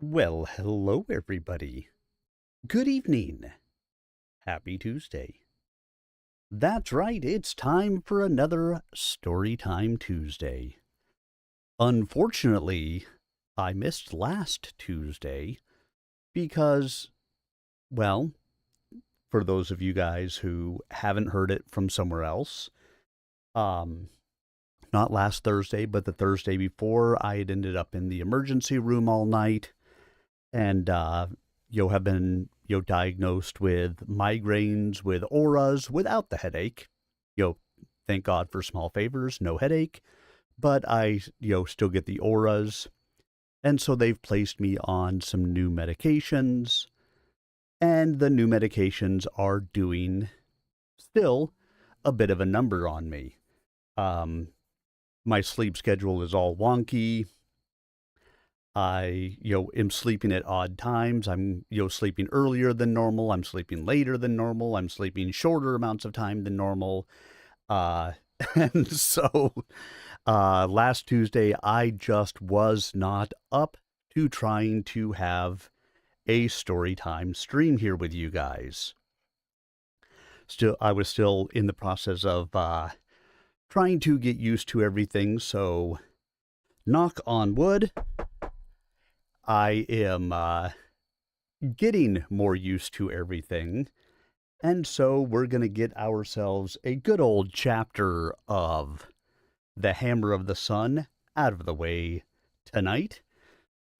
Well, hello everybody. Good evening. Happy Tuesday. That's right, it's time for another Storytime Tuesday. Unfortunately, I missed last Tuesday because, well, for those of you guys who haven't heard it from somewhere else, um, not last Thursday, but the Thursday before, I had ended up in the emergency room all night and have been diagnosed with migraines with auras without the headache. Thank God for small favors, no headache, but I still get the auras, and so they've placed me on some new medications, and the new medications are doing still a bit of a number on me. My sleep schedule is all wonky. I, am sleeping at odd times. I'm, sleeping earlier than normal. I'm sleeping later than normal. I'm sleeping shorter amounts of time than normal. Uh, and so, last Tuesday, I just was not up to trying to have a story time stream here with you guys. I was still in the process of, trying to get used to everything. So, knock on wood, I am getting more used to everything. And so we're going to get ourselves a good old chapter of The Hammer of the Sun out of the way tonight.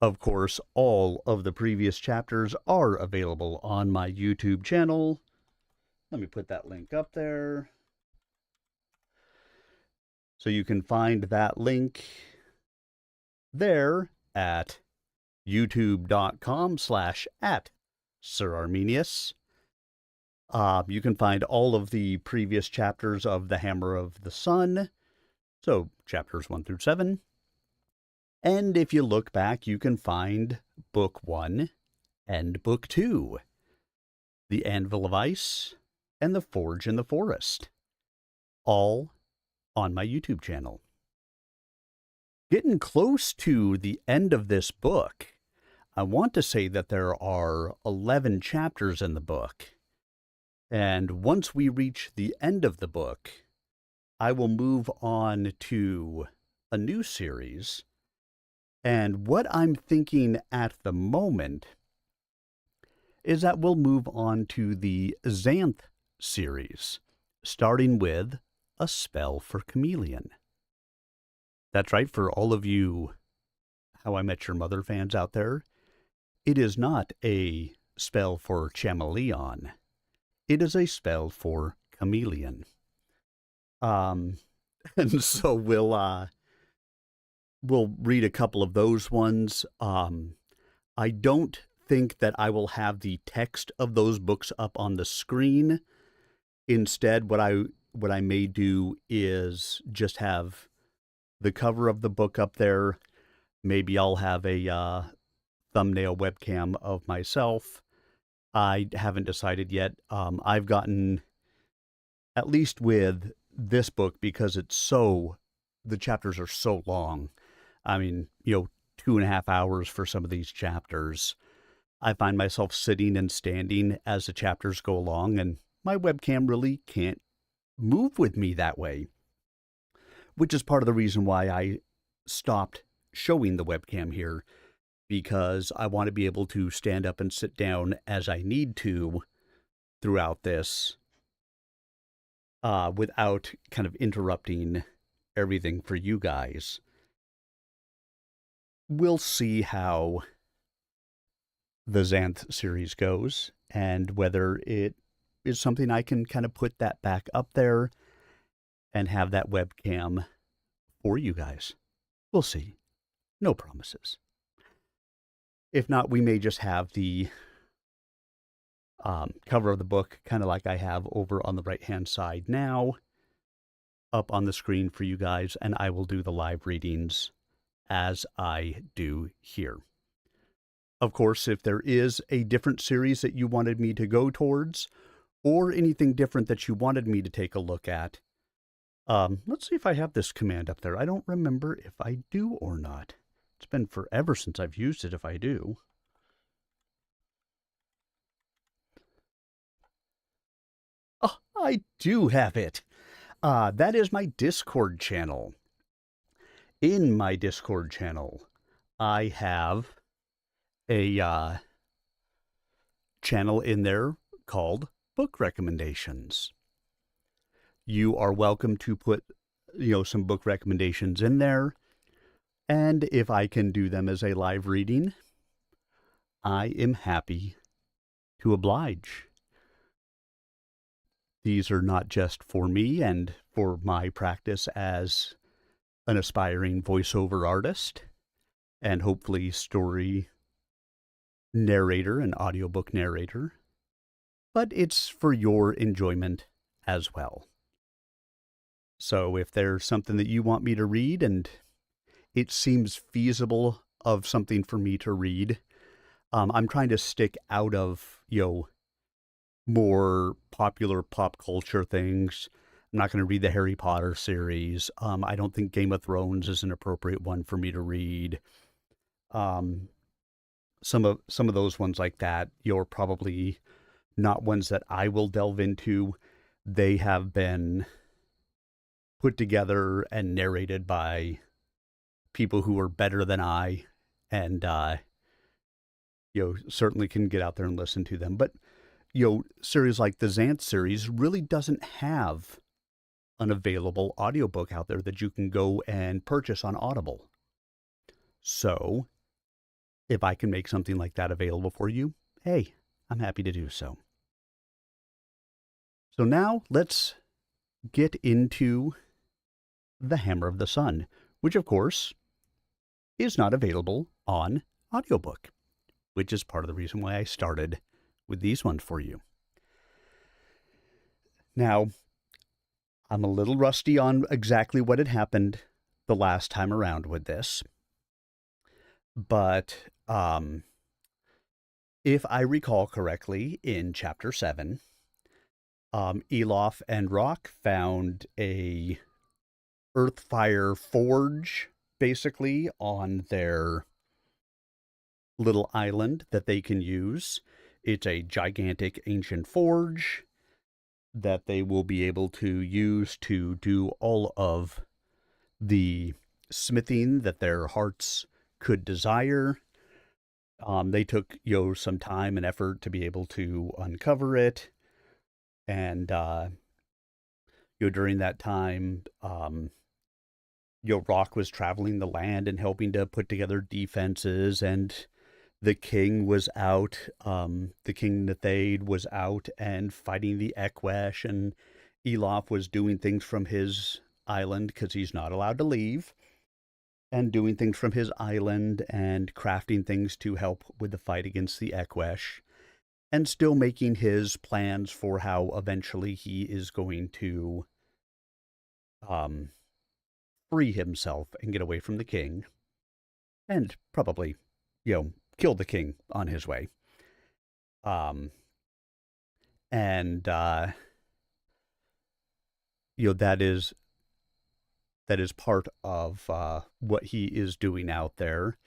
Of course, all of the previous chapters are available on my YouTube channel. Let me put that link up there. So you can find that link there at youtube.com/@SirArminius. You can find all of the previous chapters of The Hammer of the Sun, so chapters 1 through 7. And if you look back, you can find Book 1 and Book 2, The Anvil of Ice and The Forge in the Forest, all on my YouTube channel. Getting close to the end of this book, I want to say that there are 11 chapters in the book. And once we reach the end of the book, I will move on to a new series. And what I'm thinking at the moment is that we'll move on to the Xanth series, starting with A Spell for Chameleon. That's right, for all of you How I Met Your Mother fans out there, it is not a spell for chameleon. It is a spell for chameleon. And so we'll read a couple of those ones. I don't think that I will have the text of those books up on the screen. Instead, what I may do is just have the cover of the book up there. Maybe I'll have a thumbnail webcam of myself. I haven't decided yet. I've gotten, at least with this book, because the chapters are so long. I mean, 2.5 hours for some of these chapters. I find myself sitting and standing as the chapters go along, and my webcam really can't move with me that way, which is part of the reason why I stopped showing the webcam here, because I want to be able to stand up and sit down as I need to throughout this without kind of interrupting everything for you guys. We'll see how the Xanth series goes and whether it is something I can kind of put that back up there and have that webcam for you guys. We'll see. No promises. If not, we may just have the cover of the book, kind of like I have over on the right-hand side now, up on the screen for you guys, and I will do the live readings as I do here. Of course, if there is a different series that you wanted me to go towards, or anything different that you wanted me to take a look at, let's see if I have this command up there. I don't remember if I do or not. It's been forever since I've used it if I do. I do have it. That is my Discord channel. In my Discord channel, I have a channel in there called Book Recommendations. You are welcome to put, some book recommendations in there. And if I can do them as a live reading, I am happy to oblige. These are not just for me and for my practice as an aspiring voiceover artist and hopefully story narrator and audiobook narrator, but it's for your enjoyment as well. So if there's something that you want me to read and it seems feasible of something for me to read, I'm trying to stick out of, more popular pop culture things. I'm not going to read the Harry Potter series. I don't think Game of Thrones is an appropriate one for me to read. Some of those ones like that, you're probably not ones that I will delve into. They have been put together and narrated by people who are better than I, and certainly can get out there and listen to them. But series like the Xanth series really doesn't have an available audiobook out there that you can go and purchase on Audible. So if I can make something like that available for you, hey, I'm happy to do so. So now let's get into The Hammer of the Sun, which of course is not available on audiobook, which is part of the reason why I started with these ones for you. Now, I'm a little rusty on exactly what had happened the last time around with this, but if I recall correctly, in Chapter 7, Elof and Rock found a Earthfire forge, basically, on their little island that they can use. It's a gigantic ancient forge that they will be able to use to do all of the smithing that their hearts could desire. They took, some time and effort to be able to uncover it. And, during that time, Rock was traveling the land and helping to put together defenses, and the king was out, the King Nithade was out and fighting the Ekwesh, and Elof was doing things from his island because he's not allowed to leave, and doing things from his island and crafting things to help with the fight against the Ekwesh, and still making his plans for how eventually he is going to free himself and get away from the king, and probably, kill the king on his way. That is part of what he is doing out there.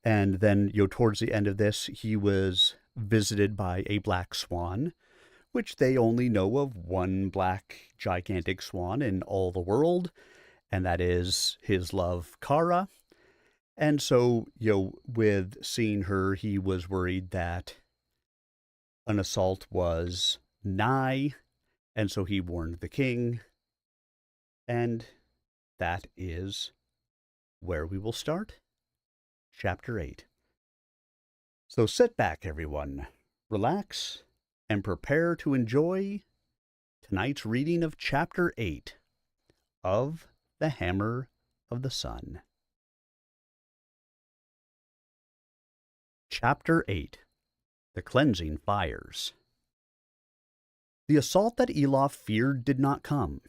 And then, towards the end of this, he was visited by a black swan, which they only know of one black gigantic swan in all the world, and that is his love, Kara. And so, with seeing her, he was worried that an assault was nigh, and so he warned the king. And that is where we will start Chapter 8. So sit back, everyone, relax, and prepare to enjoy tonight's reading of Chapter 8 of The Hammer of the Sun. Chapter 8. The Cleansing Fires. The assault that Elof feared did not come.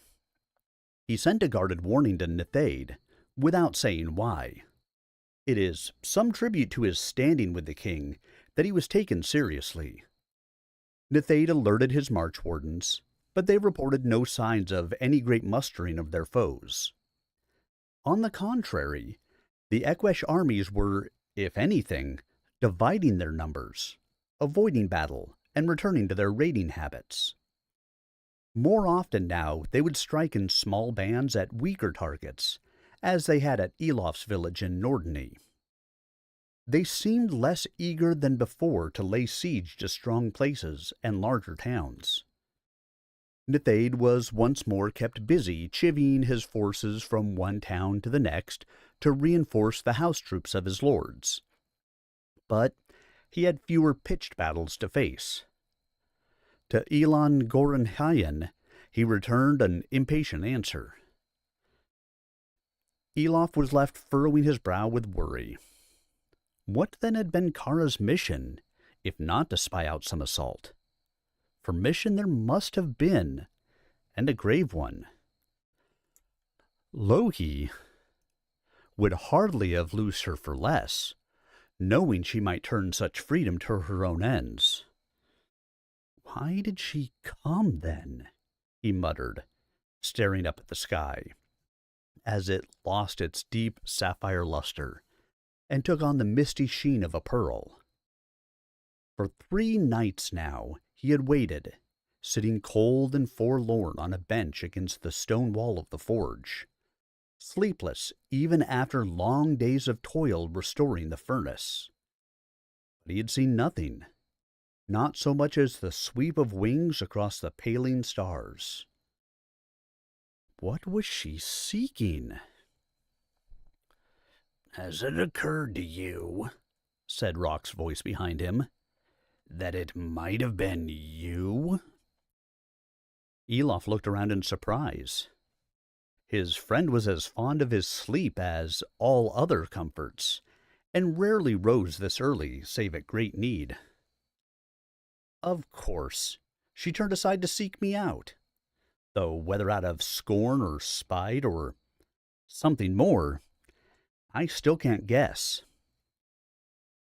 He sent a guarded warning to Nithade, without saying why. It is some tribute to his standing with the king that he was taken seriously. Nithade alerted his march wardens, but they reported no signs of any great mustering of their foes. On the contrary, the Ekwesh armies were, if anything, dividing their numbers, avoiding battle, and returning to their raiding habits. More often now, they would strike in small bands at weaker targets, as they had at Elof's village in Norderney. They seemed less eager than before to lay siege to strong places and larger towns. Nithade was once more kept busy chivying his forces from one town to the next to reinforce the house troops of his lords. But he had fewer pitched battles to face. To Elon Gorenhayen he returned an impatient answer. Elof was left furrowing his brow with worry. What then had been Kara's mission, if not to spy out some assault? For mission there must have been, and a grave one. Louhi would hardly have loosed her for less, knowing she might turn such freedom to her own ends. Why did she come, then? He muttered, staring up at the sky, as it lost its deep sapphire luster and took on the misty sheen of a pearl. For 3 nights now he had waited, sitting cold and forlorn on a bench against the stone wall of the forge, sleepless even after long days of toil restoring the furnace. But he had seen nothing, not so much as the sweep of wings across the paling stars. What was she seeking? "Has it occurred to you," said Rock's voice behind him, "that it might have been you?" Elof looked around in surprise. His friend was as fond of his sleep as all other comforts, and rarely rose this early, save at great need. Of course, she turned aside to seek me out, though whether out of scorn or spite or something more, I still can't guess.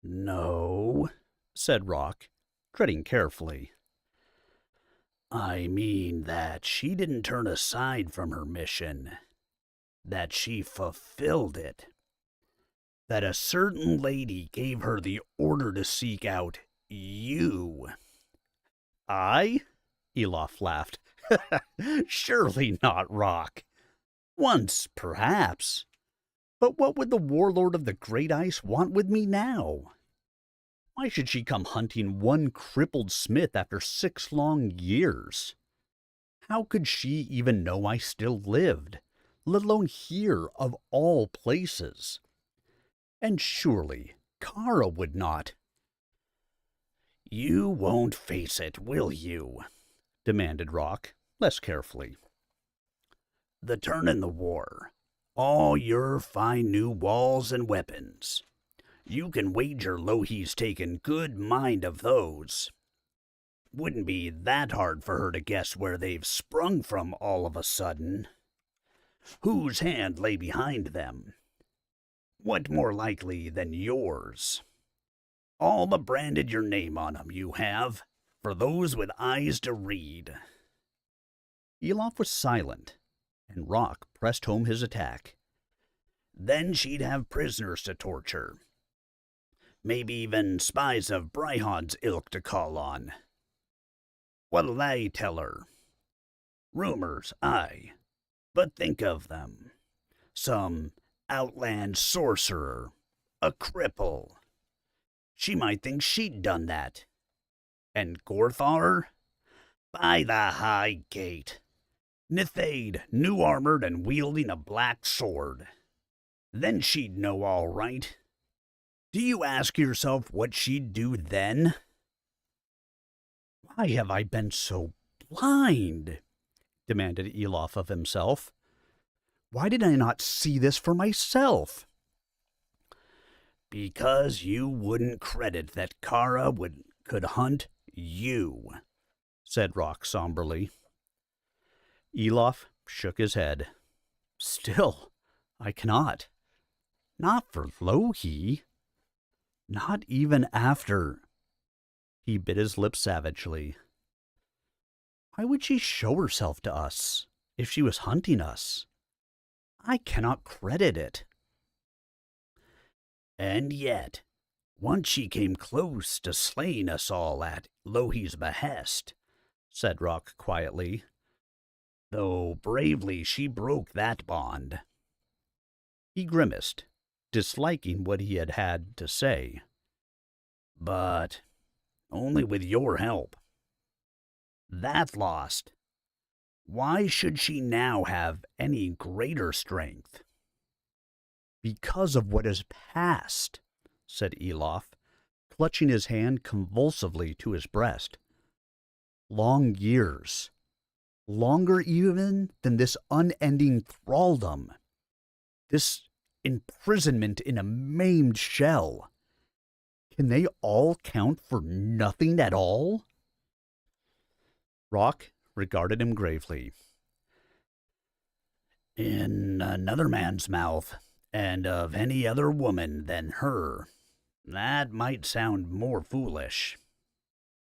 "No," said Rock, treading carefully. "I mean that she didn't turn aside from her mission, that she fulfilled it, that a certain lady gave her the order to seek out you." "I?" Elof laughed. "Surely not, Rock. Once, perhaps. But what would the warlord of the Great Ice want with me now? Why should she come hunting one crippled smith after 6 long years? How could she even know I still lived, let alone here of all places? And surely Kara would not." "You won't face it, will you?" demanded Rock, less carefully. "The turn in the war, all your fine new walls and weapons. You can wager Louhi's taken good mind of those. Wouldn't be that hard for her to guess where they've sprung from all of a sudden. Whose hand lay behind them? What more likely than yours? All but branded your name on 'em, you have, for those with eyes to read." Elof was silent, and Rock pressed home his attack. "Then she'd have prisoners to torture. Maybe even spies of Brihon's ilk to call on. What'll they tell her? Rumors, aye, but think of them. Some outland sorcerer, a cripple. She might think she'd done that. And Gorthar? By the high gate. Nithade, new armored and wielding a black sword. Then she'd know all right. Do you ask yourself what she'd do then?" "Why have I been so blind?" demanded Elof of himself. "Why did I not see this for myself?" "Because you wouldn't credit that Kara could hunt you," said Rock somberly. Elof shook his head. "Still, I cannot. Not for Louhi. Not even after—" He bit his lip savagely. "Why would she show herself to us, if she was hunting us? I cannot credit it." "And yet, once she came close to slaying us all at Louhi's behest," said Rock quietly, though bravely she broke that bond. He grimaced, disliking what he had had to say. But only with your help. That lost. Why should she now have any greater strength? Because of what is past, said Elof, clutching his hand convulsively to his breast. Long years, longer even than this unending thraldom, this imprisonment in a maimed shell. Can they all count for nothing at all? Rock regarded him gravely. In another man's mouth, and of any other woman than her, that might sound more foolish.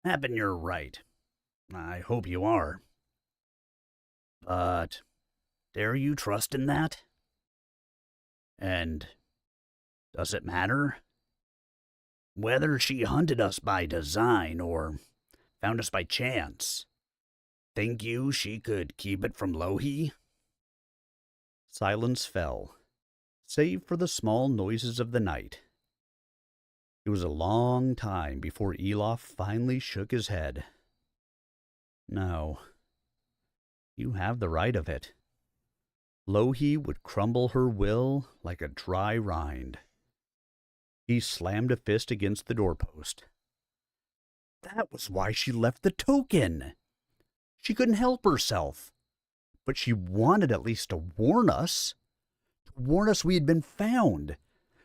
Happen you're right. I hope you are. But dare you trust in that? And does it matter? Whether she hunted us by design or found us by chance, think you she could keep it from Louhi? Silence fell, save for the small noises of the night. It was a long time before Elof finally shook his head. No, you have the right of it. Louhi would crumble her will like a dry rind. He slammed a fist against the doorpost. That was why she left the token. She couldn't help herself, but she wanted at least to warn us we had been found,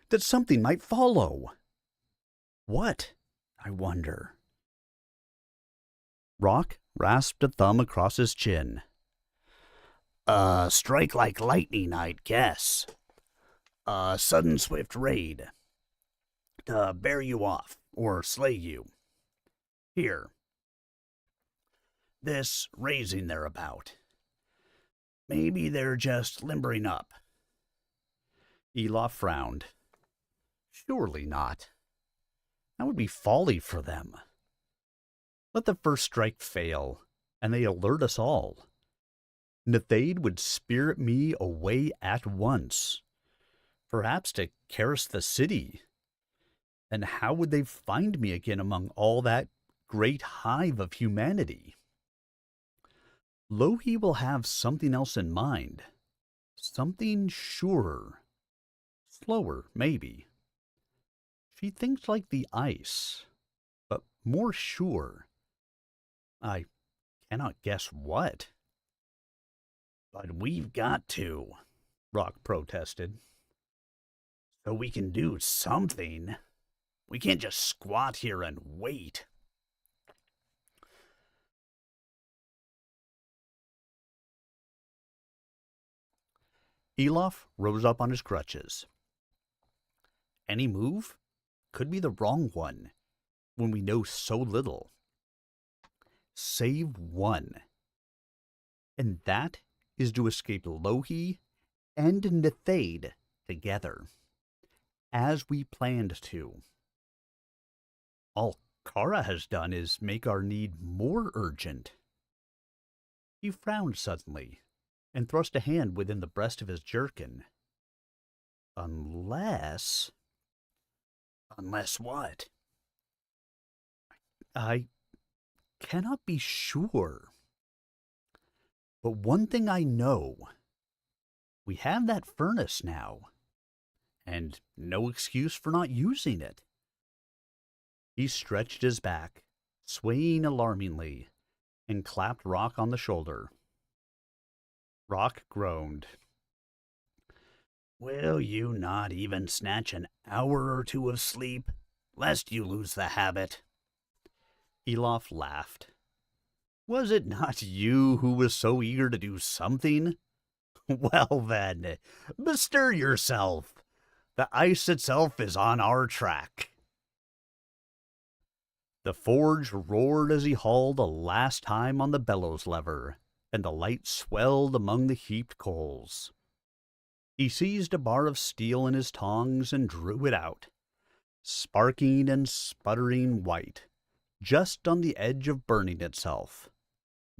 that something might follow. What, I wonder? Rock rasped a thumb across his chin. A strike like lightning, I'd guess. A sudden swift raid. To bear you off, or slay you. Here. This raising they're about. Maybe they're just limbering up. Elof frowned. Surely not. That would be folly for them. Let the first strike fail, and they alert us all. Nethade would spirit me away at once, perhaps to Karis the city. And how would they find me again among all that great hive of humanity? Louhi will have something else in mind, something surer, slower, maybe. She thinks like the ice, but more sure. I cannot guess what. But we've got to, Rock protested. So we can do something. We can't just squat here and wait. Elof rose up on his crutches. Any move could be the wrong one when we know so little. Save one. And that is to escape Louhi and Nethade together, as we planned to. All Kara has done is make our need more urgent. He frowned suddenly and thrust a hand within the breast of his jerkin. Unless what? I cannot be sure. But one thing I know. We have that furnace now, and no excuse for not using it. He stretched his back, swaying alarmingly, and clapped Rock on the shoulder. Rock groaned. Will you not even snatch an hour or two of sleep, lest you lose the habit? Elof laughed. Was it not you who was so eager to do something? Well then, bestir yourself. The ice itself is on our track. The forge roared as he hauled a last time on the bellows lever, and the light swelled among the heaped coals. He seized a bar of steel in his tongs and drew it out, sparking and sputtering white, just on the edge of burning itself.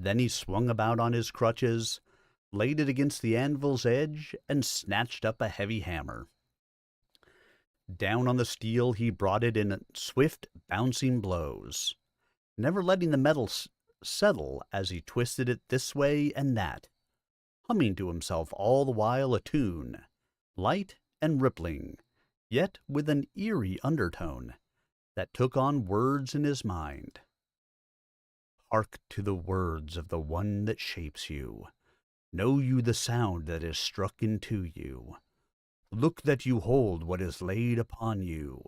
Then he swung about on his crutches, laid it against the anvil's edge, and snatched up a heavy hammer. Down on the steel he brought it in swift, bouncing blows, never letting the metal settle as he twisted it this way and that, humming to himself all the while a tune, light and rippling, yet with an eerie undertone that took on words in his mind. Hark to the words of the one that shapes you. Know you the sound that is struck into you. Look that you hold what is laid upon you.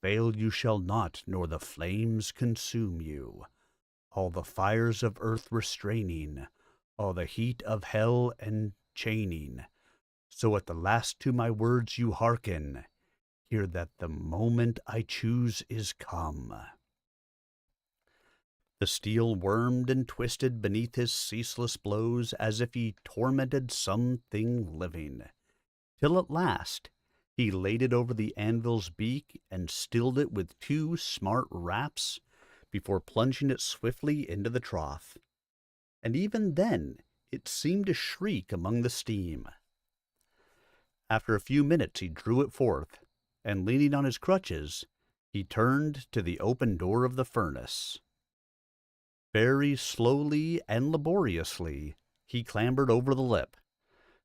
Fail you shall not, nor the flames consume you. All the fires of earth restraining, all the heat of hell enchaining. So at the last to my words you hearken. Hear that the moment I choose is come. The steel wormed and twisted beneath his ceaseless blows as if he tormented something living, till at last he laid it over the anvil's beak and stilled it with 2 smart raps before plunging it swiftly into the trough. And even then it seemed to shriek among the steam. After a few minutes he drew it forth, and leaning on his crutches, he turned to the open door of the furnace. Very slowly and laboriously he clambered over the lip,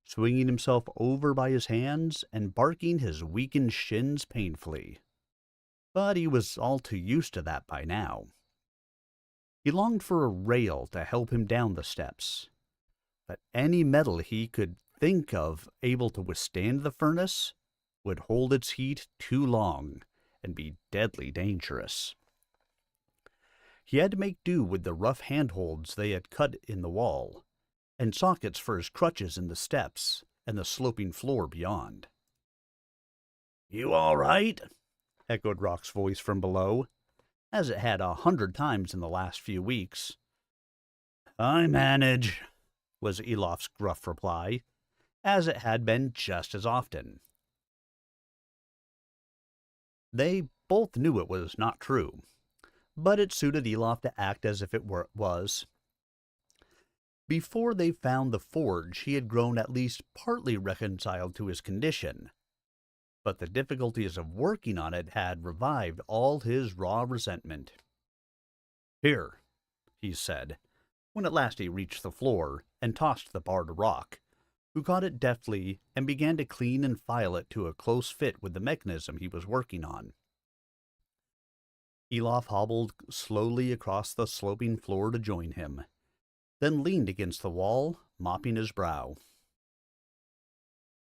swinging himself over by his hands and barking his weakened shins painfully. But he was all too used to that by now. He longed for a rail to help him down the steps, but any metal he could think of able to withstand the furnace would hold its heat too long and be deadly dangerous. He had to make do with the rough handholds they had cut in the wall, and sockets for his crutches in the steps and the sloping floor beyond. "You all right?" echoed Rock's voice from below, as it had 100 times in the last few weeks. "I manage," was Elof's gruff reply, as it had been just as often. They both knew it was not true, but it suited Elof to act as if it was. Before they found the forge, he had grown at least partly reconciled to his condition, but the difficulties of working on it had revived all his raw resentment. "Here," he said, when at last he reached the floor and tossed the bar to Rock, who caught it deftly and began to clean and file it to a close fit with the mechanism he was working on. Elof hobbled slowly across the sloping floor to join him, then leaned against the wall, mopping his brow.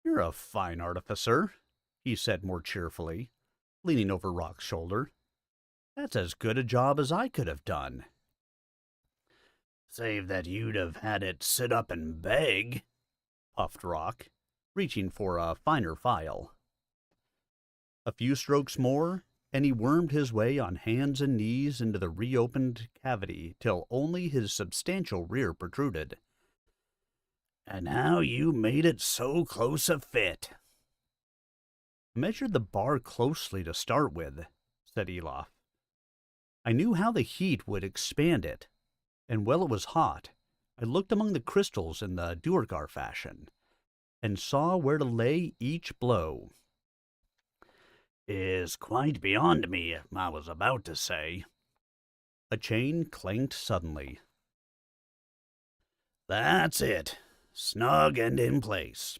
"You're a fine artificer," he said more cheerfully, leaning over Rock's shoulder. "That's as good a job as I could have done." "Save that you'd have had it sit up and beg," puffed Rock, reaching for a finer file. A few strokes more, and he wormed his way on hands and knees into the reopened cavity till only his substantial rear protruded. "And how you made it so close a fit." "I measured the bar closely to start with," said Elof. "I knew how the heat would expand it, and while it was hot, I looked among the crystals in the Duergar fashion, and saw where to lay each blow." "Is quite beyond me, I was about to say." A chain clanked suddenly. "That's it. Snug and in place.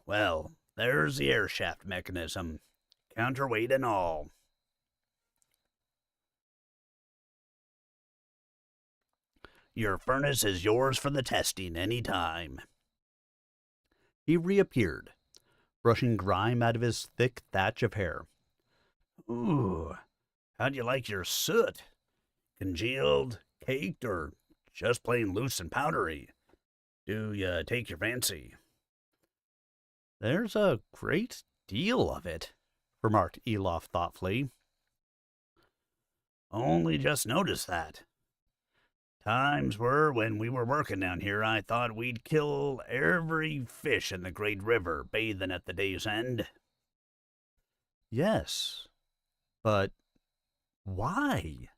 Well, there's the air shaft mechanism, counterweight and all. Your furnace is yours for the testing any time." He reappeared, brushing grime out of his thick thatch of hair. "Ooh, how'd you like your soot? Congealed, caked, or just plain loose and powdery? Do you take your fancy?" "There's a great deal of it," remarked Elof thoughtfully. "Only just noticed that. Times were when we were working down here I thought we'd kill every fish in the great river bathing at the day's end." "Yes, but why?"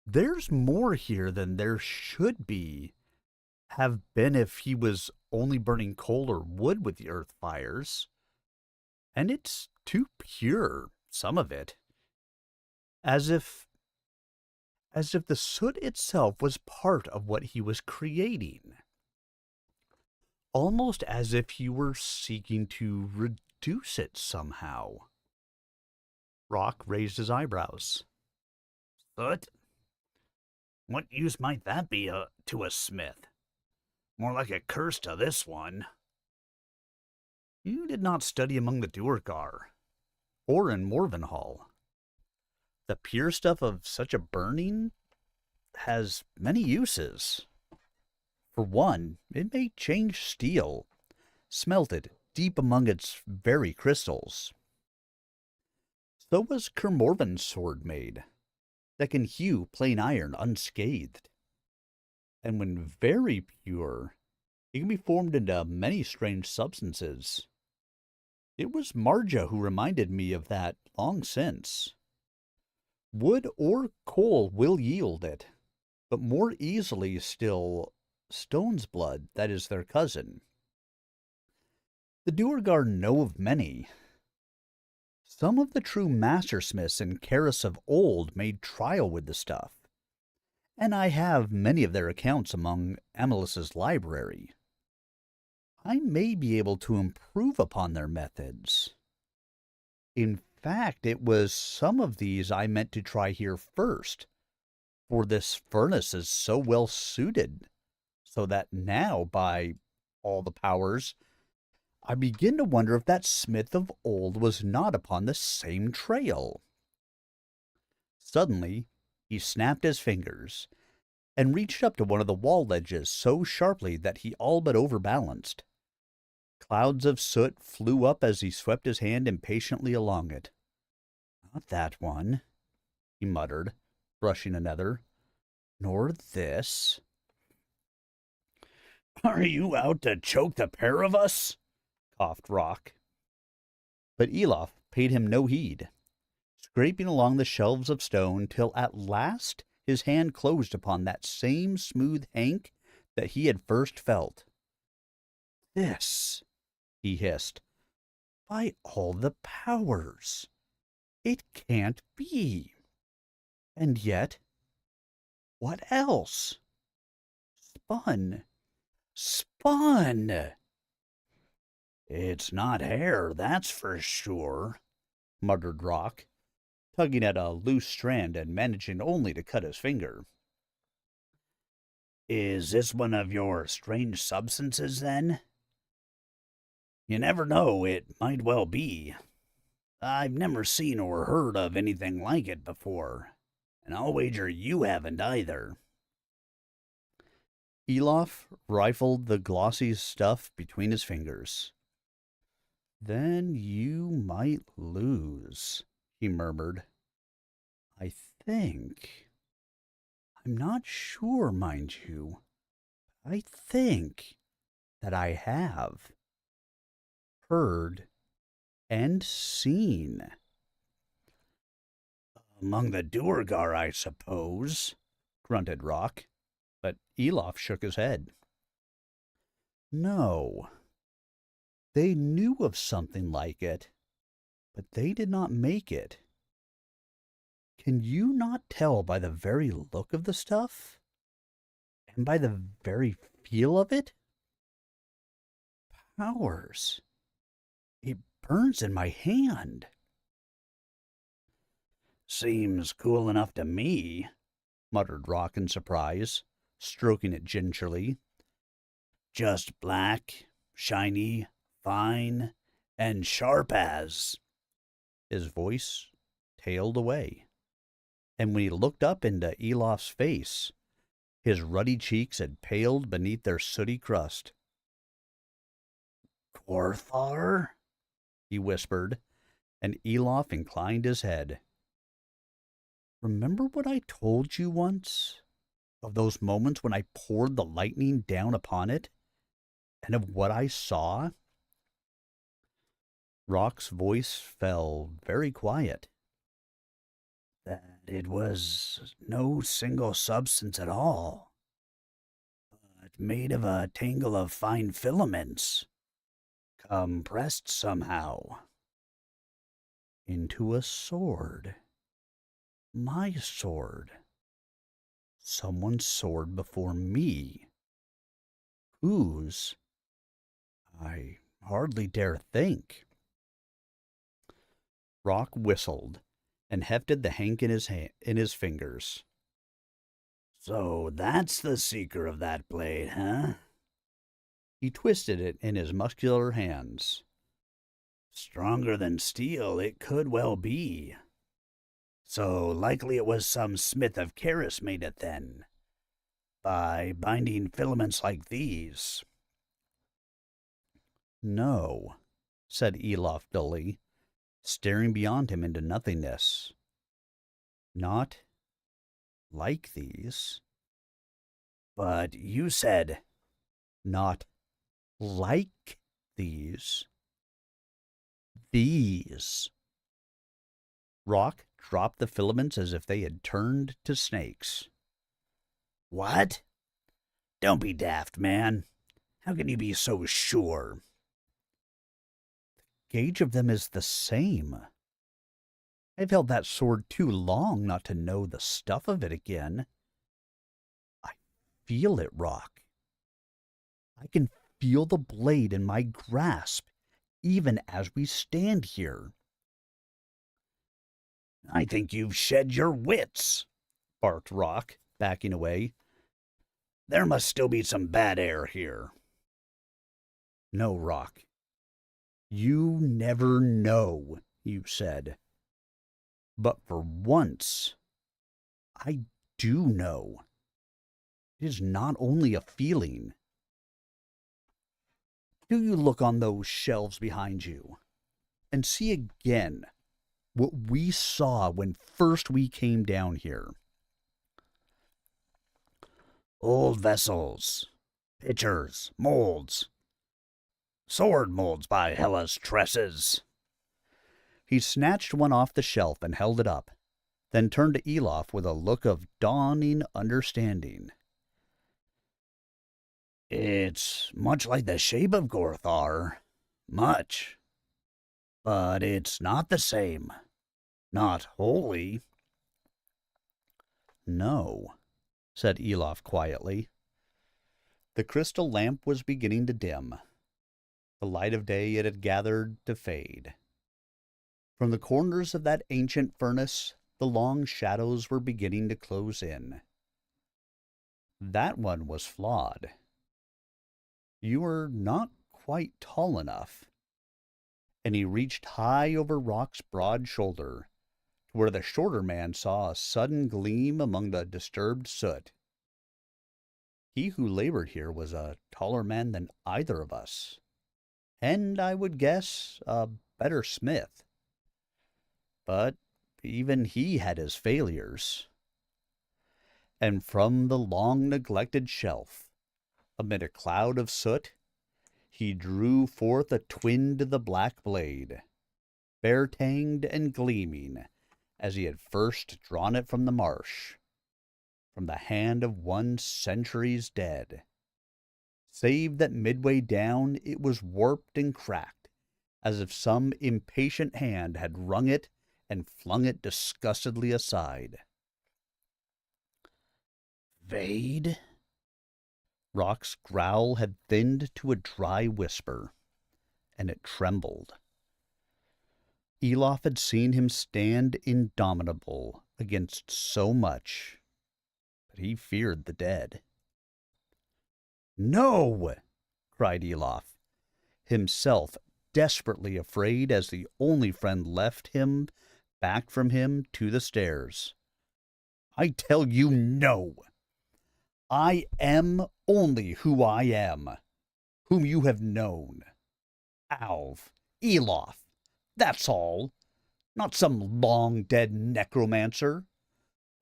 There's more here than there should have been if he was only burning coal or wood with the earth fires. And it's too pure, some of it. As if the soot itself was part of what he was creating. Almost as if he were seeking to reduce it somehow. Rock raised his eyebrows. Soot? What use might that be to a smith? More like a curse to this one. You did not study among the Duergar, or in Morvenhall. The pure stuff of such a burning has many uses. For one, it may change steel, smelt it deep among its very crystals. So was Kermorven's sword made, that can hew plain iron unscathed. And when very pure, it can be formed into many strange substances. It was Marja who reminded me of that long since. Wood or coal will yield it, but more easily still stone's blood, that is their cousin. The Duergar know of many. Some of the true mastersmiths in Karis of old made trial with the stuff, and I have many of their accounts among Amelis's library. I may be able to improve upon their methods. In fact, it was some of these I meant to try here first, for this furnace is so well suited, so that now, by all the powers, I begin to wonder if that smith of old was not upon the same trail. Suddenly, he snapped his fingers, and reached up to one of the wall ledges so sharply that he all but overbalanced. Clouds of soot flew up as he swept his hand impatiently along it. "Not that one," he muttered, brushing another. "Nor this." "Are you out to choke the pair of us?" coughed Rock. But Elof paid him no heed, scraping along the shelves of stone till at last his hand closed upon that same smooth hank that he had first felt. "This," he hissed. "By all the powers! It can't be! And yet, what else? Spun! Spun!" "It's not hair, that's for sure," muttered Rock, tugging at a loose strand and managing only to cut his finger. "Is this one of your strange substances, then?" "You never know, it might well be. I've never seen or heard of anything like it before, and I'll wager you haven't either." Elof rifled the glossy stuff between his fingers. "Then you might lose," he murmured. "I think. I'm not sure, mind you. I think that I have heard and seen." "Among the Duergar, I suppose," grunted Rock, but Elof shook his head. "No. They knew of something like it, but they did not make it. Can you not tell by the very look of the stuff? And by the very feel of it? Powers! It burns in my hand." "Seems cool enough to me," muttered Rock in surprise, stroking it gingerly. "Just black, shiny, fine, and sharp as—" His voice tailed away, and when he looked up into Elof's face, his ruddy cheeks had paled beneath their sooty crust. "Gorthar?" he whispered, and Elof inclined his head. "Remember what I told you once? Of those moments when I poured the lightning down upon it? And of what I saw?" Rock's voice fell very quiet. "Then It was no single substance at all, but made of a tangle of fine filaments, compressed somehow. Into a sword. My sword. Someone's sword before me. Whose? I hardly dare think. Rock whistled and hefted the hank in his fingers. So that's the seeker of that blade, huh? He twisted it in his muscular hands. Stronger than steel, it could well be. So likely it was some smith of Caris made it then, by binding filaments like these. No, said Elof dully, staring beyond him into nothingness. Not like these. But you said, not like these. These. Rock dropped the filaments as if they had turned to snakes. What? Don't be daft, man. How can you be so sure? The gauge of them is the same. I've held that sword too long not to know the stuff of it again. I feel it, Rock. I can feel the blade in my grasp, even as we stand here. I think you've shed your wits, barked Rock, backing away. There must still be some bad air here. No, Rock. You never know, you said. But for once, I do know. It is not only a feeling. Do you look on those shelves behind you and see again what we saw when first we came down here? Old vessels, pitchers, molds, sword molds by Hellas tresses. He snatched one off the shelf and held it up, then turned to Elof with a look of dawning understanding. It's much like the shape of Gorthar. Much. But it's not the same. Not wholly. No, said Elof quietly. The crystal lamp was beginning to dim. The light of day it had gathered to fade. From the corners of that ancient furnace, the long shadows were beginning to close in. That one was flawed. You were not quite tall enough. And he reached high over Rock's broad shoulder, to where the shorter man saw a sudden gleam among the disturbed soot. He who labored here was a taller man than either of us, and I would guess a better smith. But even he had his failures. And from the long-neglected shelf, amid a cloud of soot, he drew forth a twin to the black blade, bare-tanged and gleaming, as he had first drawn it from the marsh, from the hand of one centuries dead, save that midway down it was warped and cracked, as if some impatient hand had wrung it and flung it disgustedly aside. Vade? Rock's growl had thinned to a dry whisper, and it trembled. Elof had seen him stand indomitable against so much, but he feared the dead. "No!" cried Elof, himself desperately afraid as the only friend left him back from him to the stairs. "I tell you, no! I am only who I am, whom you have known. Alv, Elof, that's all. Not some long-dead necromancer.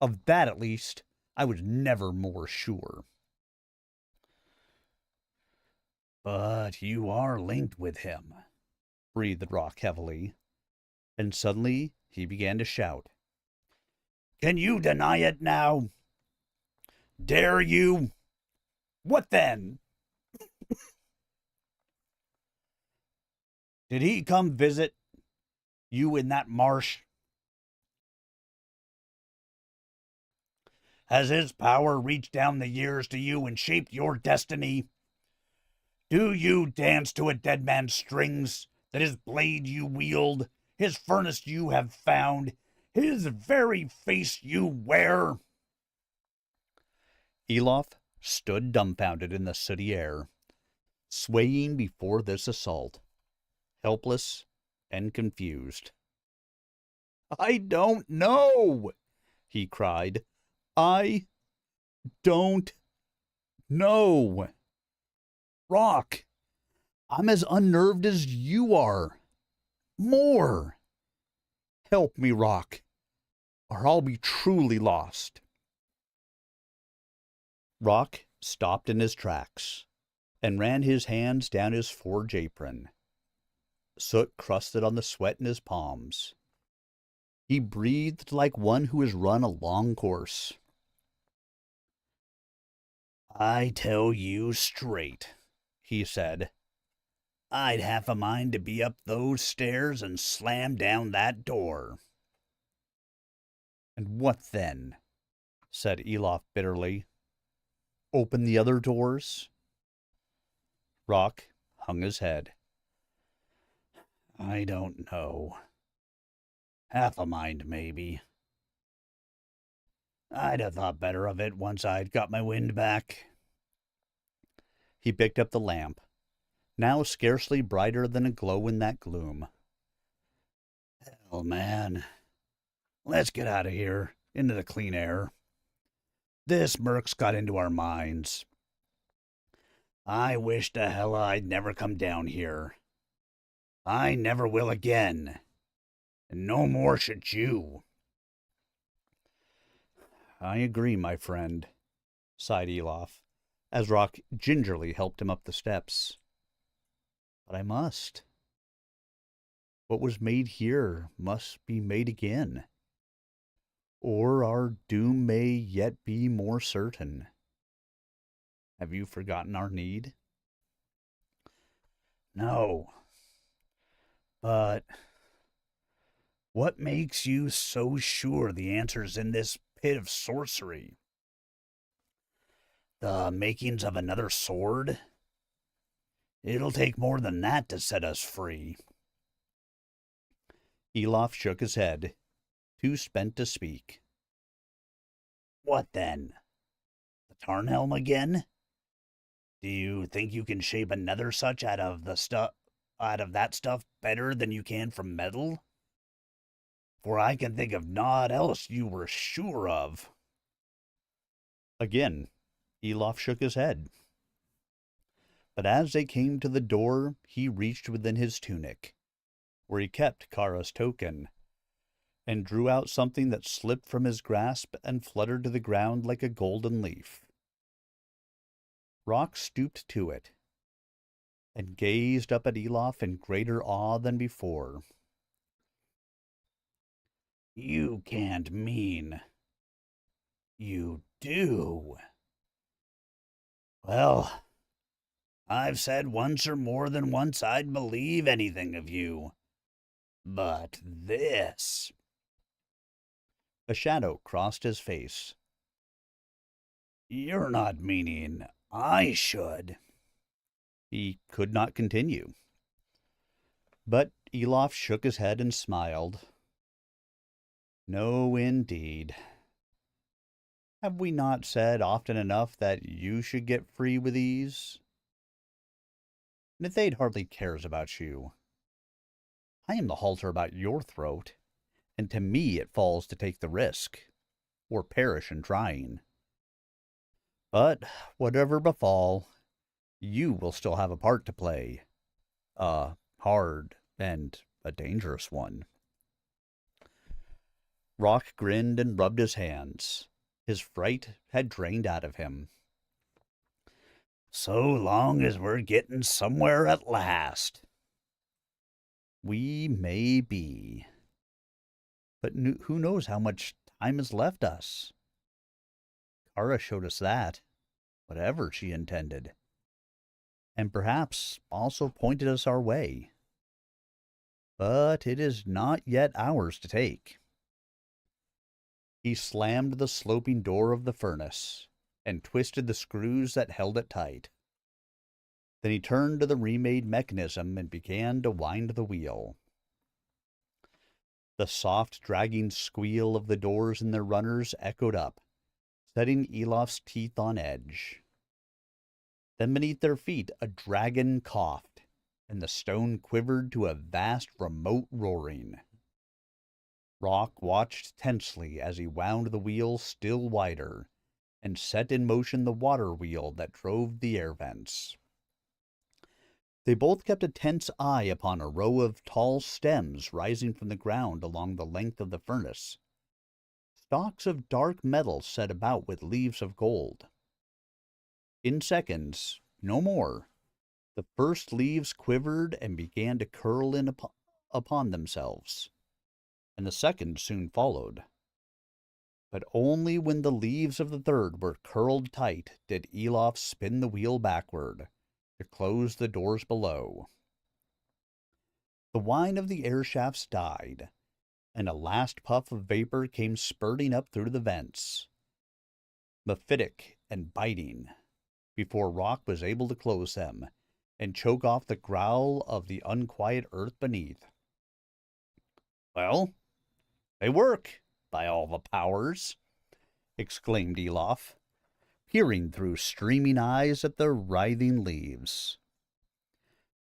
Of that, at least, I was never more sure." But you are linked with him, breathed Rock heavily, and suddenly he began to shout. Can you deny it now? Dare you? What then? Did he come visit you in that marsh? Has his power reached down the years to you and shaped your destiny? Do you dance to a dead man's strings, that his blade you wield, his furnace you have found, his very face you wear? Elof stood dumbfounded in the sooty air, swaying before this assault, helpless and confused. "I don't know," he cried. "I don't know. Rock, I'm as unnerved as you are. More. Help me, Rock, or I'll be truly lost." Rock stopped in his tracks and ran his hands down his forge apron. Soot crusted on the sweat in his palms. He breathed like one who has run a long course. "I tell you straight," he said, "I'd half a mind to be up those stairs and slam down that door." "And what then?" said Elof bitterly. "Open the other doors?" Rock hung his head. "I don't know. Half a mind, maybe. I'd have thought better of it once I'd got my wind back." He picked up the lamp, now scarcely brighter than a glow in that gloom. "Hell, man. Let's get out of here, into the clean air. This murk's got into our minds. I wish to hell I'd never come down here. I never will again. And no more should you." "I agree, my friend," sighed Elof, as Rock gingerly helped him up the steps. "But I must. What was made here must be made again, or our doom may yet be more certain. Have you forgotten our need?" "No. But what makes you so sure the answer's in this pit of sorcery? The makings of another sword? It'll take more than that to set us free." Elof shook his head, too spent to speak. "What then? The Tarnhelm again? Do you think you can shape another such out of that stuff better than you can from metal? For I can think of naught else you were sure of." Again, Elof shook his head. But as they came to the door, he reached within his tunic, where he kept Kara's token, and drew out something that slipped from his grasp and fluttered to the ground like a golden leaf. Rock stooped to it, and gazed up at Elof in greater awe than before. "You can't mean you do. Well, I've said once or more than once I'd believe anything of you. But this..." A shadow crossed his face. "You're not meaning I should..." He could not continue. But Elof shook his head and smiled. "No, indeed. Have we not said often enough that you should get free with ease? Nithade hardly cares about you. I am the halter about your throat, and to me it falls to take the risk, or perish in trying. But whatever befall, you will still have a part to play, a hard and a dangerous one." Rock grinned and rubbed his hands. His fright had drained out of him. "So long as we're getting somewhere at last." "We may be. But who knows how much time has left us. Kara showed us that, whatever she intended, and perhaps also pointed us our way. But it is not yet ours to take. He slammed the sloping door of the furnace and twisted the screws that held it tight. Then he turned to the remade mechanism and began to wind the wheel. The soft, dragging squeal of the doors and their runners echoed up, setting Elof's teeth on edge. Then beneath their feet a dragon coughed, and the stone quivered to a vast, remote roaring. Rock watched tensely as he wound the wheel still wider and set in motion the water wheel that drove the air vents. They both kept a tense eye upon a row of tall stems rising from the ground along the length of the furnace. Stalks of dark metal set about with leaves of gold. In seconds, no more, the first leaves quivered and began to curl in upon themselves, and the second soon followed. But only when the leaves of the third were curled tight did Elof spin the wheel backward to close the doors below. The whine of the air shafts died, and a last puff of vapor came spurting up through the vents, mephitic and biting, before Rock was able to close them and choke off the growl of the unquiet earth beneath. "Well, they work, by all the powers!" exclaimed Elof, peering through streaming eyes at the writhing leaves.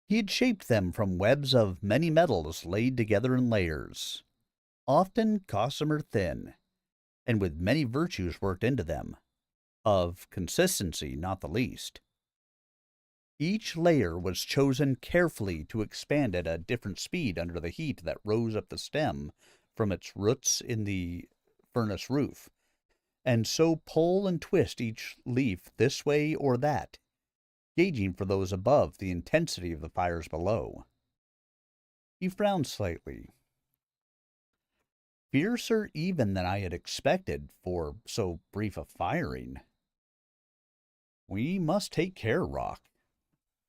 He had shaped them from webs of many metals laid together in layers, often gossamer thin, and with many virtues worked into them, of consistency not the least. Each layer was chosen carefully to expand at a different speed under the heat that rose up the stem from its roots in the furnace roof, and so pull and twist each leaf this way or that, gauging for those above the intensity of the fires below. He frowned slightly. Fiercer even than I had expected for so brief a firing. We must take care, Rock.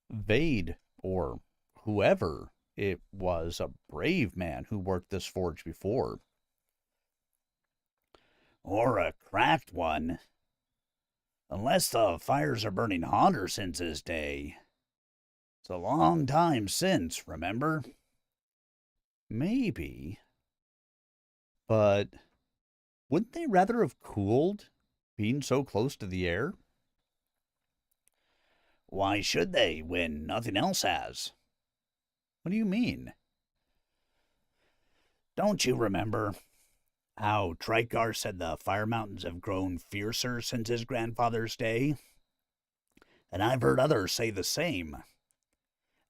Vade, or whoever it was, a brave man who worked this forge before. Or a cracked one. Unless the fires are burning hotter since his day. It's a long time since, remember? Maybe. But wouldn't they rather have cooled, being so close to the air? Why should they, when nothing else has? What do you mean? Don't you remember how Trikar said the fire mountains have grown fiercer since his grandfather's day? And I've heard others say the same,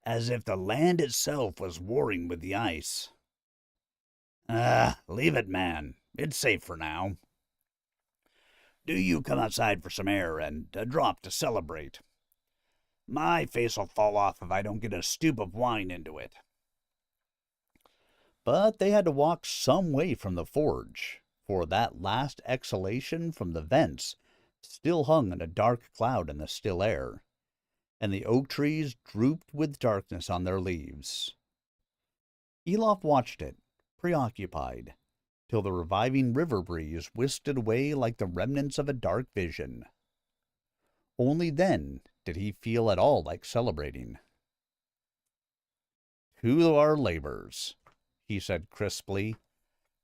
as if the land itself was warring with the ice. Leave it, man. It's safe for now. Do you come outside for some air and a drop to celebrate? My face'll fall off if I don't get a stoop of wine into it. But they had to walk some way from the forge, for that last exhalation from the vents still hung in a dark cloud in the still air, and the oak trees drooped with darkness on their leaves. Elof watched it, preoccupied, till the reviving river breeze whisked it away like the remnants of a dark vision. Only then did he feel at all like celebrating. "To our labors," he said crisply,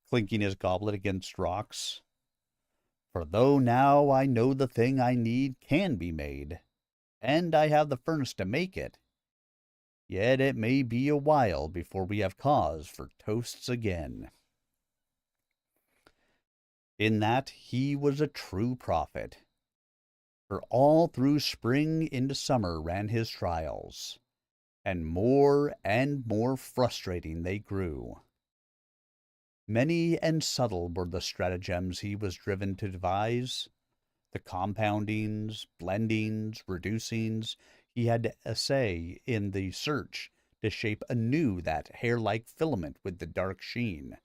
clinking his goblet against rocks. "For though now I know the thing I need can be made, and I have the furnace to make it, yet it may be a while before we have cause for toasts again." In that he was a true prophet, for all through spring into summer ran his trials, and more frustrating they grew. Many and subtle were the stratagems he was driven to devise, the compoundings, blendings, reducings he had to essay in the search to shape anew that hair-like filament with the dark sheen.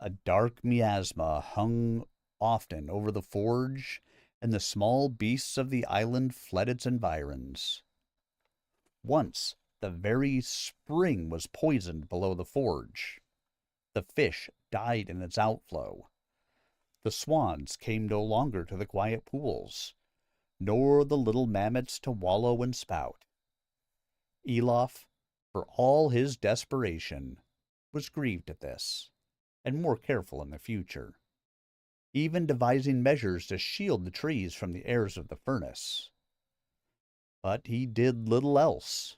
A dark miasma hung often over the forge, and the small beasts of the island fled its environs. Once the very spring was poisoned below the forge. The fish died in its outflow. The swans came no longer to the quiet pools, nor the little mammoths to wallow and spout. Elof, for all his desperation, was grieved at this, and more careful in the future, even devising measures to shield the trees from the airs of the furnace. But he did little else,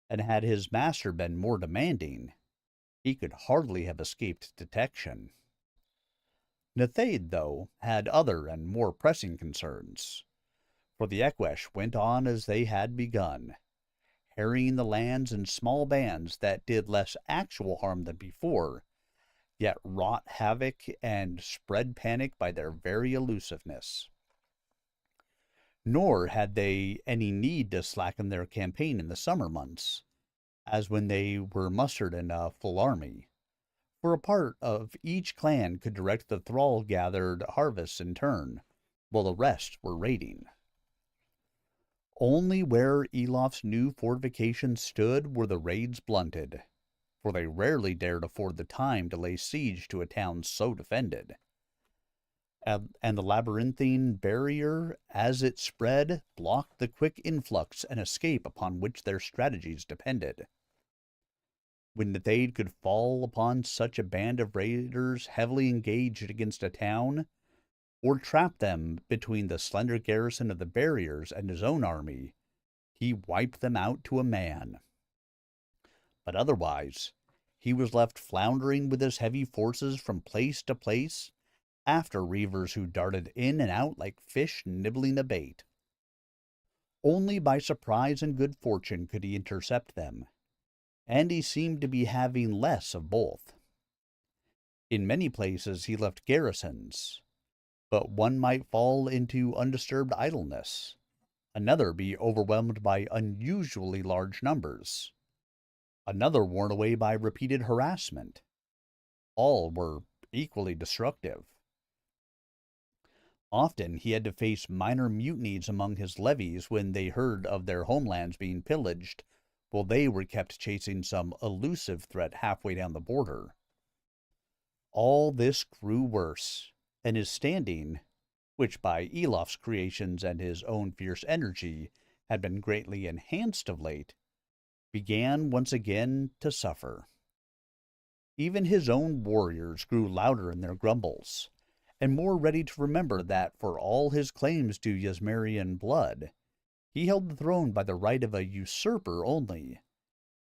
and had his master been more demanding, he could hardly have escaped detection. Nethaid, though, had other and more pressing concerns, for the Eqesh went on as they had begun, harrying the lands in small bands that did less actual harm than before, yet wrought havoc and spread panic by their very elusiveness. Nor had they any need to slacken their campaign in the summer months, as when they were mustered in a full army, for a part of each clan could direct the thrall-gathered harvests in turn, while the rest were raiding. Only where Elof's new fortifications stood were the raids blunted, for they rarely dared afford the time to lay siege to a town so defended. And the labyrinthine barrier, as it spread, blocked the quick influx and escape upon which their strategies depended. When Nethaid could fall upon such a band of raiders heavily engaged against a town, or trap them between the slender garrison of the barriers and his own army, he wiped them out to a man. But otherwise, he was left floundering with his heavy forces from place to place, after reavers who darted in and out like fish nibbling a bait. Only by surprise and good fortune could he intercept them, and he seemed to be having less of both. In many places he left garrisons, but one might fall into undisturbed idleness, another be overwhelmed by unusually large numbers, another worn away by repeated harassment. All were equally destructive. Often he had to face minor mutinies among his levies when they heard of their homelands being pillaged, while they were kept chasing some elusive threat halfway down the border. All this grew worse, and his standing, which by Elof's creations and his own fierce energy had been greatly enhanced of late, began once again to suffer. Even his own warriors grew louder in their grumbles, and more ready to remember that for all his claims to Ysmerian blood, he held the throne by the right of a usurper only,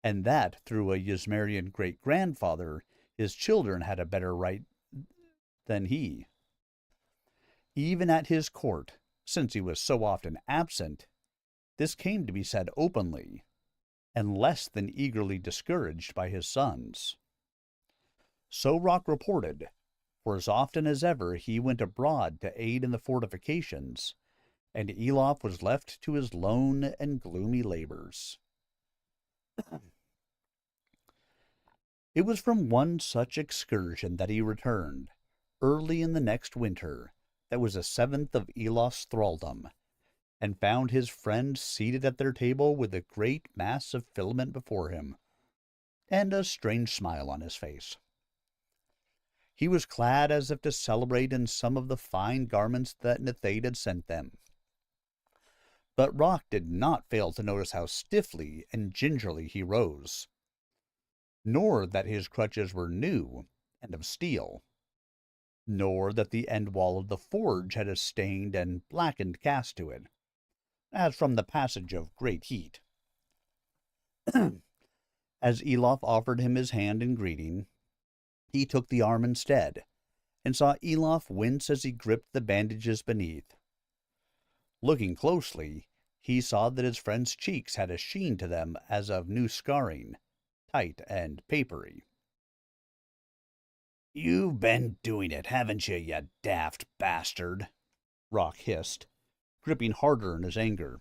and that through a Ysmerian great-grandfather his children had a better right than he. Even at his court, since he was so often absent, this came to be said openly, and less than eagerly discouraged by his sons. So Rock reported, for as often as ever he went abroad to aid in the fortifications, and Elof was left to his lone and gloomy labors. It was from one such excursion that he returned, early in the next winter, that was the 7th of Elof's thraldom, and found his friend seated at their table with a great mass of filament before him, and a strange smile on his face. He was clad as if to celebrate in some of the fine garments that Nethaid had sent them. But Rock did not fail to notice how stiffly and gingerly he rose, nor that his crutches were new and of steel, nor that the end wall of the forge had a stained and blackened cast to it, as from the passage of great heat. As Elof offered him his hand in greeting, he took the arm instead, and saw Elof wince as he gripped the bandages beneath. Looking closely, he saw that his friend's cheeks had a sheen to them as of new scarring, tight and papery. "You've been doing it, haven't you daft bastard?" Rock hissed, gripping harder in his anger.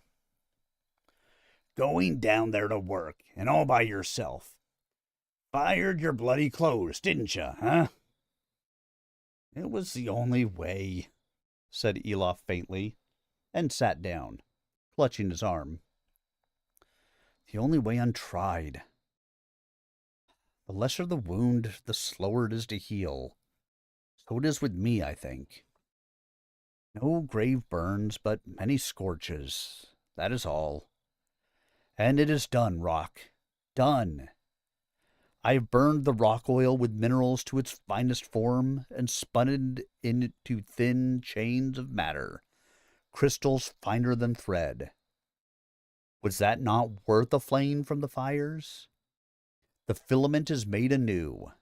"Going down there to work, and all by yourself. Fired your bloody clothes, didn't you, huh?" It was the only way, said Elof faintly, and sat down, clutching his arm. The only way untried. The lesser the wound, the slower it is to heal. So it is with me, I think. No grave burns, but many scorches. That is all. And it is done, Rock. Done. I have burned the rock oil with minerals to its finest form and spun it into thin chains of matter, crystals finer than thread. Was that not worth a flame from the fires? The filament is made anew,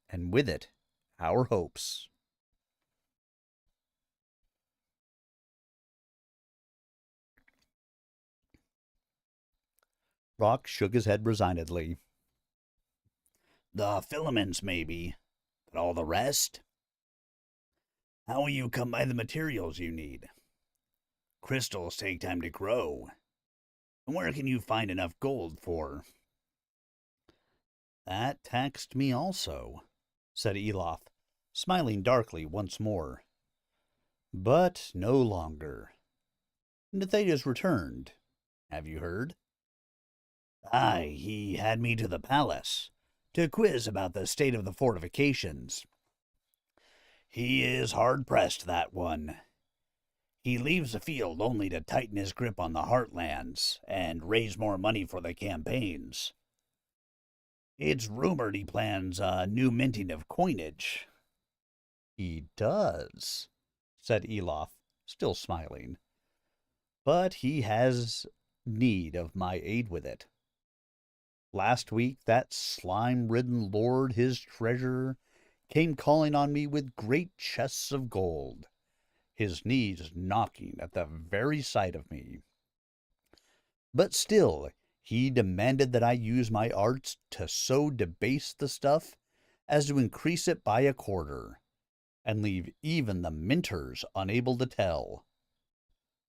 and with it, our hopes. Rock shook his head resignedly. The filaments, maybe, but all the rest? How will you come by the materials you need? Crystals take time to grow. And where can you find enough gold for? That taxed me also, said Elof, smiling darkly once more. But no longer. Nithaida's returned. Have you heard? Aye, he had me to the palace, to quiz about the state of the fortifications. He is hard-pressed, that one. He leaves the field only to tighten his grip on the heartlands and raise more money for the campaigns. It's rumored he plans a new minting of coinage. He does, said Elof, still smiling. But he has need of my aid with it. Last week, that slime-ridden lord, his treasurer, came calling on me with great chests of gold, his knees knocking at the very sight of me. But still, he demanded that I use my arts to so debase the stuff as to increase it by a quarter, and leave even the minters unable to tell.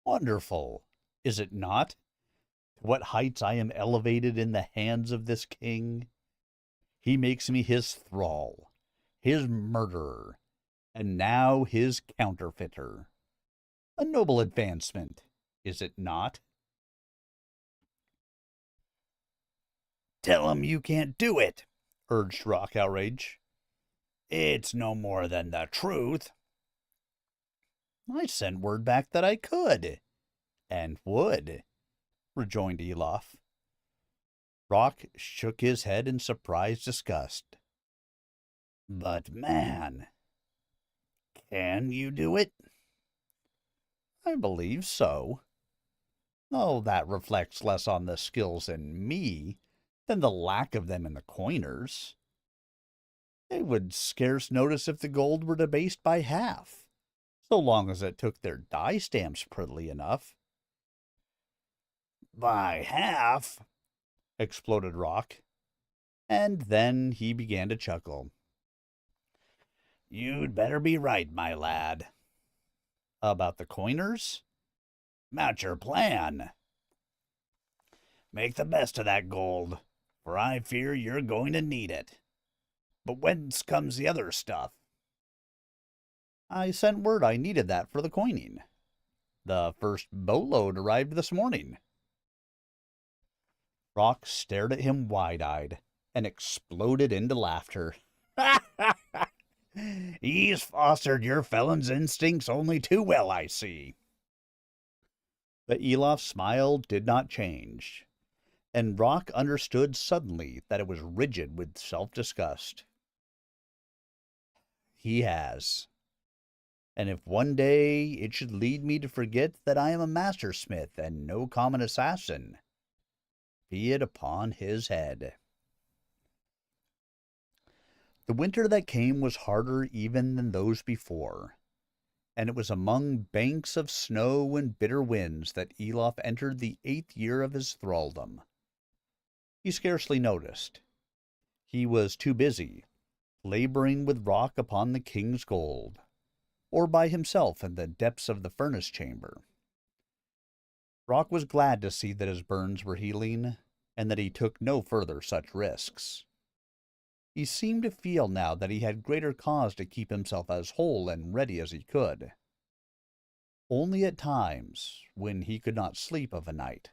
Wonderful, is it not? To what heights I am elevated in the hands of this king. He makes me his thrall, his murderer, and now his counterfeiter. A noble advancement, is it not? Tell him you can't do it, urged Rock, outrage. It's no more than the truth. I sent word back that I could, and would, rejoined Elof. Rock shook his head in surprised disgust. But man, can you do it? I believe so. Oh, that reflects less on the skills in me than the lack of them in the coiners. They would scarce notice if the gold were debased by half, so long as it took their die stamps prettily enough. By half? Exploded Rock, and then he began to chuckle. You'd better be right, my lad. About the coiners? About your plan. Make the best of that gold, for I fear you're going to need it. But whence comes the other stuff? I sent word I needed that for the coining. The first boatload arrived this morning. Rock stared at him wide-eyed and exploded into laughter. He's fostered your felon's instincts only too well, I see. But Elof's smile did not change, and Rock understood suddenly that it was rigid with self-disgust. He has. And if one day it should lead me to forget that I am a master smith and no common assassin, be it upon his head. The winter that came was harder even than those before, and it was among banks of snow and bitter winds that Elof entered the 8th year of his thraldom. He scarcely noticed. He was too busy, laboring with Rock upon the king's gold, or by himself in the depths of the furnace chamber. Rock was glad to see that his burns were healing, and that he took no further such risks. He seemed to feel now that he had greater cause to keep himself as whole and ready as he could. Only at times, when he could not sleep of a night,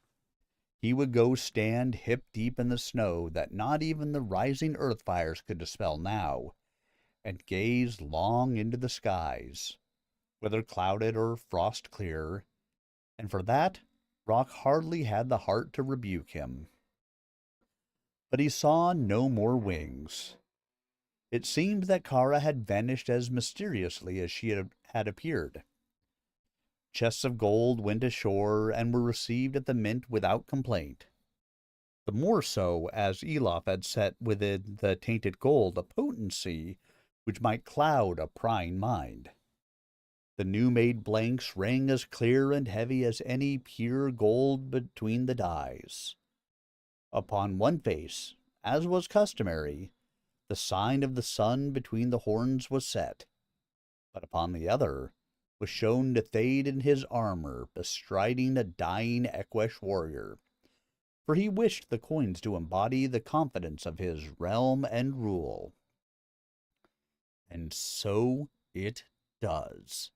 he would go stand hip-deep in the snow that not even the rising earth fires could dispel now, and gaze long into the skies, whether clouded or frost-clear, and for that Rock hardly had the heart to rebuke him. But he saw no more wings. It seemed that Kara had vanished as mysteriously as she had appeared. Chests of gold went ashore and were received at the mint without complaint. The more so as Elof had set within the tainted gold a potency which might cloud a prying mind. The new-made blanks rang as clear and heavy as any pure gold between the dies. Upon one face, as was customary, the sign of the sun between the horns was set, but upon the other was shown the Thade in his armor bestriding a dying Eqwesh warrior, for he wished the coins to embody the confidence of his realm and rule. And so it does,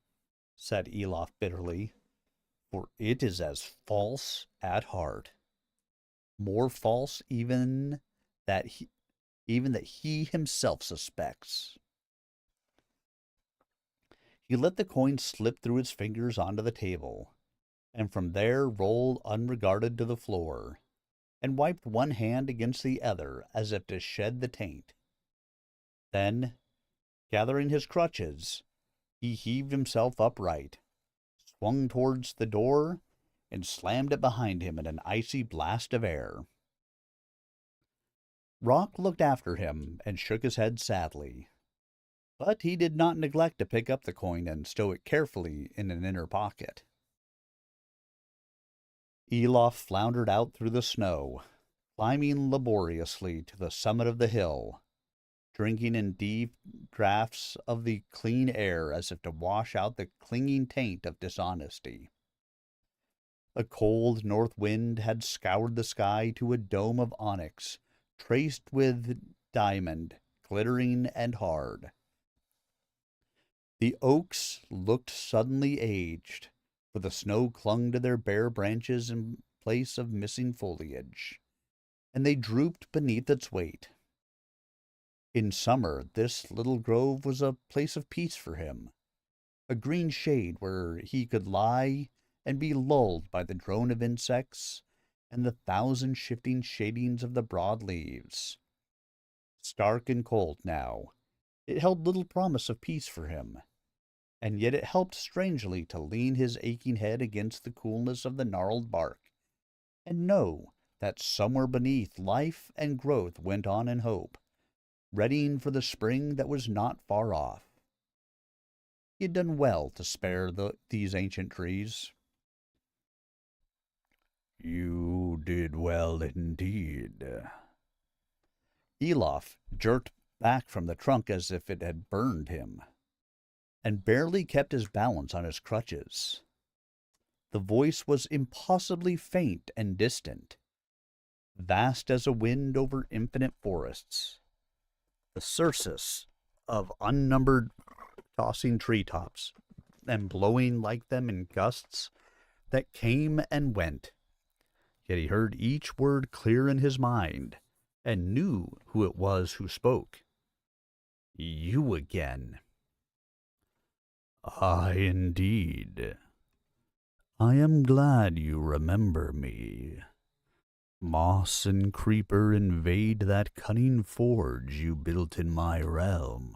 said Elof bitterly, for it is as false at heart. More false even that he himself suspects. He let the coin slip through his fingers onto the table, and from there roll unregarded to the floor, and wiped one hand against the other as if to shed the taint. Then, gathering his crutches, he heaved himself upright, swung towards the door, and slammed it behind him in an icy blast of air. Rock looked after him and shook his head sadly, but he did not neglect to pick up the coin and stow it carefully in an inner pocket. Elof floundered out through the snow, climbing laboriously to the summit of the hill, drinking in deep draughts of the clean air as if to wash out the clinging taint of dishonesty. A cold north wind had scoured the sky to a dome of onyx, traced with diamond, glittering and hard. The oaks looked suddenly aged, for the snow clung to their bare branches in place of missing foliage, and they drooped beneath its weight. In summer, this little grove was a place of peace for him, a green shade where he could lie and be lulled by the drone of insects and the thousand shifting shadings of the broad leaves. Stark and cold now, it held little promise of peace for him, and yet it helped strangely to lean his aching head against the coolness of the gnarled bark, and know that somewhere beneath life and growth went on in hope, readying for the spring that was not far off. He had done well to spare these ancient trees. You did well indeed. Elof jerked back from the trunk as if it had burned him, and barely kept his balance on his crutches. The voice was impossibly faint and distant, vast as a wind over infinite forests, the surcease of unnumbered tossing treetops, and blowing like them in gusts that came and went. Yet he heard each word clear in his mind, and knew who it was who spoke. You again. I indeed. I am glad you remember me. Moss and creeper invade that cunning forge you built in my realm.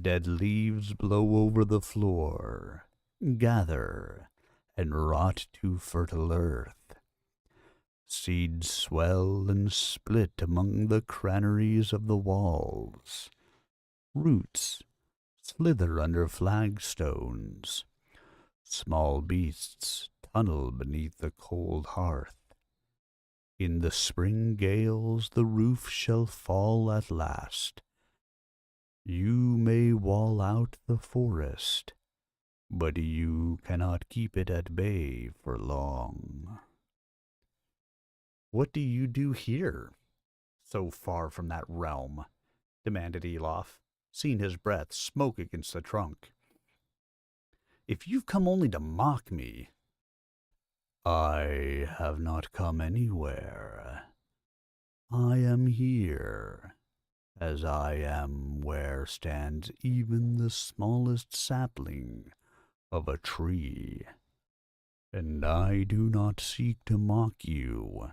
Dead leaves blow over the floor, gather, and rot to fertile earth. Seeds swell and split among the crannies of the walls. Roots slither under flagstones. Small beasts tunnel beneath the cold hearth. In the spring gales the roof shall fall at last. You may wall out the forest, but you cannot keep it at bay for long. What do you do here? so far from that realm? Demanded Elof, seeing his breath smoke against the trunk. If you've come only to mock me, I have not come anywhere. I am here, as I am where stands even the smallest sapling of a tree. And I do not seek to mock you,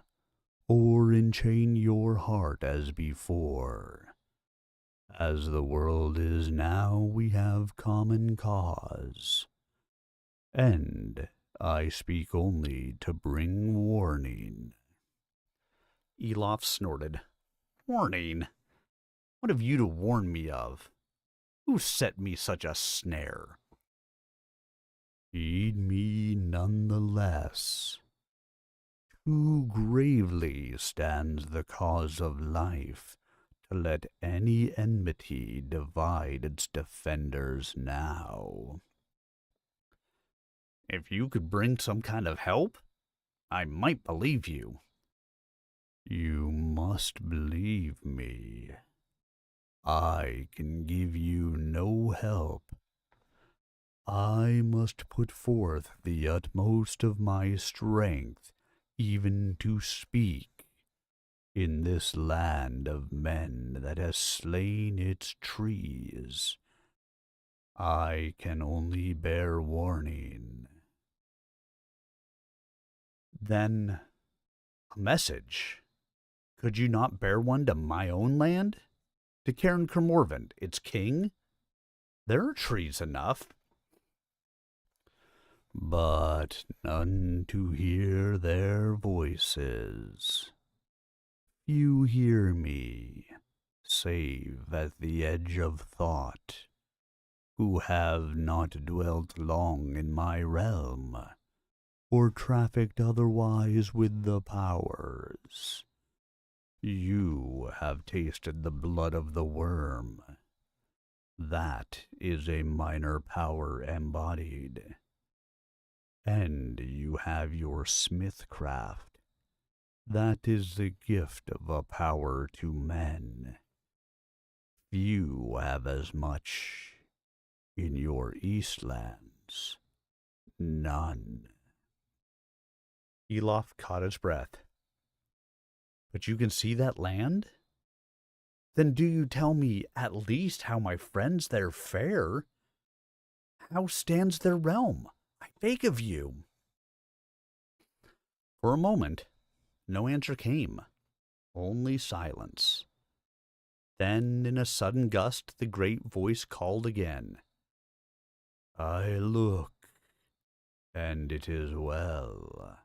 or enchain your heart as before. As the world is now, we have common cause. And I speak only to bring warning. Elof snorted. Warning? What have you to warn me of? Who set me such a snare? Heed me none the less. Too gravely stands the cause of life to let any enmity divide its defenders now. If you could bring some kind of help, I might believe you. You must believe me. I can give you no help. I must put forth the utmost of my strength even to speak in this land of men that has slain its trees. I can only bear warning. Then, a message. Could you not bear one to my own land? To Cairn Kermorvant, its king? There are trees enough. But none to hear their voices. Few hear me, save at the edge of thought, who have not dwelt long in my realm, or trafficked otherwise with the powers. You have tasted the blood of the worm. That is a minor power embodied. And you have your smithcraft. That is the gift of a power to men. Few have as much in your Eastlands. None. Elof caught his breath. But you can see that land? Then do you tell me at least how my friends there fare? How stands their realm? I beg of you. For a moment, no answer came, only silence. Then, in a sudden gust, the great voice called again. I look, and it is well.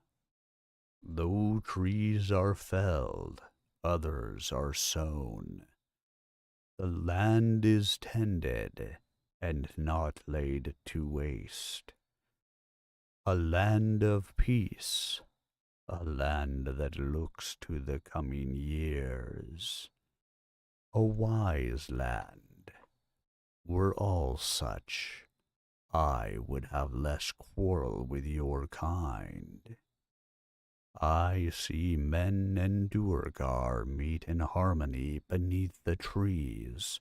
Though trees are felled, others are sown. The land is tended, and not laid to waste. A land of peace, a land that looks to the coming years. A wise land. Were all such, I would have less quarrel with your kind. I see men and Duergar meet in harmony beneath the trees,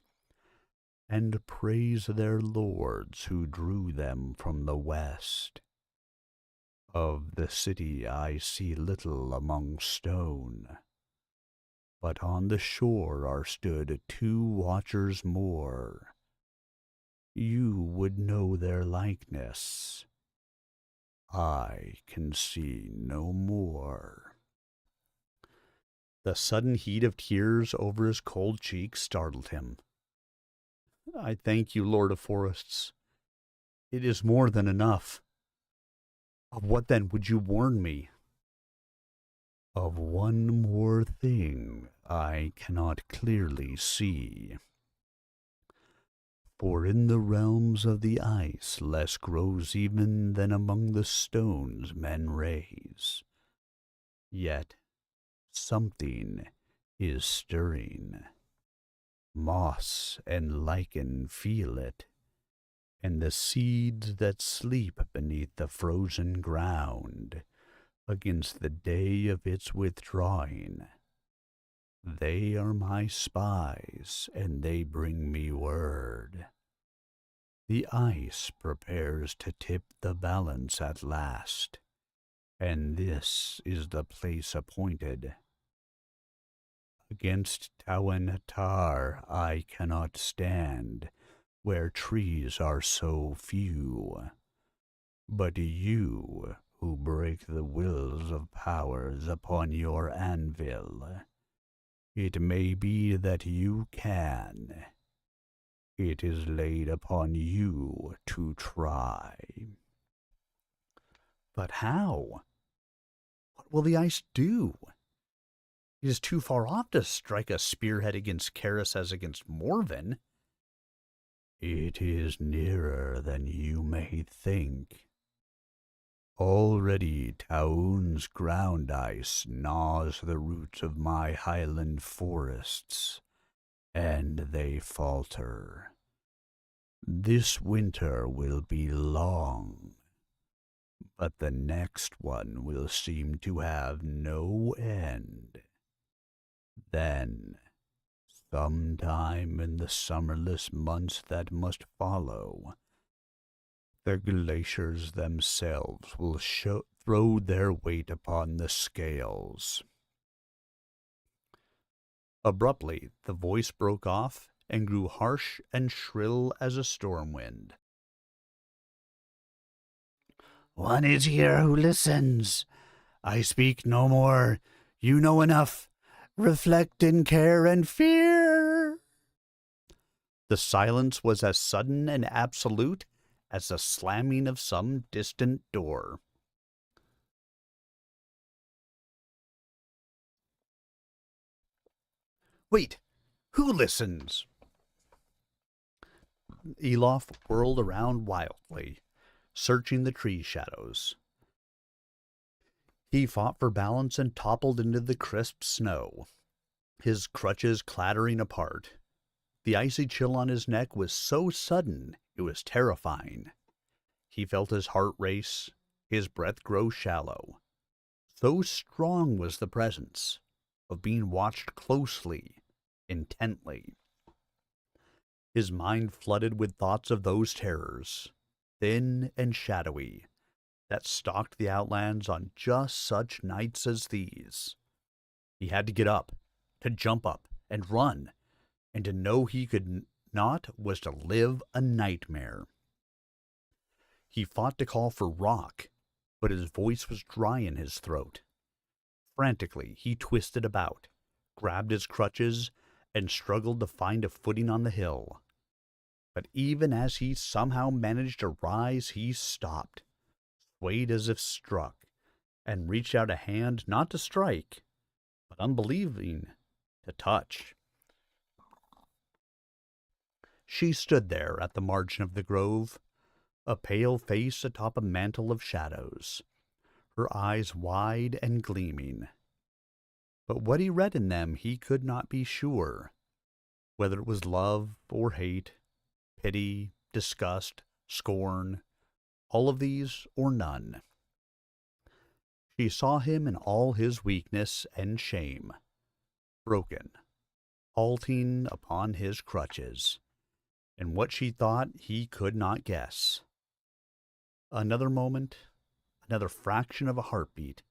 and praise their lords who drew them from the west. Of the city I see little among stone, but on the shore are stood 2 watchers more. You would know their likeness. I can see no more. The sudden heat of tears over his cold cheeks startled him. I thank you, Lord of Forests. It is more than enough. Of what then would you warn me? Of one more thing I cannot clearly see. For in the realms of the ice less grows even than among the stones men raise. Yet something is stirring. Moss and lichen feel it, and the seeds that sleep beneath the frozen ground against the day of its withdrawing. They are my spies, and they bring me word. The ice prepares to tip the balance at last, and this is the place appointed. Against Tawen-Tar I cannot stand, where trees are so few. But you, who break the wills of powers upon your anvil, it may be that you can. It is laid upon you to try. But how? What will the ice do? It is too far off to strike a spearhead against Karis as against Morven. It is nearer than you may think. Already Taun's ground ice gnaws the roots of my highland forests, and they falter. This winter will be long, but the next one will seem to have no end. Then, sometime in the summerless months that must follow, the glaciers themselves will throw their weight upon the scales. Abruptly, the voice broke off and grew harsh and shrill as a storm wind. One is here who listens. I speak no more. You know enough. Reflect in care and fear. The silence was as sudden and absolute as the slamming of some distant door. Wait, who listens? Elof whirled around wildly, searching the tree shadows. He fought for balance and toppled into the crisp snow, his crutches clattering apart. The icy chill on his neck was so sudden it was terrifying. He felt his heart race, his breath grow shallow. So strong was the presence of being watched closely, intently. His mind flooded with thoughts of those terrors, thin and shadowy, that stalked the outlands on just such nights as these. He had to get up, to jump up and run, and to know he could not was to live a nightmare. He fought to call for Rock, but his voice was dry in his throat. Frantically, he twisted about, grabbed his crutches, and struggled to find a footing on the hill. But even as he somehow managed to rise, he stopped, swayed as if struck, and reached out a hand not to strike, but unbelieving to touch. She stood there at the margin of the grove, a pale face atop a mantle of shadows, her eyes wide and gleaming. But what he read in them he could not be sure, whether it was love or hate, pity, disgust, scorn, all of these or none. She saw him in all his weakness and shame, broken, halting upon his crutches, and what she thought he could not guess. Another moment, another fraction of a heartbeat,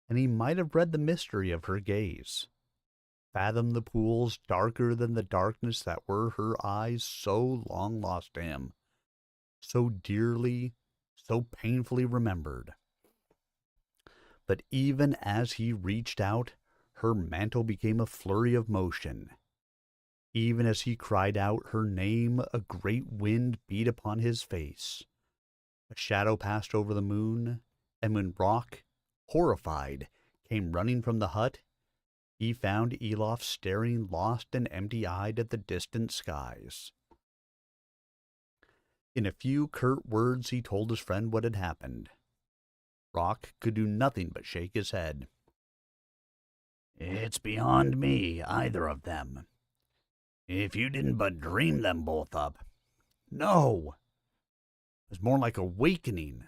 and he might have read the mystery of her gaze, fathomed the pools darker than the darkness that were her eyes so long lost to him, so dearly, so painfully remembered. But even as he reached out, her mantle became a flurry of motion. Even as he cried out her name, a great wind beat upon his face. A shadow passed over the moon, and when Rock, horrified, came running from the hut, he found Elof staring lost and empty-eyed at the distant skies. In a few curt words he told his friend what had happened. Rock could do nothing but shake his head. It's beyond me, either of them. If you didn't but dream them both up. No! It was more like awakening.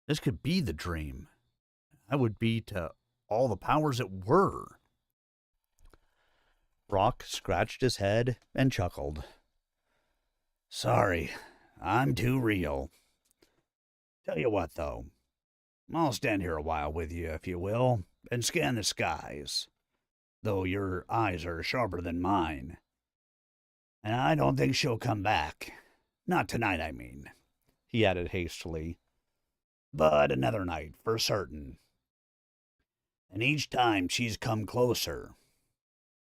This could be the dream. I would be to all the powers that were. Rock scratched his head and chuckled. Sorry, I'm too real. Tell you what, though. I'll stand here a while with you, if you will, and scan the skies, though your eyes are sharper than mine. And I don't think she'll come back. Not tonight, I mean, he added hastily. But another night, for certain. And each time she's come closer.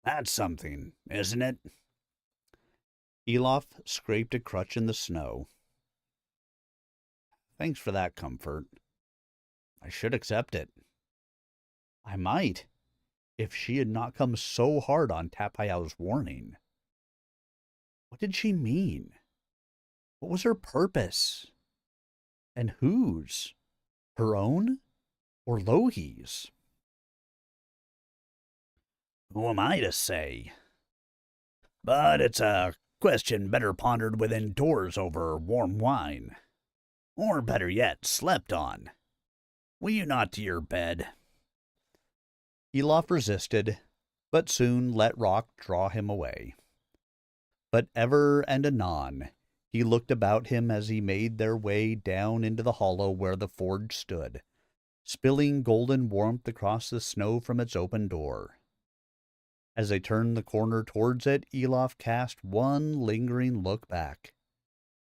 That's something, isn't it? Elof scraped a crutch in the snow. Thanks for that comfort. I should accept it. I might, if she had not come so hard on Tapayao's warning. What did she mean? What was her purpose? And whose? Her own? Or Louhi's? Who am I to say? But it's a question better pondered within doors over warm wine. Or better yet, slept on. Will you not to your bed? Elof resisted, but soon let Rock draw him away. But ever and anon he looked about him as he made their way down into the hollow where the forge stood, spilling golden warmth across the snow from its open door. As they turned the corner towards it, Elof cast one lingering look back,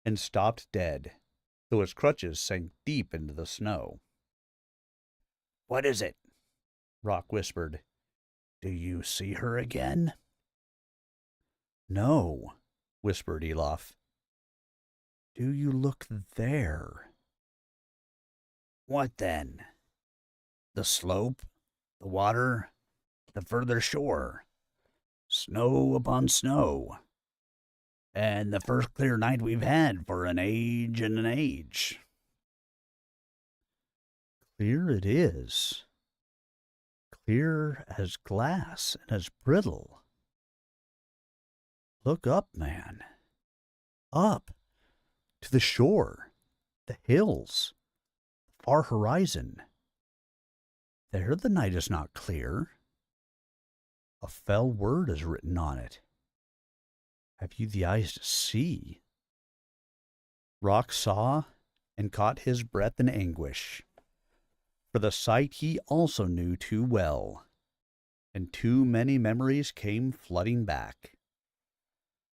and stopped dead, though his crutches sank deep into the snow. What is it? Rock whispered. Do you see her again? No, whispered Elof. Do you look there? What then? The slope? The water? The further shore? Snow upon snow. And the first clear night we've had for an age and an age. Clear it is. Clear as glass and as brittle. Look up, man. Up. To the shore. The hills. The far horizon. There the night is not clear. A fell word is written on it. Have you the eyes to see? Rock saw and caught his breath in anguish. For the sight he also knew too well, and too many memories came flooding back.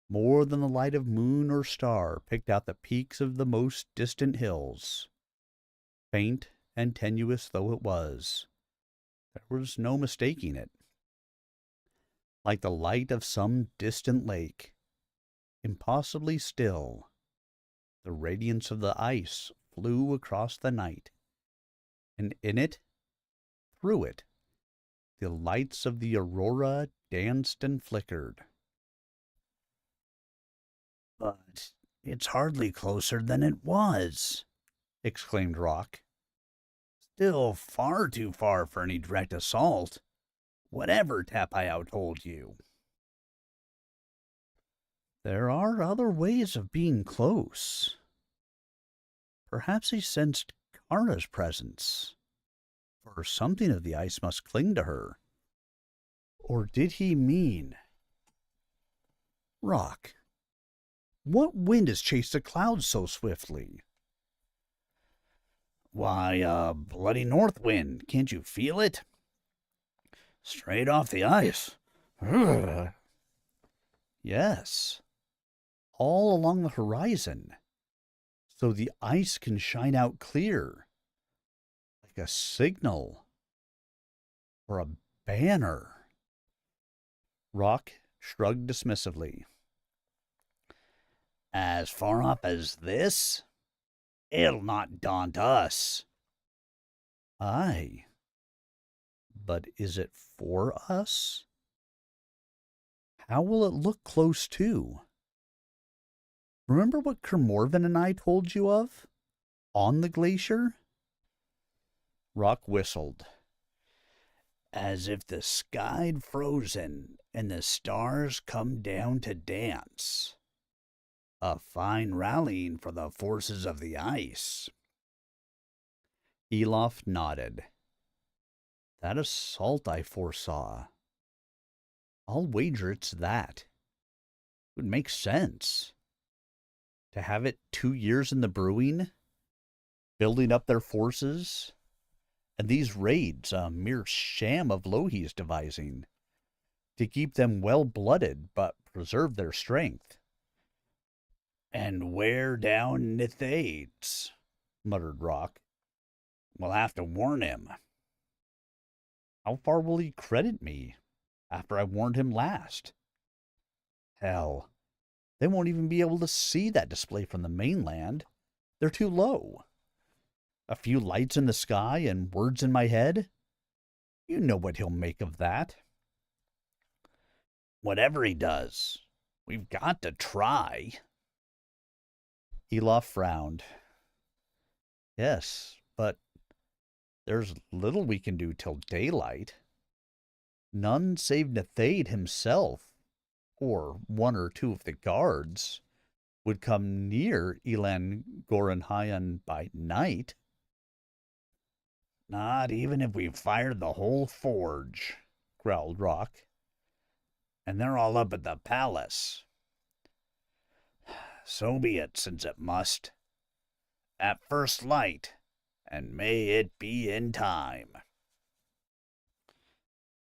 More than the light of moon or star picked out the peaks of the most distant hills. Faint and tenuous though it was, there was no mistaking it. Like the light of some distant lake, impossibly still, the radiance of the ice flew across the night, and in it, through it, the lights of the aurora danced and flickered. But it's hardly closer than it was, exclaimed Rock. Still far too far for any direct assault, whatever Tapayao told you. There are other ways of being close. Perhaps he sensed Kara's presence, for something of the ice must cling to her. Or did he mean... Rock, what wind has chased the clouds so swiftly? Why, bloody north wind. Can't you feel it? Straight off the ice. Yes. All along the horizon. So the ice can shine out clear. Like a signal. Or a banner. Rock shrugged dismissively. As far off as this? It'll not daunt us. Aye. But is it for us? How will it look close to? Remember what Kermorven and I told you of? On the glacier? Rock whistled. As if the sky'd frozen and the stars come down to dance. A fine rallying for the forces of the ice. Elof nodded. That assault I foresaw. I'll wager it's that. It would make sense. To have it 2 years in the brewing, building up their forces, and these raids a mere sham of Louhi's devising, to keep them well-blooded but preserve their strength. And wear down Nithades, Muttered Rock. We'll have to warn him. How far will he credit me after I warned him last? Hell, they won't even be able to see that display from the mainland. They're too low. A few lights in the sky and words in my head? You know what he'll make of that. Whatever he does, we've got to try. Elof frowned. Yes, but there's little we can do till daylight. None save Nithade himself, or one or two of the guards, would come near Elan Gorenhayan by night. Not even if we fired the whole forge, growled Rock. And they're all up at the palace. So be it, since it must. At first light, and may it be in time.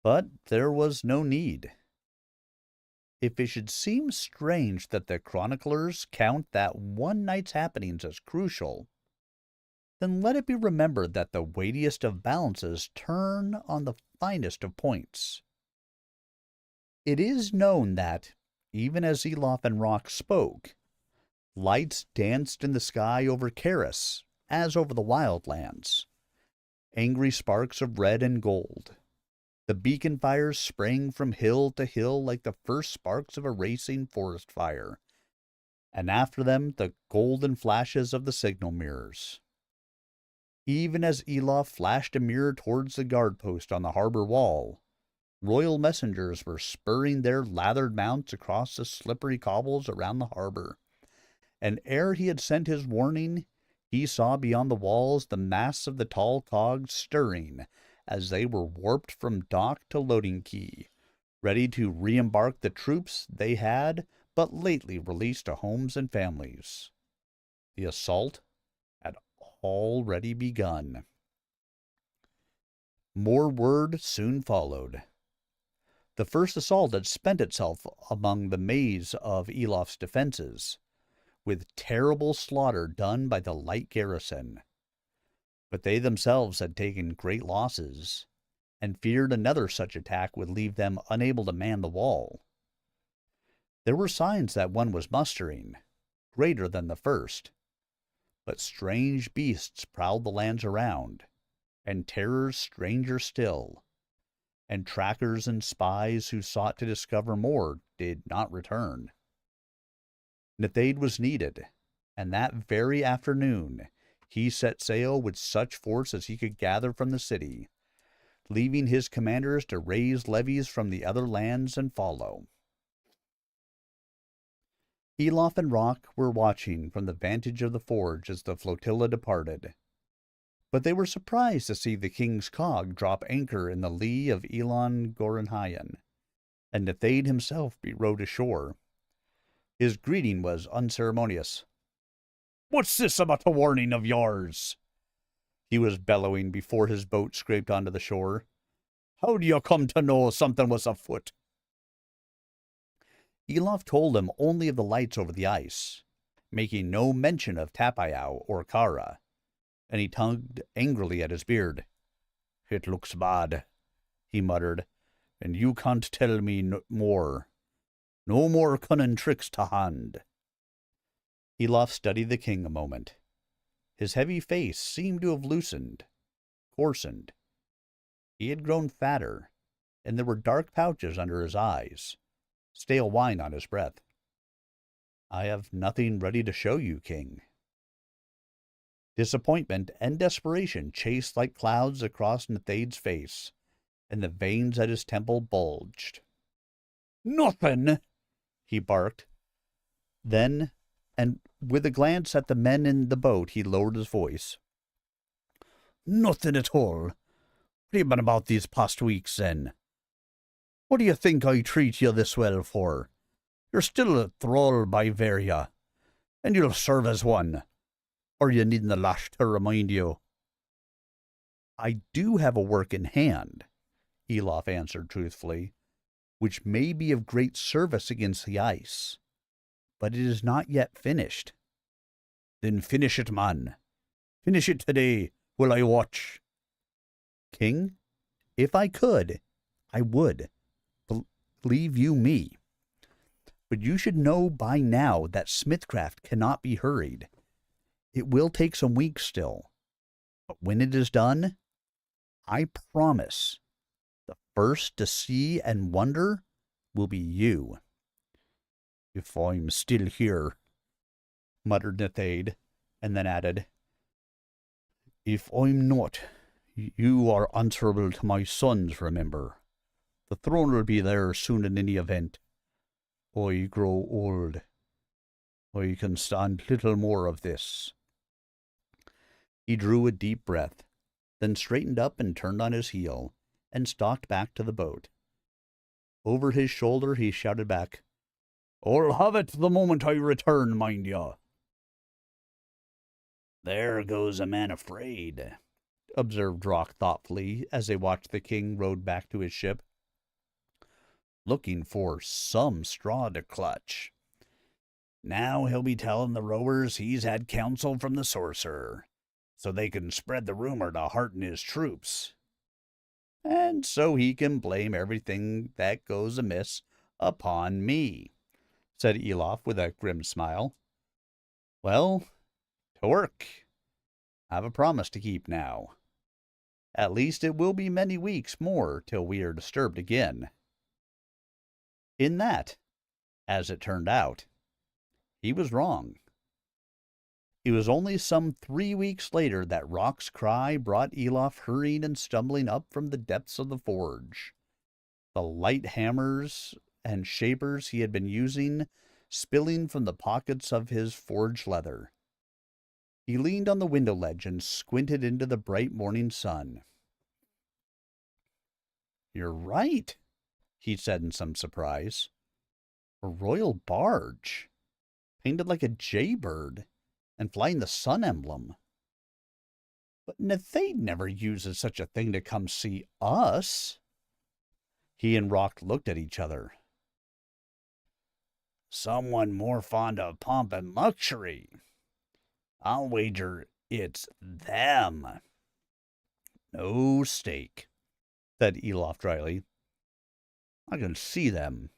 But there was no need. If it should seem strange that the chroniclers count that one night's happenings as crucial, then let it be remembered that the weightiest of balances turn on the finest of points. It is known that, even as Elof and Rock spoke, lights danced in the sky over Karis, as over the wildlands. Angry sparks of red and gold. The beacon fires sprang from hill to hill like the first sparks of a racing forest fire, and after them the golden flashes of the signal mirrors. Even as Elof flashed a mirror towards the guard post on the harbor wall, royal messengers were spurring their lathered mounts across the slippery cobbles around the harbor, and ere he had sent his warning, he saw beyond the walls the masts of the tall cogs stirring as they were warped from dock to loading quay, ready to re-embark the troops they had but lately released to homes and families. The assault had already begun. More word soon followed. The first assault had spent itself among the maze of Elof's defenses, with terrible slaughter done by the light garrison. But they themselves had taken great losses, and feared another such attack would leave them unable to man the wall. There were signs that one was mustering, greater than the first, but strange beasts prowled the lands around, and terrors stranger still, and trackers and spies who sought to discover more did not return. Nithade was needed, and that very afternoon he set sail with such force as he could gather from the city, leaving his commanders to raise levies from the other lands and follow. Elof and Rock were watching from the vantage of the forge as the flotilla departed, but they were surprised to see the king's cog drop anchor in the lee of Elan Gorenhayan, and Nithade himself be rowed ashore. His greeting was unceremonious. "What's this about a warning of yours?" he was bellowing before his boat scraped onto the shore. "How do you come to know something was afoot?" Elof told him only of the lights over the ice, making no mention of Tapayao or Kara, and he tugged angrily at his beard. "It looks bad," he muttered, "and you can't tell me more. No more cunning tricks to hand." Elof studied the king a moment. His heavy face seemed to have loosened, coarsened. He had grown fatter, and there were dark pouches under his eyes, stale wine on his breath. "I have nothing ready to show you, king." Disappointment and desperation chased like clouds across Nithade's face, and the veins at his temple bulged. "Nothing!" he barked. Then, and with a glance at the men in the boat, he lowered his voice. "Nothing at all. What have you been about these past weeks, then?" What do you think I treat you this well for? You're still a thrall by Veria, and you'll serve as one. Or you needn't the lash to remind you. I do have a work in hand, Elof answered truthfully, which may be of great service against the ice, but it is not yet finished. Then finish it, man. Finish it today, while I watch. King, if I could, I would. Believe you me. But you should know by now that smithcraft cannot be hurried. It will take some weeks still. But when it is done, I promise, the first to see and wonder will be you. If I'm still here, muttered Nethade, and then added, if I'm not, you are answerable to my sons, remember. The throne will be theirs soon in any event. I grow old. I can stand little more of this. He drew a deep breath, then straightened up and turned on his heel, and stalked back to the boat. Over his shoulder he shouted back, I'll have it the moment I return, mind ya. There goes a man afraid, observed Rock thoughtfully as they watched the king rowed back to his ship. Looking for some straw to clutch. Now he'll be telling the rowers he's had counsel from the sorcerer, so they can spread the rumor to hearten his troops. And so he can blame everything that goes amiss upon me, said Elof with a grim smile. Well, to work. I've a promise to keep now. At least it will be many weeks more till we are disturbed again. In that, as it turned out, he was wrong. It was only some 3 weeks later that Rock's cry brought Elof hurrying and stumbling up from the depths of the forge. The light hammers and shapers he had been using spilling from the pockets of his forge leather. He leaned on the window ledge and squinted into the bright morning sun. You're right, he said in some surprise. A royal barge, painted like a jaybird, and flying the sun emblem. But Nethade never uses such a thing to come see us. He and Rock looked at each other. Someone more fond of pomp and luxury. I'll wager it's them. No stake, said Elof dryly. I can see them,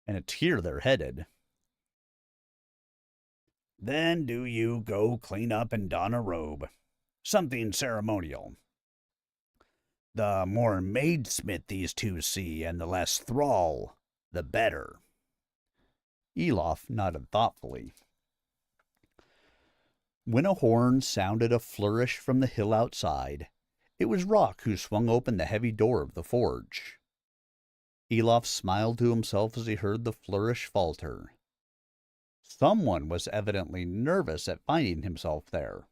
and it's here they're headed. Then do you go clean up and don a robe, something ceremonial. The more maidsmith these two see, and the less thrall, the better. Elof nodded thoughtfully. When a horn sounded a flourish from the hill outside, it was Rock who swung open the heavy door of the forge. Elof smiled to himself as he heard the flourish falter. Someone was evidently nervous at finding himself there.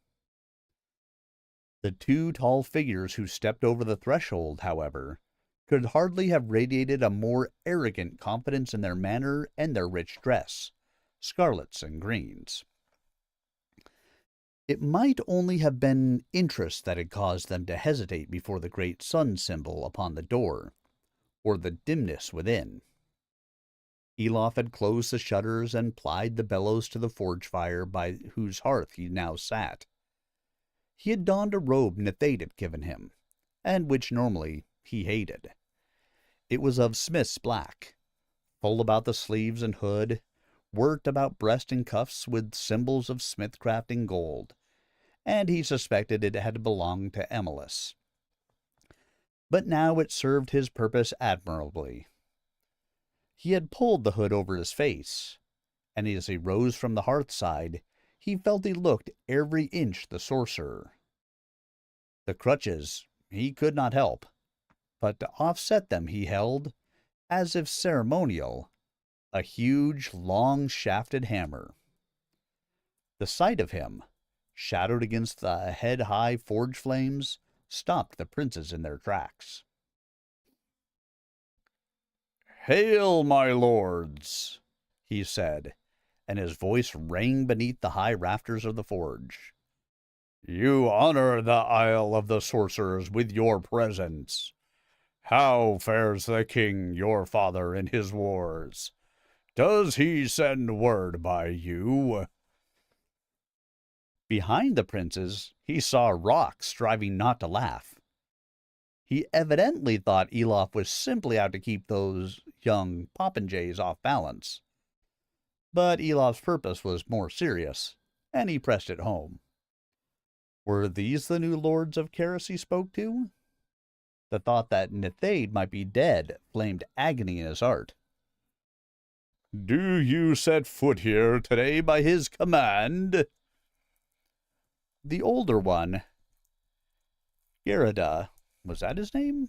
The two tall figures who stepped over the threshold, however, could hardly have radiated a more arrogant confidence in their manner and their rich dress, scarlets and greens. It might only have been interest that had caused them to hesitate before the great sun symbol upon the door, or the dimness within. Elof had closed the shutters and plied the bellows to the forge fire by whose hearth he now sat. He had donned a robe Nethade had given him, and which normally he hated. It was of smith's black, full about the sleeves and hood, worked about breast and cuffs with symbols of smithcraft in gold, and he suspected it had belonged to Emilus. But now it served his purpose admirably. He had pulled the hood over his face, and as he rose from the hearthside, he felt he looked every inch the sorcerer. The crutches he could not help, but to offset them he held, as if ceremonial, a huge, long-shafted hammer. The sight of him, shadowed against the head-high forge flames, stopped the princes in their tracks. Hail, my lords, he said, and his voice rang beneath the high rafters of the forge. You honor the Isle of the Sorcerers with your presence. How fares the king, your father, in his wars? Does he send word by you? Behind the princes, he saw Rock striving not to laugh. He evidently thought Elof was simply out to keep those young popinjays off balance. But Elof's purpose was more serious, and he pressed it home. Were these the new lords of Caris he spoke to? The thought that Nithade might be dead flamed agony in his heart. Do you set foot here today by his command? The older one, Gerida, was that his name?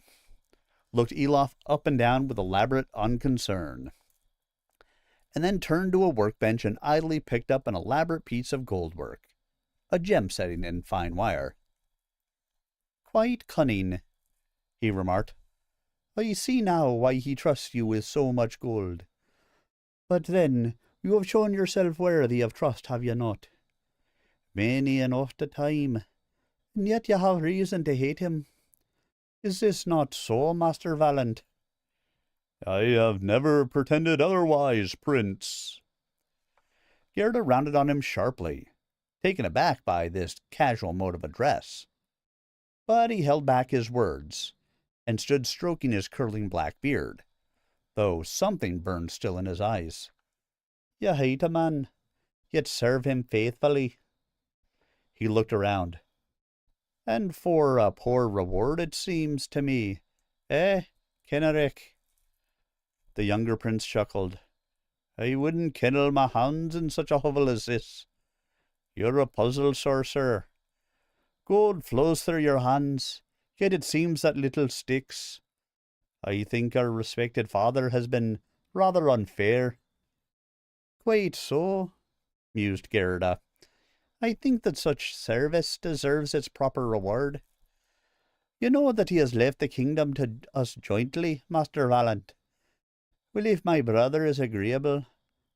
Looked Elof up and down with elaborate unconcern, and then turned to a workbench and idly picked up an elaborate piece of goldwork, a gem setting in fine wire. Quite cunning, he remarked. I see now why he trusts you with so much gold. But then, you have shown yourself worthy of trust, have you not? Many enough the time, and yet you have reason to hate him. Is this not so, Master Valant? I have never pretended otherwise, Prince. Gerda rounded on him sharply, taken aback by this casual mode of address. But he held back his words, and stood stroking his curling black beard, though something burned still in his eyes. You hate a man, yet serve him faithfully. He looked around. And for a poor reward, it seems to me. Eh, Kenrick? The younger prince chuckled. I wouldn't kennel my hounds in such a hovel as this. You're a puzzle, sorcerer. Gold flows through your hands, yet it seems that little sticks. I think our respected father has been rather unfair. Quite so, mused Gerda. I think that such service deserves its proper reward. You know that he has left the kingdom to us jointly, Master Valant. Well, if my brother is agreeable,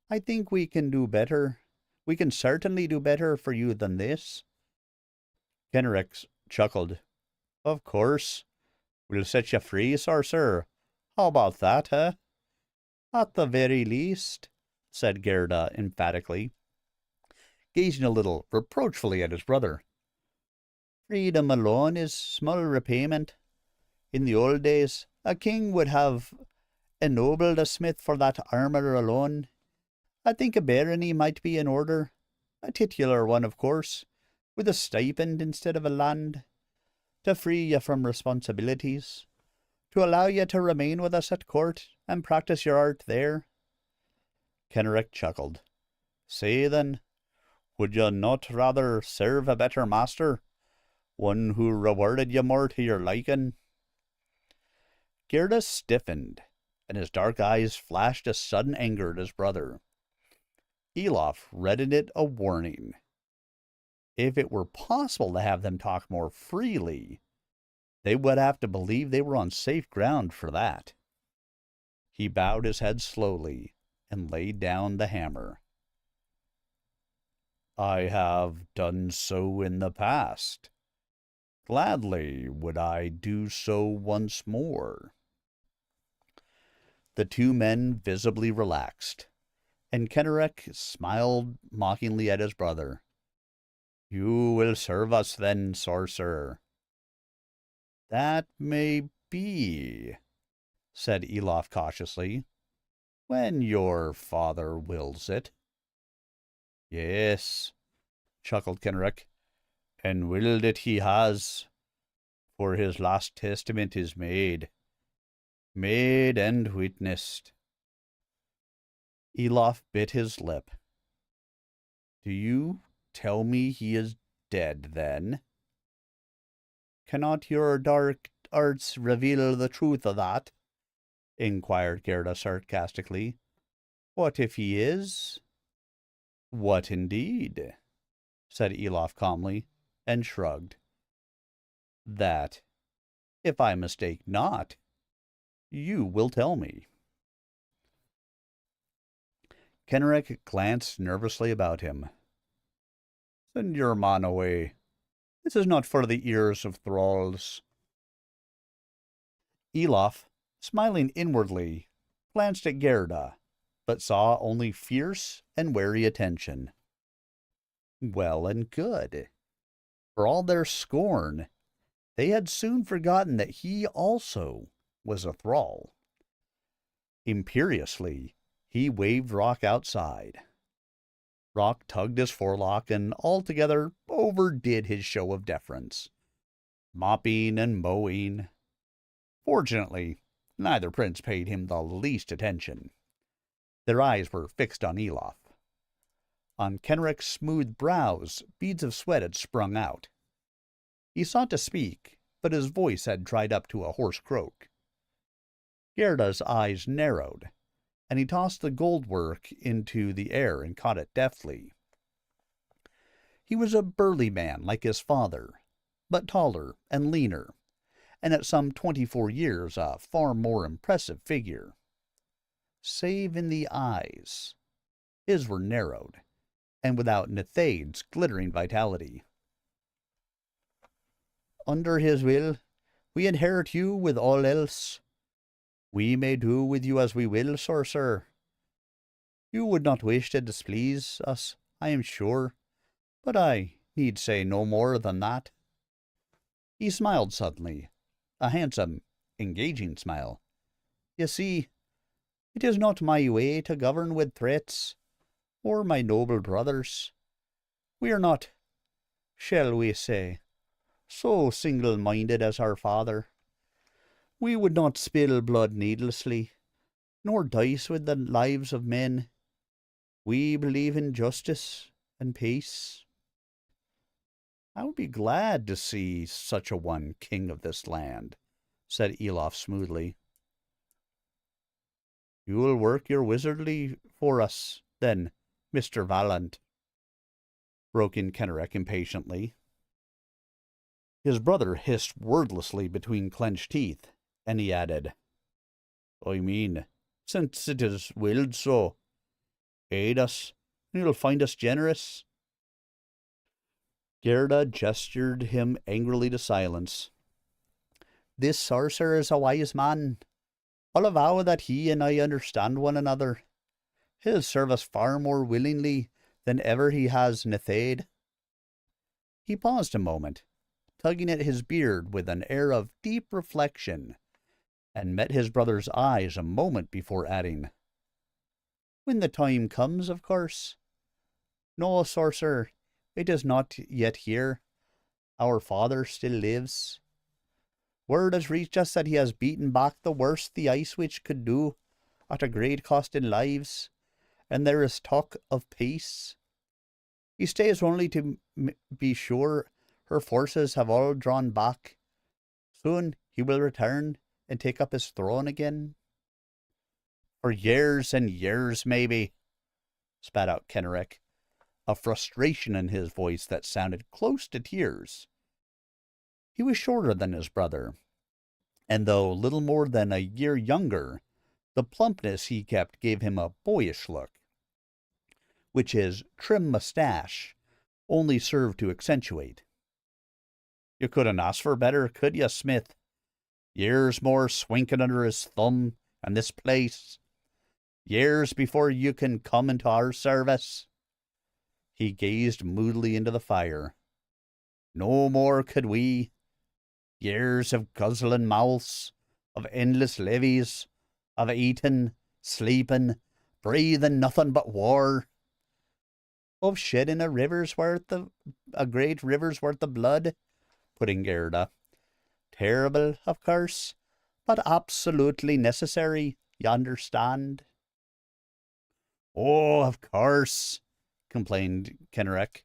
I think we can do better. We can certainly do better for you than this. Kenrick chuckled. Of course. We'll set you free, sorcerer. How about that, eh? At the very least, said Gerda emphatically, gazing a little reproachfully at his brother. Freedom alone is small repayment. In the old days, a king would have ennobled a smith for that armour alone. I think a barony might be in order. A titular one, of course, with a stipend instead of a land, to free you from responsibilities, to allow you to remain with us at court and practice your art there. Kenrick chuckled. Say then, would you not rather serve a better master, one who rewarded you more to your liking? Gerda stiffened, and his dark eyes flashed a sudden anger at his brother. Elof read in it a warning. If it were possible to have them talk more freely, they would have to believe they were on safe ground for that. He bowed his head slowly and laid down the hammer. I have done so in the past. Gladly would I do so once more. The two men visibly relaxed, and Kenrick smiled mockingly at his brother. You will serve us then, sorcerer. That may be, said Elof cautiously, when your father wills it. Yes, chuckled Kenrick, and willed it he has, for his last testament is made and witnessed. Elof bit his lip. Do you tell me he is dead, then? Cannot your dark arts reveal the truth of that? Inquired Gerda sarcastically. What if he is? What indeed? Said Elof calmly, and shrugged. That, if I mistake not, you will tell me. Kenrick glanced nervously about him. Send your man away. This is not for the ears of thralls. Elof, smiling inwardly, glanced at Gerda, but saw only fierce and wary attention. Well and good. For all their scorn, they had soon forgotten that he also was a thrall. Imperiously, he waved Rock outside. Rock tugged his forelock and altogether overdid his show of deference, mopping and mowing. Fortunately, neither prince paid him the least attention. Their eyes were fixed on Elof. On Kenrick's smooth brows, beads of sweat had sprung out. He sought to speak, but his voice had dried up to a hoarse croak. Gerda's eyes narrowed, and he tossed the gold work into the air and caught it deftly. He was a burly man like his father, but taller and leaner, and at some 24 years a far more impressive figure. Save in the eyes. His were narrowed, and without Netheid's glittering vitality. Under his will, we inherit you with all else. We may do with you as we will, sorcerer. You would not wish to displease us, I am sure, but I need say no more than that. He smiled suddenly, a handsome, engaging smile. You see, it is not my way to govern with threats, or my noble brothers. We are not, shall we say, so single-minded as our father. We would not spill blood needlessly, nor dice with the lives of men. We believe in justice and peace. I would be glad to see such a one king of this land, said Elof smoothly. You will work your wizardry for us, then, Mr. Vallant, broke in Kenrick impatiently. His brother hissed wordlessly between clenched teeth, and he added, I mean, since it is willed so, aid us, and you'll find us generous. Gerda gestured him angrily to silence. This sorcerer is a wise man. I'll avow that he and I understand one another. He'll serve us far more willingly than ever he has Netheid. He paused a moment, tugging at his beard with an air of deep reflection, and met his brother's eyes a moment before adding, When the time comes, of course. No, sorcerer, it is not yet here. Our father still lives. Word has reached us that he has beaten back the worst the Ice Witch could do, at a great cost in lives, and there is talk of peace. He stays only to be sure her forces have all drawn back. Soon he will return and take up his throne again. For years and years, maybe, spat out Kenrick, a frustration in his voice that sounded close to tears. He was shorter than his brother, and though little more than a year younger, the plumpness he kept gave him a boyish look, which his trim moustache only served to accentuate. You couldn't ask for better, could you, Smith? Years more swinking under his thumb and this place. Years before you can come into our service. He gazed moodily into the fire. No more could we. Years of guzzling mouths, of endless levees, of eating, sleeping, breathing nothing but war. Of shedding a great river's worth of blood, put in Gerda. Terrible, of course, but absolutely necessary, you understand. Oh, of course, complained Kenrick,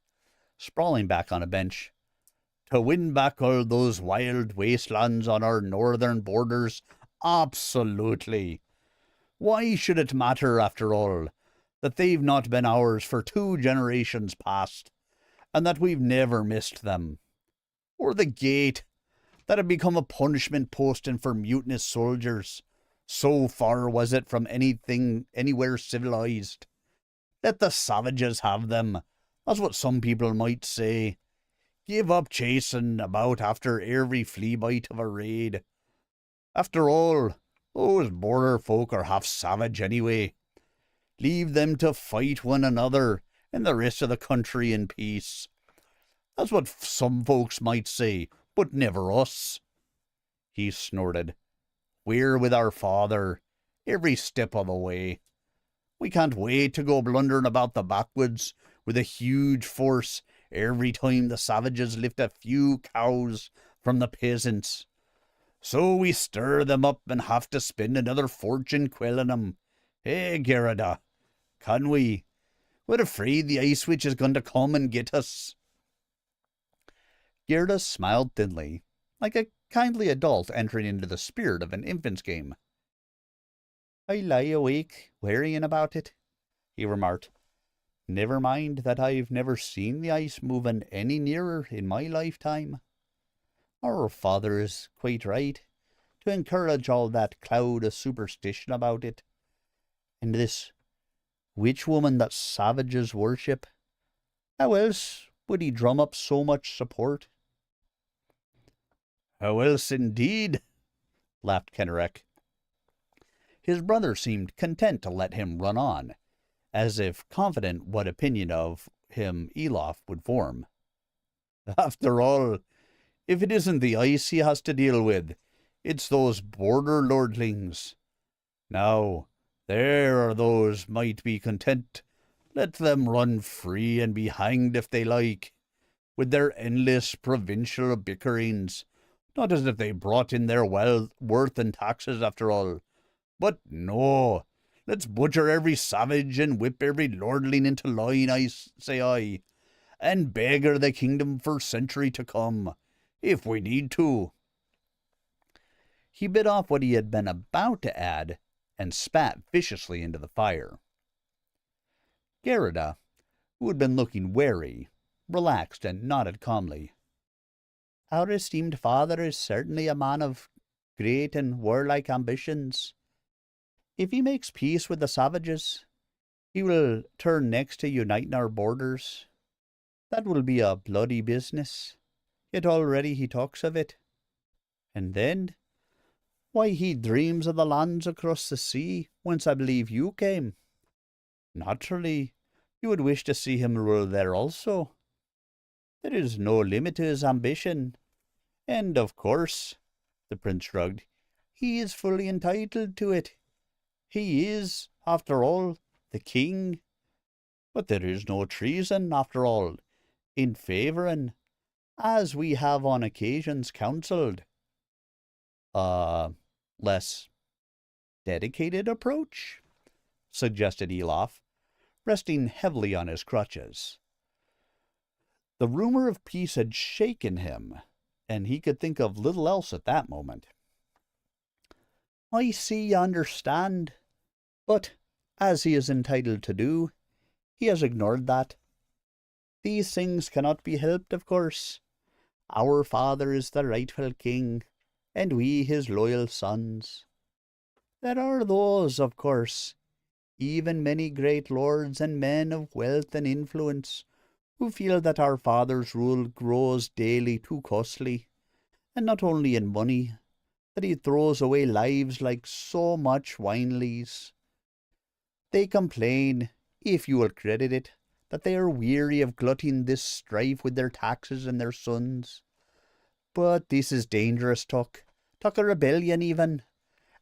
sprawling back on a bench. To win back all those wild wastelands on our northern borders, absolutely. Why should it matter, after all, that they've not been ours for 2 generations past, and that we've never missed them? Or the gate, that had become a punishment posting for mutinous soldiers. So far was it from anything anywhere civilized. Let the savages have them. That's what some people might say. Give up chasing about after every flea bite of a raid. After all, those border folk are half savage anyway. Leave them to fight one another and the rest of the country in peace. That's what some folks might say, but never us. He snorted. We're with our father, every step of the way. We can't wait to go blundering about the backwoods with a huge force every time the savages lift a few cows from the peasants. So we stir them up and have to spend another fortune quelling 'em. Eh, Gerada? Can we? We're afraid the ice witch is going to come and get us. Gerda smiled thinly, like a kindly adult entering into the spirit of an infant's game. I lie awake, worrying about it, he remarked. Never mind that I've never seen the ice moving any nearer in my lifetime. Our father is quite right to encourage all that cloud of superstition about it. And this witch woman that savages worship, how else would he drum up so much support? How else indeed? Laughed Kenrick. His brother seemed content to let him run on, as if confident what opinion of him Elof would form. After all, if it isn't the ice he has to deal with, it's those border lordlings. Now, there are those might be content. Let them run free and be hanged if they like, with their endless provincial bickerings, not as if they brought in their worth and taxes after all. But no, let's butcher every savage and whip every lordling into line, say I, and beggar the kingdom for century to come, if we need to. He bit off what he had been about to add and spat viciously into the fire. Gerida, who had been looking wary, relaxed and nodded calmly. Our esteemed father is certainly a man of great and warlike ambitions. If he makes peace with the savages, he will turn next to uniting our borders. That will be a bloody business, yet already he talks of it. And then, why, he dreams of the lands across the sea, whence I believe you came. Naturally, you would wish to see him rule there also. There is no limit to his ambition, and of course, the prince shrugged, he is fully entitled to it. He is, after all, the king. But there is no treason, after all, in favouring, as we have on occasions counselled, a less dedicated approach, suggested Elof, resting heavily on his crutches. The rumour of peace had shaken him, and he could think of little else at that moment. I see you understand, but, as he is entitled to do, he has ignored that. These things cannot be helped, of course. Our father is the rightful king, and we his loyal sons. There are those, of course, even many great lords and men of wealth and influence, who feel that our father's rule grows daily too costly, and not only in money, that he throws away lives like so much wine lees. They complain, if you will credit it, that they are weary of glutting this strife with their taxes and their sons. But this is dangerous talk a rebellion even,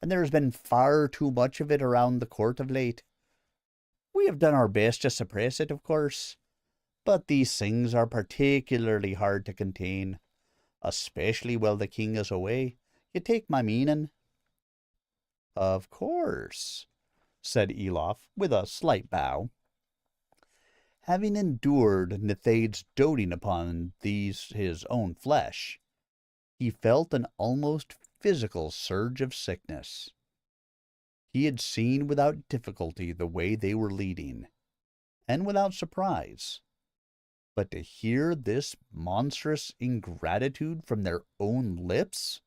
and there has been far too much of it around the court of late. We have done our best to suppress it, of course, but these things are particularly hard to contain, especially while the king is away. You take my meaning? Of course, said Elof, with a slight bow. Having endured Nithade's doting upon these his own flesh, he felt an almost physical surge of sickness. He had seen without difficulty the way they were leading, and without surprise. But to hear this monstrous ingratitude from their own lips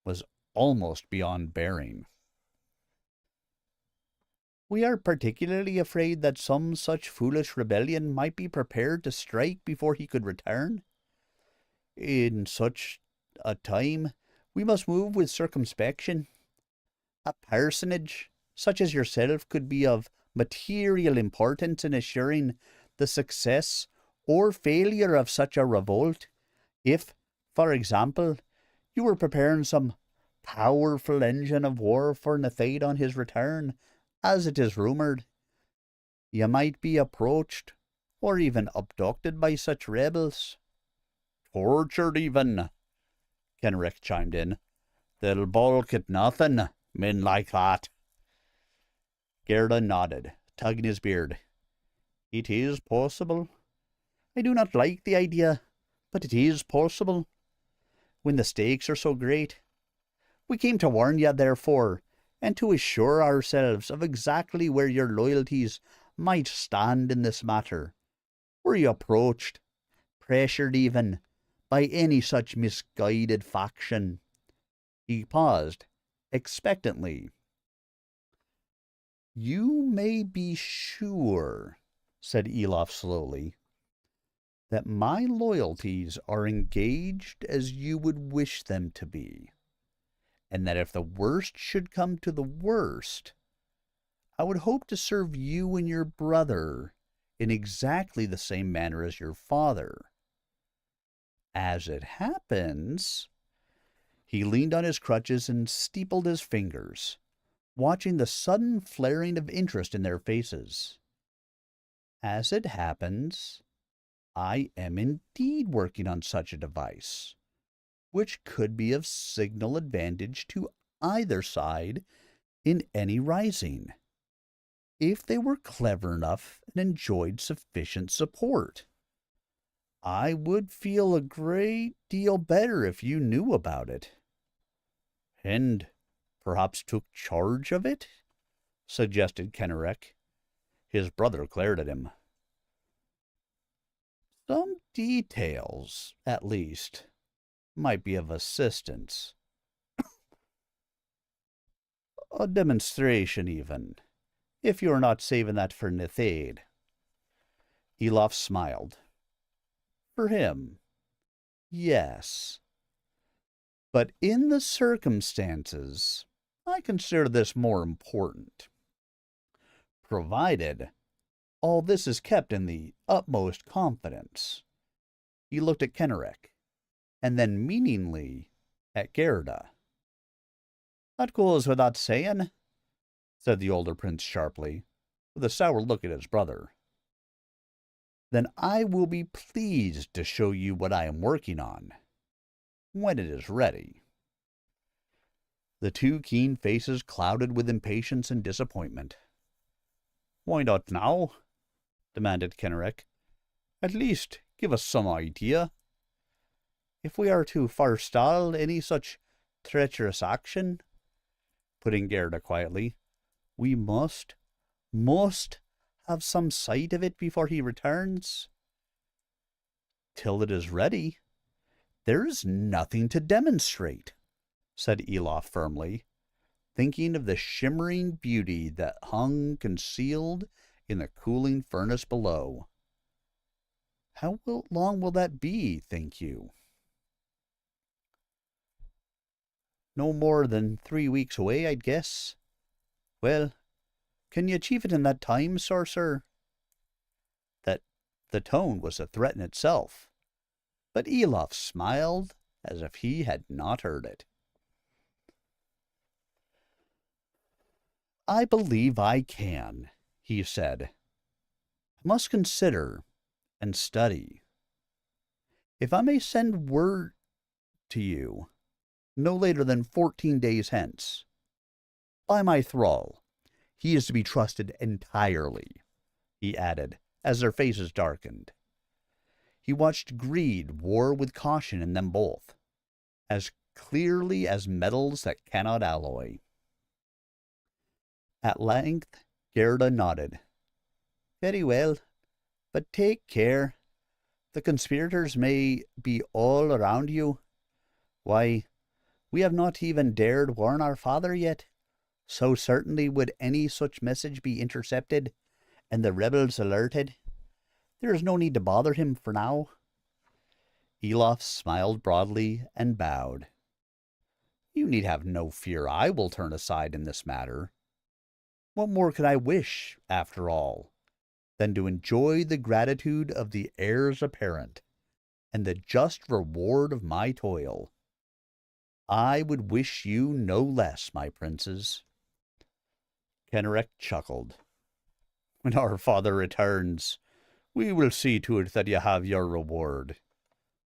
was almost beyond bearing. We are particularly afraid that some such foolish rebellion might be prepared to strike before he could return. In such a time, we must move with circumspection. A personage such as yourself could be of material importance in assuring the success or failure of such a revolt. If, for example, you were preparing some powerful engine of war for Nethaid on his return, as it is rumoured, you might be approached or even abducted by such rebels. Tortured even, Kenrick chimed in. They'll balk at nothing, men like that. Gerda nodded, tugging his beard. It is possible. I do not like the idea, but it is possible. When the stakes are so great. We came to warn you, therefore, and to assure ourselves of exactly where your loyalties might stand in this matter. Were you approached, pressured even, by any such misguided faction? He paused, expectantly. You may be sure, said Elof slowly, that my loyalties are engaged as you would wish them to be, and that if the worst should come to the worst, I would hope to serve you and your brother in exactly the same manner as your father. As it happens, he leaned on his crutches and steepled his fingers, watching the sudden flaring of interest in their faces. As it happens, I am indeed working on such a device, which could be of signal advantage to either side in any rising, if they were clever enough and enjoyed sufficient support. I would feel a great deal better if you knew about it, and perhaps took charge of it, suggested Kenrick. His brother glared at him. Some details, at least, might be of assistance. A demonstration, even, if you are not saving that for Nethaid. Elof smiled. For him, yes. But in the circumstances, I consider this more important. Provided all this is kept in the utmost confidence. He looked at Kenrick, and then meaningly at Gerda. That goes without saying, said the older prince sharply, with a sour look at his brother. Then I will be pleased to show you what I am working on, when it is ready. The two keen faces clouded with impatience and disappointment. Why not now? Demanded Kenrick. At least give us some idea. If we are to forestall any such treacherous action, put in Gerda quietly, we must have some sight of it before he returns. Till it is ready, there is nothing to demonstrate, said Elof firmly, thinking of the shimmering beauty that hung concealed in the cooling furnace below. How long will that be, think you? No more than 3 weeks away, I'd guess. Well, can you achieve it in that time, sorcerer? That the tone was a threat in itself, but Elof smiled as if he had not heard it. I believe I can, he said. I must consider and study. If I may send word to you, no later than 14 days hence, by my thrall, he is to be trusted entirely, he added, as their faces darkened. He watched greed war with caution in them both, as clearly as metals that cannot alloy. At length, Gerda nodded. Very well, but take care. The conspirators may be all around you. Why, we have not even dared warn our father yet, So certainly would any such message be intercepted and the rebels alerted. There is no need to bother him for now. Elof smiled broadly and bowed. You need have no fear. I will turn aside in this matter. What more could I wish, after all, than to enjoy the gratitude of the heirs apparent and the just reward of my toil? I would wish you no less, my princes. Kenrick chuckled. When our father returns, we will see to it that you have your reward.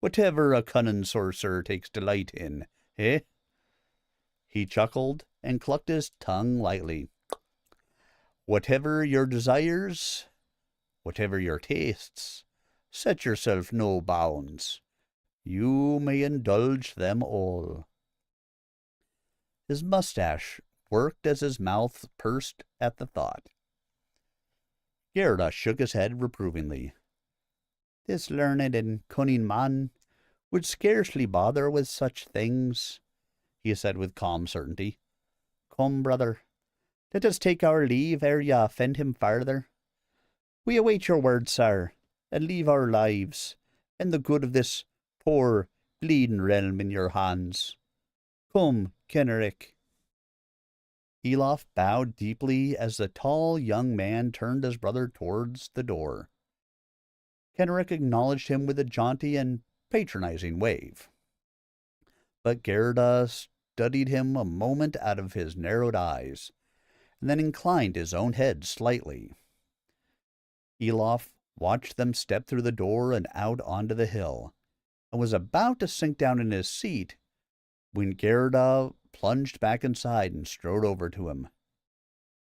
Whatever a cunning sorcerer takes delight in, eh? He chuckled and clucked his tongue lightly. Whatever your desires, whatever your tastes, set yourself no bounds. You may indulge them all. His mustache worked as his mouth pursed at the thought. Gerda shook his head reprovingly. This learned and cunning man would scarcely bother with such things, he said with calm certainty. Come, brother, let us take our leave ere ye offend him farther. We await your word, sir, and leave our lives and the good of this poor, bleeding realm in your hands. Come, Kenrick. Elof bowed deeply as the tall young man turned his brother towards the door. Kenrick acknowledged him with a jaunty and patronizing wave. But Gerda studied him a moment out of his narrowed eyes, and then inclined his own head slightly. Elof watched them step through the door and out onto the hill, and was about to sink down in his seat when Gerda plunged back inside and strode over to him.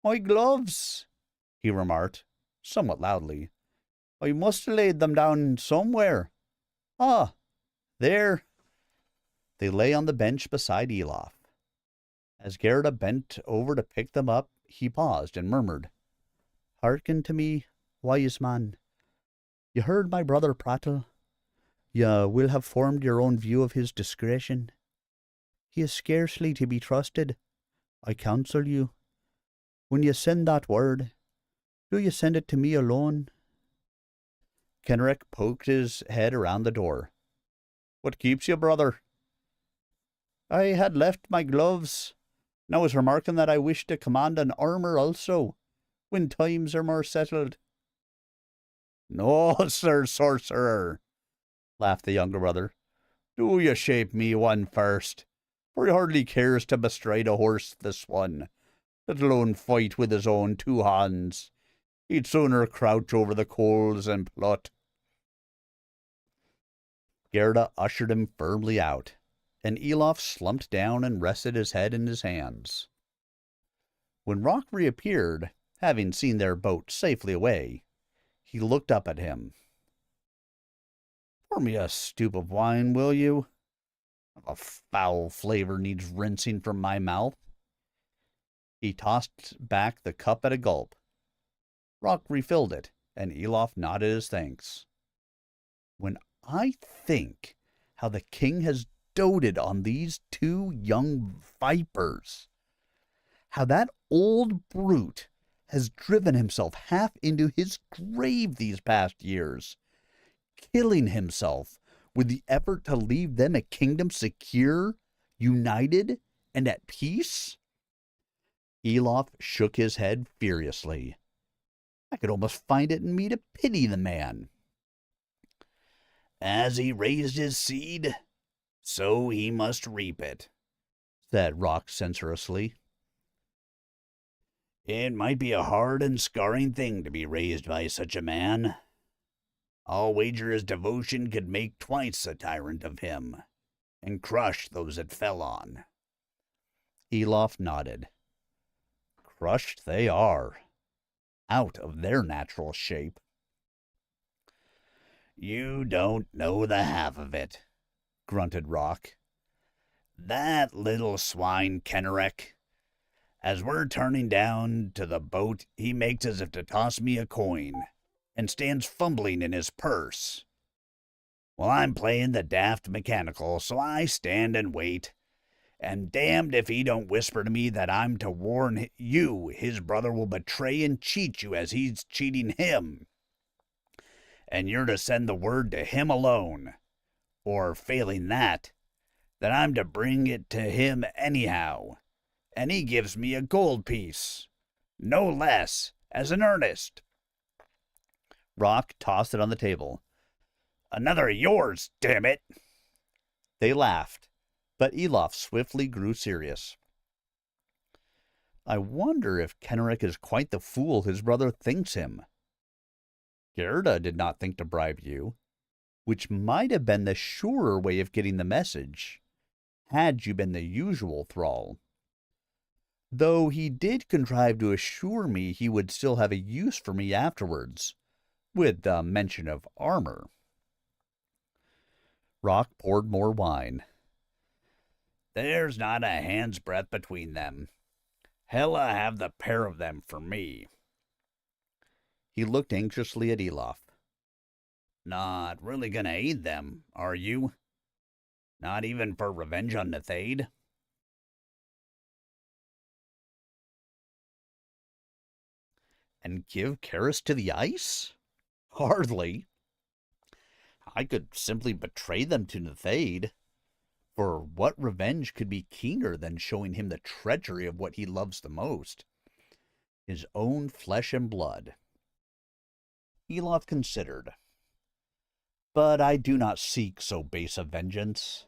My gloves, he remarked, somewhat loudly. I must have laid them down somewhere. Ah, there. They lay on the bench beside Elof. As Gerda bent over to pick them up, he paused and murmured, Hearken to me, wise man. You heard my brother prattle. You will have formed your own view of his discretion. He is scarcely to be trusted. I counsel you, when you send that word, do you send it to me alone? Kenrick poked his head around the door. What keeps you, brother? I had left my gloves. Now I was remarking that I wish to command an armour also, when times are more settled. No, sir sorcerer, laughed the younger brother. Do you shape me one first, for he hardly cares to bestride a horse this one, let alone fight with his own two hands. He'd sooner crouch over the coals and plot. Gerda ushered him firmly out, and Elof slumped down and rested his head in his hands. When Rock reappeared, having seen their boat safely away, he looked up at him. Pour me a stoup of wine, will you? A foul flavor needs rinsing from my mouth. He tossed back the cup at a gulp. Rock refilled it, and Elof nodded his thanks. When I think how the king has doted on these two young vipers, how that old brute has driven himself half into his grave these past years, killing himself with the effort to leave them a kingdom secure, united, and at peace? Elof shook his head furiously. I could almost find it in me to pity the man. As he raised his seed, so he must reap it, said Rock censoriously. It might be a hard and scarring thing to be raised by such a man. I'll wager his devotion could make twice a tyrant of him, and crush those it fell on. Elof nodded. Crushed they are, out of their natural shape. You don't know the half of it, grunted Rock. That little swine Kenrick. As we're turning down to the boat, he makes as if to toss me a coin, and stands fumbling in his purse. Well, I'm playing the daft mechanical, so I stand and wait, And damned if he don't whisper to me that I'm to warn you his brother will betray and cheat you as he's cheating him. And you're to send the word to him alone, or failing that I'm to bring it to him anyhow, and he gives me a gold piece, no less, as an earnest. Rock tossed it on the table. Another of yours, damn it! They laughed, but Elof swiftly grew serious. I wonder if Kenrick is quite the fool his brother thinks him. Gerda did not think to bribe you, which might have been the surer way of getting the message, had you been the usual thrall. Though he did contrive to assure me he would still have a use for me afterwards, with the mention of armor. Rock poured more wine. There's not a hand's breadth between them. Hella have the pair of them for me. He looked anxiously at Elof. Not really gonna aid them, are you? Not even for revenge on Nethade? And give Karis to the ice? Hardly. I could simply betray them to Nethade. For what revenge could be keener than showing him the treachery of what he loves the most? His own flesh and blood. Elof considered. But I do not seek so base a vengeance.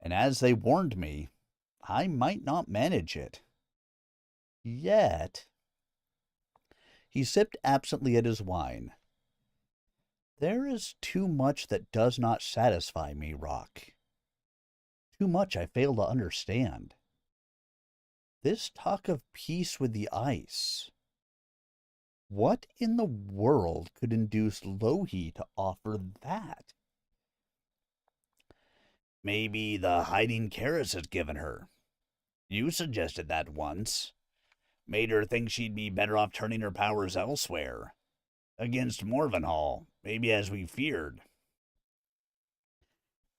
And as they warned me, I might not manage it. Yet. He sipped absently at his wine. There is too much that does not satisfy me, Rock. Too much I fail to understand. This talk of peace with the ice. What in the world could induce Lohi to offer that? Maybe the hiding Karis has given her. You suggested that once. Made her think she'd be better off turning her powers elsewhere. Against Morvenhall, maybe as we feared.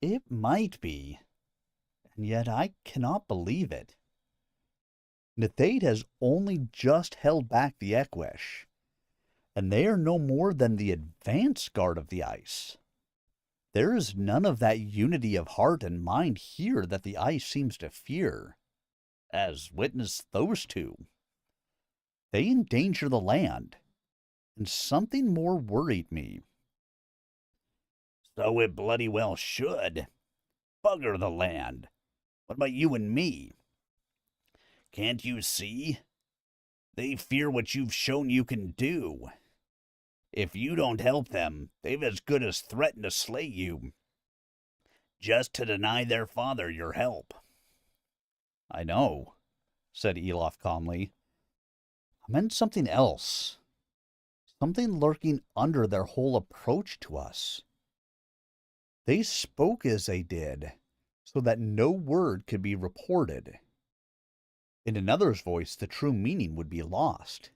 It might be, and yet I cannot believe it. Nethade has only just held back the Ekwesh, and they are no more than the advance guard of the ice. There is none of that unity of heart and mind here that the ice seems to fear, as witness those two. They endanger the land, and something more worried me. So it bloody well should. Bugger the land. What about you and me? Can't you see? They fear what you've shown you can do. If you don't help them, they've as good as threatened to slay you, just to deny their father your help. I know, said Elof calmly. I meant something else. Something lurking under their whole approach to us. They spoke as they did, so that no word could be reported. In another's voice, the true meaning would be lost.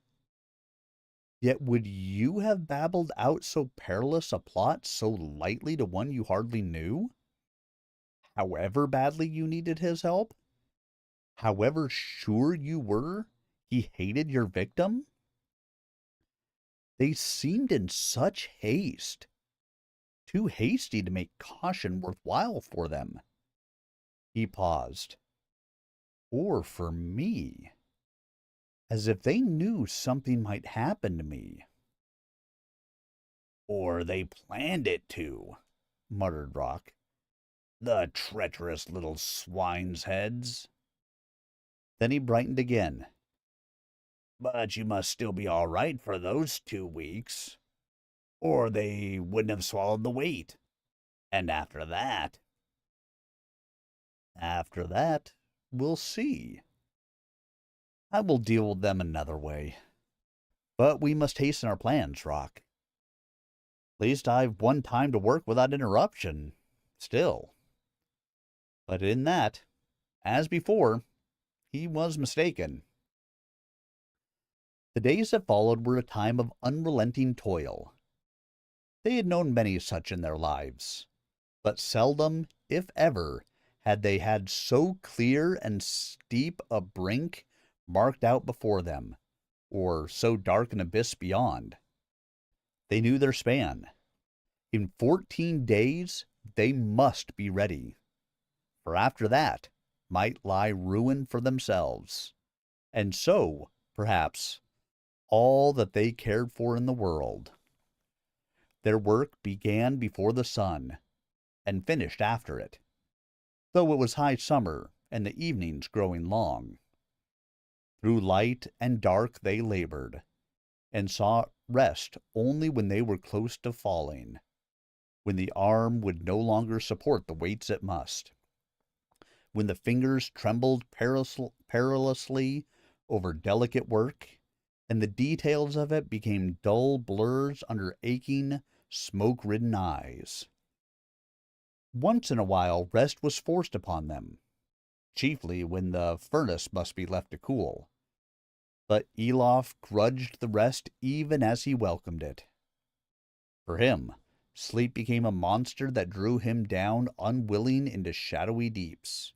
Yet would you have babbled out so perilous a plot so lightly to one you hardly knew? However badly you needed his help? However sure you were he hated your victim? They seemed in such haste, too hasty to make caution worthwhile for them. He paused. Or for me. As if they knew something might happen to me. Or they planned it to, muttered Rock. The treacherous little swine's heads. Then he brightened again. But you must still be all right for those 2 weeks, or they wouldn't have swallowed the weight. And after that... After that, we'll see. I will deal with them another way. But we must hasten our plans, Rock. At least I've one time to work without interruption, still. But in that, as before, he was mistaken. The days that followed were a time of unrelenting toil. They had known many such in their lives, but seldom, if ever, had they had so clear and steep a brink marked out before them, or so dark an abyss beyond. They knew their span. In 14 days, they must be ready, for after that might lie ruin for themselves, and so, perhaps, all that they cared for in the world. Their work began before the sun, and finished after it, though it was high summer and the evenings growing long. Through light and dark they labored, and sought rest only when they were close to falling, when the arm would no longer support the weights it must, when the fingers trembled perilously over delicate work, and the details of it became dull blurs under aching, smoke-ridden eyes. Once in a while rest was forced upon them, chiefly when the furnace must be left to cool. But Elof grudged the rest even as he welcomed it. For him, sleep became a monster that drew him down unwilling into shadowy deeps,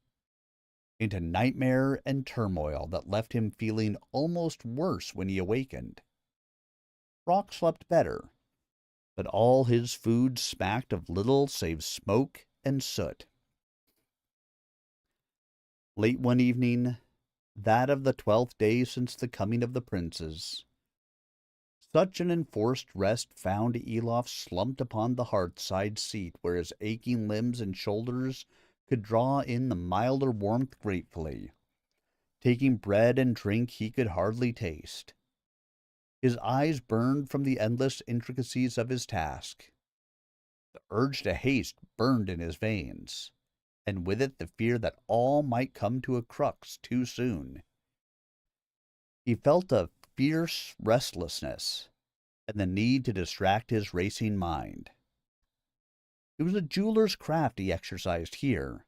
into nightmare and turmoil that left him feeling almost worse when he awakened. Rock slept better, but all his food smacked of little save smoke and soot. Late one evening, that of the 12th day since the coming of the princes, such an enforced rest found Elof slumped upon the hearth-side seat where his aching limbs and shoulders could draw in the milder warmth gratefully, taking bread and drink he could hardly taste. His eyes burned from the endless intricacies of his task. The urge to haste burned in his veins, and with it the fear that all might come to a crux too soon. He felt a fierce restlessness, and the need to distract his racing mind. It was a jeweler's craft he exercised here,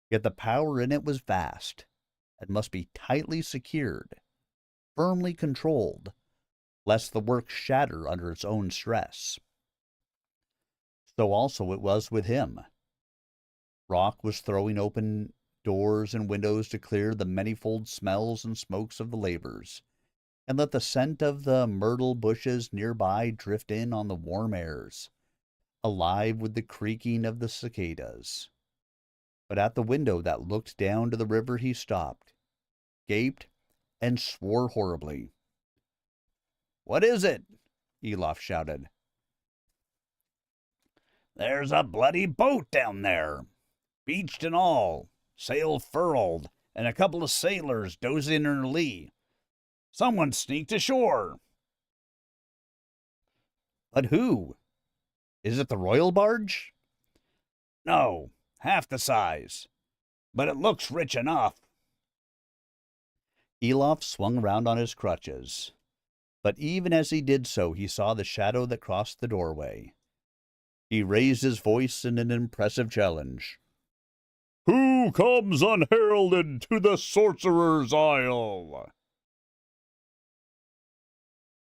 yet the power in it was vast, and must be tightly secured, firmly controlled, lest the work shatter under its own stress. So also it was with him. Rock was throwing open doors and windows to clear the manifold smells and smokes of the labors, and let the scent of the myrtle bushes nearby drift in on the warm airs, alive with the creaking of the cicadas. But at the window that looked down to the river he stopped, gaped, and swore horribly. "What is it?" Elof shouted. "There's a bloody boat down there, beached and all, sail furled, and a couple of sailors dozing in her lee. Someone sneaked ashore." "But who? Is it the royal barge?" "No, half the size, but it looks rich enough." Elof swung round on his crutches, but even as he did so he saw the shadow that crossed the doorway. He raised his voice in an impressive challenge. "Who comes unheralded to the Sorcerer's Isle?"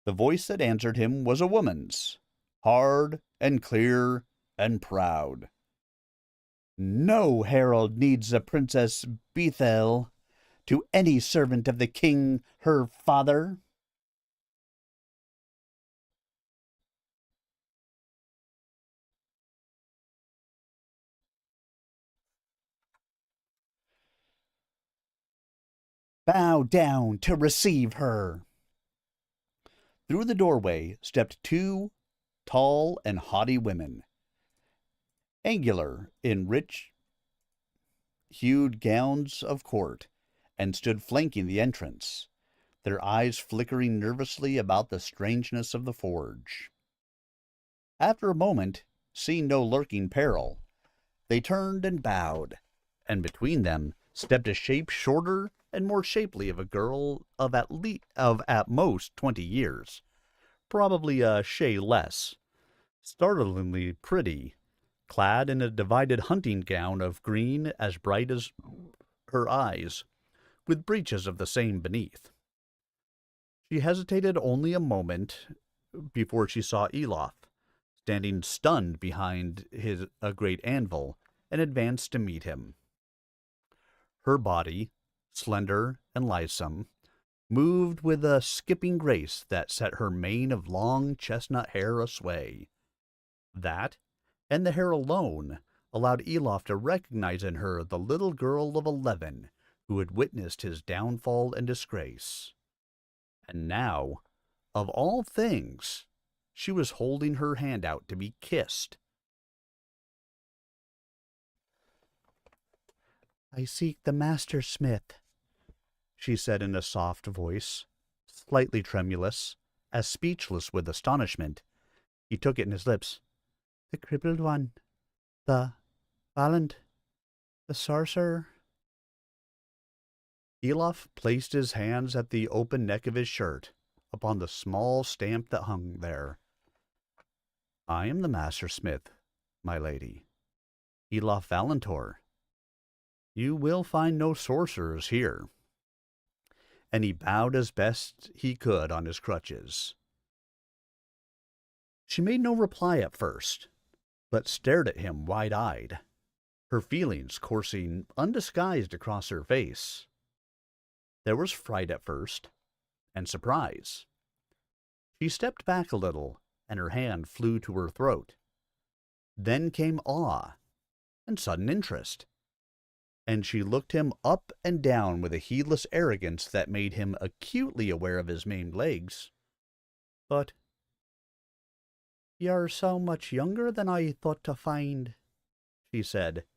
The voice that answered him was a woman's, hard and clear and proud. "No herald needs the Princess Bethel to any servant of the king, her father." "Bow down to receive her." Through the doorway stepped two tall and haughty women, angular in rich-hued gowns of court, and stood flanking the entrance, their eyes flickering nervously about the strangeness of the forge. After a moment, seeing no lurking peril, they turned and bowed, and between them stepped a shape shorter and more shapely of a girl of at most 20 years, probably a shade less, startlingly pretty, clad in a divided hunting gown of green as bright as her eyes, with breeches of the same beneath. She hesitated only a moment before she saw Elof, standing stunned behind a great anvil, and advanced to meet him. Her body, slender and lithesome, moved with a skipping grace that set her mane of long chestnut hair asway. That, and the hair alone, allowed Elof to recognize in her the little girl of 11 who had witnessed his downfall and disgrace. And now, of all things, she was holding her hand out to be kissed. "I seek the master smith," she said in a soft voice, slightly tremulous, as speechless with astonishment. He took it in his lips. "The crippled one, the Valant, the sorcerer." Elof placed his hands at the open neck of his shirt, upon the small stamp that hung there. "I am the master smith, my lady, Elof Valantor. You will find no sorcerers here." And he bowed as best he could on his crutches. She made no reply at first, but stared at him wide-eyed, her feelings coursing undisguised across her face. There was fright at first, and surprise. She stepped back a little, and her hand flew to her throat. Then came awe, and sudden interest, and she looked him up and down with a heedless arrogance that made him acutely aware of his maimed legs. "But you're so much younger than I thought to find," she said.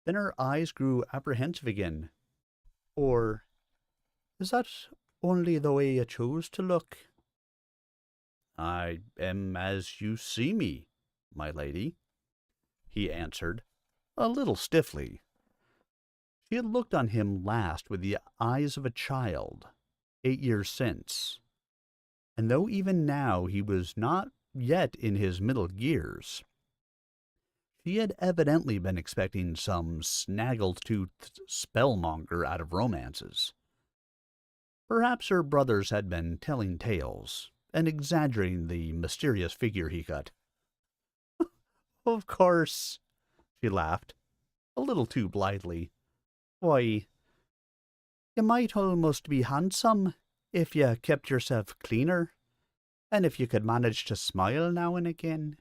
Then her eyes grew apprehensive again. "Or is that only the way you chose to look?" "I am as you see me, my lady," he answered, a little stiffly. She had looked on him last with the eyes of a child, 8 years since, and though even now he was not yet in his middle years, she had evidently been expecting some snaggle-toothed spellmonger out of romances. Perhaps her brothers had been telling tales and exaggerating the mysterious figure he cut. "Of course," she laughed, a little too blithely. "Why, you might almost be handsome if you kept yourself cleaner, and if you could manage to smile now and again.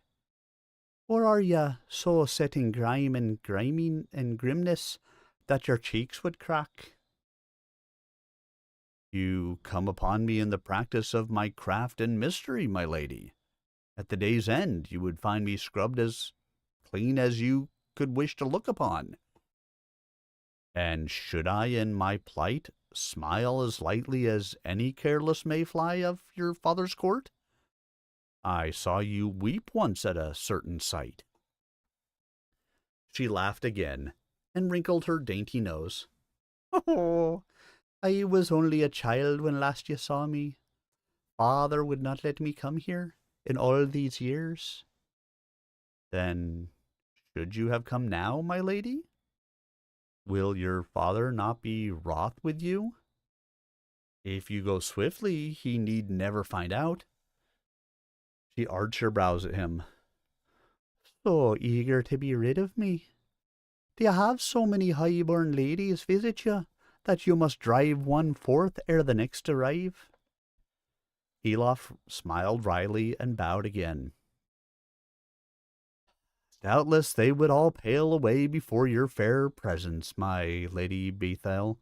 Or are you so set in grime and grimness that your cheeks would crack?" "You come upon me in the practice of my craft and mystery, my lady. At the day's end you would find me scrubbed as clean as you could wish to look upon. And should I, in my plight, smile as lightly as any careless mayfly of your father's court? I saw you weep once at a certain sight." She laughed again, and wrinkled her dainty nose. "Oh, I was only a child when last you saw me. Father would not let me come here in all these years." "Then should you have come now, my lady? Will your father not be wroth with you? If you go swiftly, he need never find out." She arched her brows at him. "So eager to be rid of me? Do you have so many high-born ladies visit you that you must drive one forth ere the next arrive?" Elof smiled wryly and bowed again. "Doubtless they would all pale away before your fair presence, my Lady Bethel.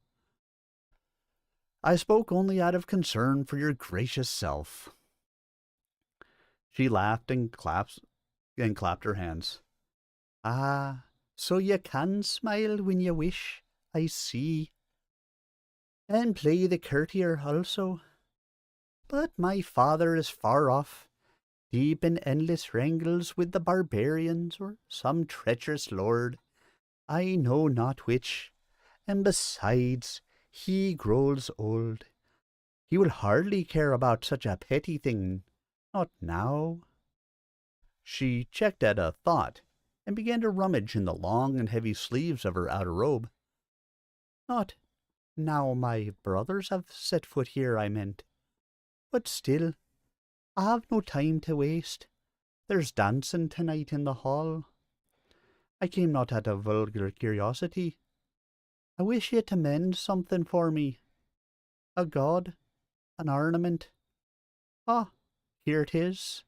I spoke only out of concern for your gracious self." She laughed and clapped her hands. "Ah, so you can smile when you wish, I see. And play the courtier also. But my father is far off, deep in endless wrangles with the barbarians or some treacherous lord, I know not which, and besides, he grows old. He will hardly care about such a petty thing, not now." She checked at a thought, and began to rummage in the long and heavy sleeves of her outer robe. "Not now my brothers have set foot here, I meant. But still, I have no time to waste. There's dancing tonight in the hall. I came not out of vulgar curiosity. I wish you to mend something for me. A god, an ornament. Ah, here it is.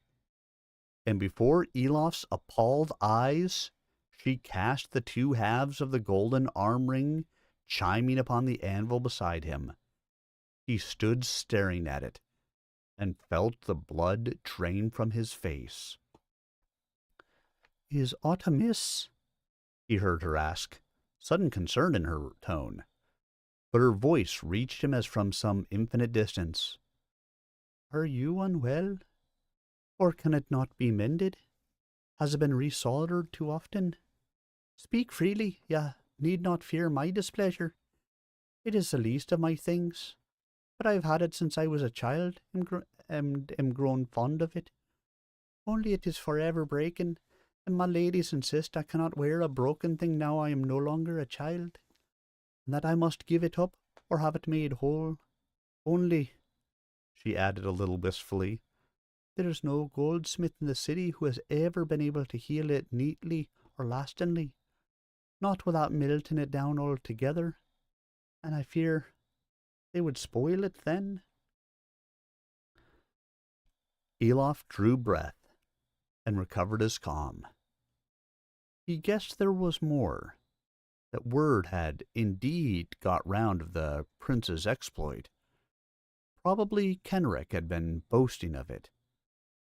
And before Elof's appalled eyes, she cast the two halves of the golden arm ring, chiming upon the anvil beside him. He stood staring at it, and felt the blood drain from his face. Is aught amiss? He heard her ask, sudden concern in her tone. But her voice reached him as from some infinite distance. Are you unwell? Or can it not be mended? Has it been resoldered too often? Speak freely, ye need not fear my displeasure. It is the least of my things, but I have had it since I was a child, and am grown fond of it. Only it is forever breaking, and my ladies insist I cannot wear a broken thing now I am no longer a child, and that I must give it up or have it made whole. Only, she added a little wistfully, there is no goldsmith in the city who has ever been able to heal it neatly or lastingly, not without melting it down altogether, and I fear they would spoil it then. Elof drew breath and recovered his calm. He guessed there was more, that word had indeed got round of the prince's exploit. Probably Kenrick had been boasting of it,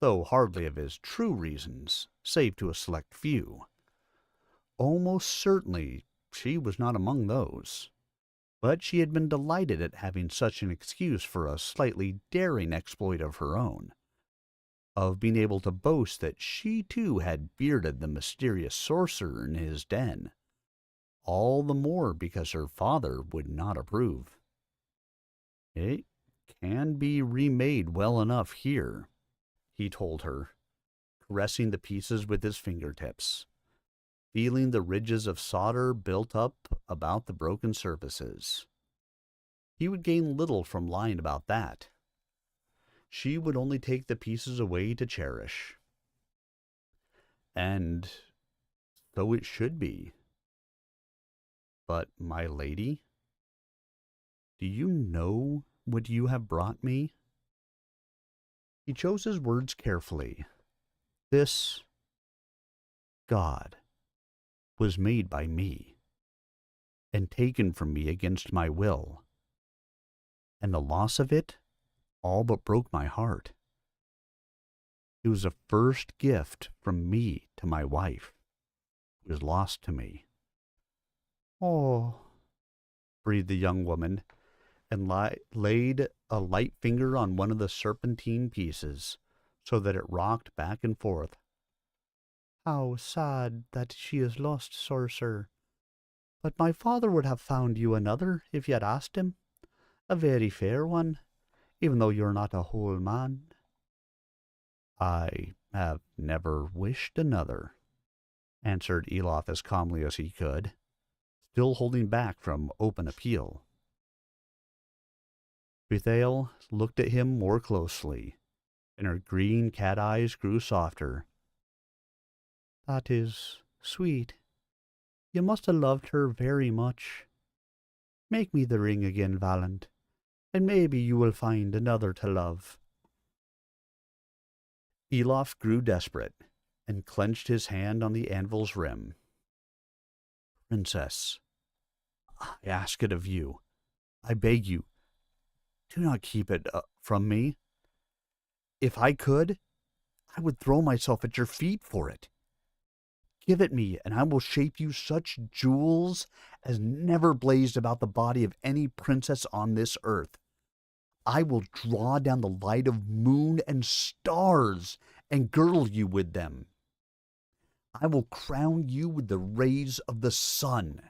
though hardly of his true reasons, save to a select few. Almost certainly she was not among those, but she had been delighted at having such an excuse for a slightly daring exploit of her own, of being able to boast that she too had bearded the mysterious sorcerer in his den, all the more because her father would not approve. It can be remade well enough here, he told her, caressing the pieces with his fingertips, feeling the ridges of solder built up about the broken surfaces. He would gain little from lying about that. She would only take the pieces away to cherish. And so it should be. But, my lady, do you know what you have brought me? He chose his words carefully. This God was made by me, and taken from me against my will, and the loss of it all but broke my heart. It was a first gift from me to my wife, who was lost to me. Oh, breathed the young woman, and laid a light finger on one of the serpentine pieces, so that it rocked back and forth. How sad that she is lost, sorcerer. But my father would have found you another if you had asked him. A very fair one, even though you're not a whole man. I have never wished another, answered Elof as calmly as he could, still holding back from open appeal. Bethale looked at him more closely, and her green cat eyes grew softer. That is sweet. You must have loved her very much. Make me the ring again, Valant, and maybe you will find another to love. Elof grew desperate, and clenched his hand on the anvil's rim. Princess, I ask it of you. I beg you, do not keep it from me. If I could, I would throw myself at your feet for it. Give it me, and I will shape you such jewels as never blazed about the body of any princess on this earth. I will draw down the light of moon and stars and girdle you with them. I will crown you with the rays of the sun.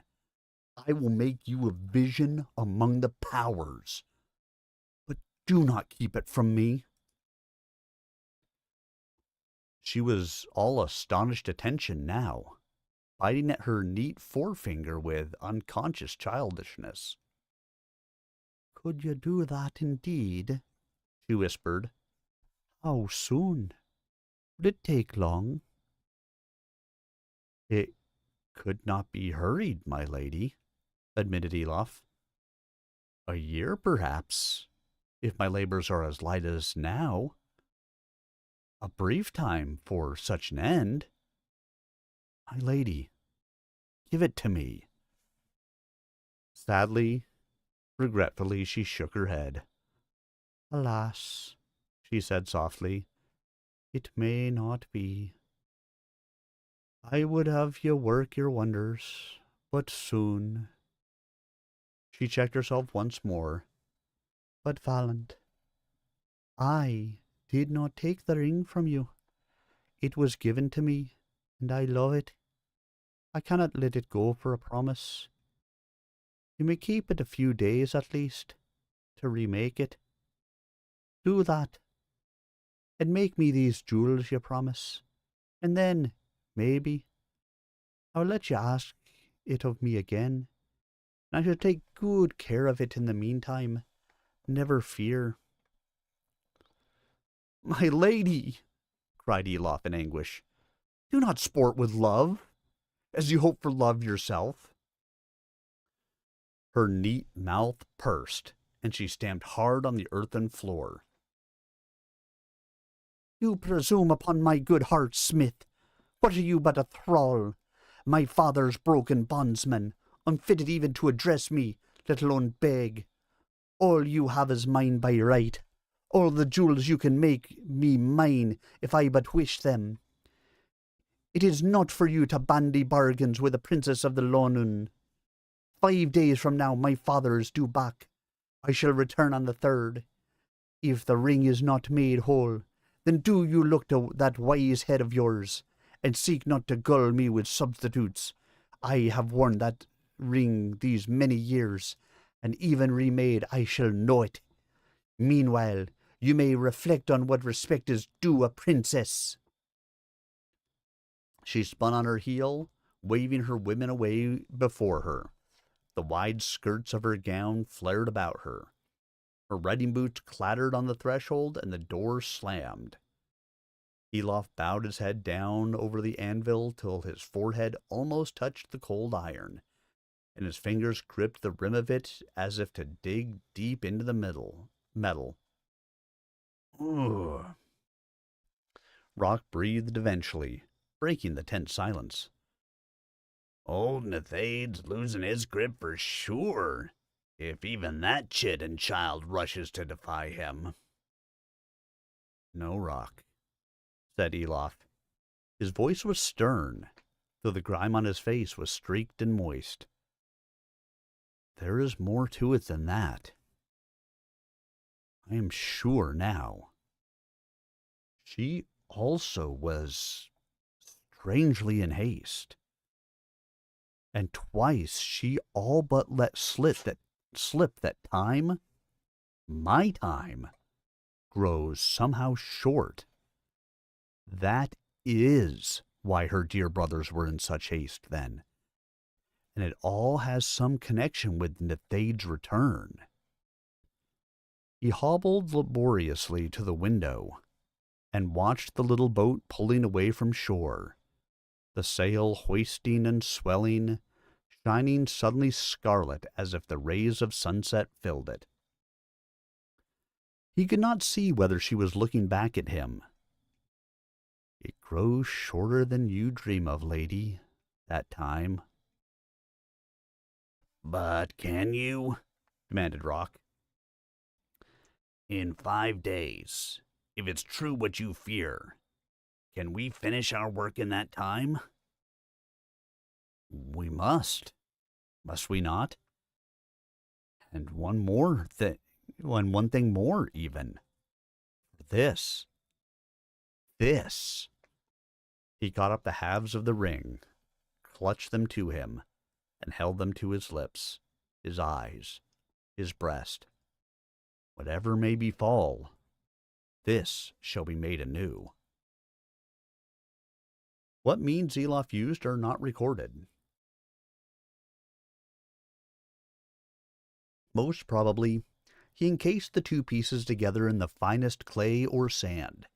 I will make you a vision among the powers. But do not keep it from me. She was all astonished attention now, biting at her neat forefinger with unconscious childishness. Could you do that indeed? She whispered. How soon? Would it take long? It could not be hurried, my lady, admitted Elof. A year, perhaps, if my labors are as light as now. A brief time for such an end. My lady, give it to me. Sadly, regretfully, she shook her head. Alas, she said softly, it may not be. I would have you work your wonders, but soon. She checked herself once more. But, Valant, I did not take the ring from you. It was given to me, and I love it. I cannot let it go for a promise. You may keep it a few days at least, to remake it. Do that, and make me these jewels you promise, and then, maybe, I'll let you ask it of me again, and I shall take good care of it in the meantime. Never fear. My lady, cried Elof in anguish, do not sport with love, as you hope for love yourself. Her neat mouth pursed, and she stamped hard on the earthen floor. You presume upon my good heart, Smith. What are you but a thrall, my father's broken bondsman, unfitted even to address me, let alone beg? All you have is mine by right. All the jewels you can make me mine, if I but wish them. It is not for you to bandy bargains with the Princess of the Lonun. 5 days from now my father is due back. I shall return on the 3rd. If the ring is not made whole, then do you look to that wise head of yours, and seek not to gull me with substitutes. I have worn that ring these many years, and even remade I shall know it. Meanwhile, you may reflect on what respect is due a princess. She spun on her heel, waving her women away before her. The wide skirts of her gown flared about her. Her riding boots clattered on the threshold, and the door slammed. Elof bowed his head down over the anvil till his forehead almost touched the cold iron, and his fingers gripped the rim of it as if to dig deep into the metal. Ugh. Rock breathed eventually, breaking the tense silence. Old Nethade's losing his grip for sure, if even that chit and child rushes to defy him. No, Rock, said Elof. His voice was stern, though the grime on his face was streaked and moist. There is more to it than that. I am sure now. She also was strangely in haste. And twice she all but let slip that time, my time, grows somehow short. That is why her dear brothers were in such haste then. And it all has some connection with Nethade's return. He hobbled laboriously to the window and watched the little boat pulling away from shore, the sail hoisting and swelling, shining suddenly scarlet as if the rays of sunset filled it. He could not see whether she was looking back at him. It grows shorter than you dream of, lady, that time. But can you? Demanded Rock. In 5 days, if it's true what you fear, can we finish our work in that time? We must we not? And one thing more, even. This. He caught up the halves of the ring, clutched them to him, and held them to his lips, his eyes, his breast. Whatever may befall, this shall be made anew. What means Elof used are not recorded. Most probably, he encased the two pieces together in the finest clay or sand,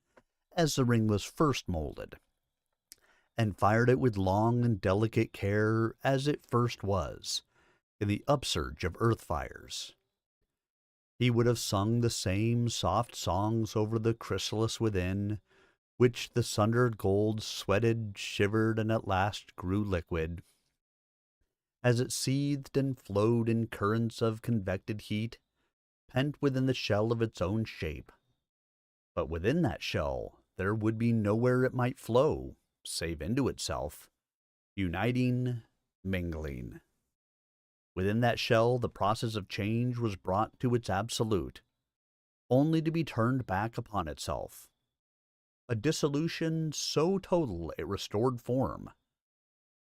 as the ring was first molded, and fired it with long and delicate care as it first was, in the upsurge of earth fires. He would have sung the same soft songs over the chrysalis within, which the sundered gold sweated, shivered, and at last grew liquid. As it seethed and flowed in currents of convected heat, pent within the shell of its own shape. But within that shell there would be nowhere it might flow, save into itself, uniting, mingling. Within that shell the process of change was brought to its absolute, only to be turned back upon itself. A dissolution so total it restored form,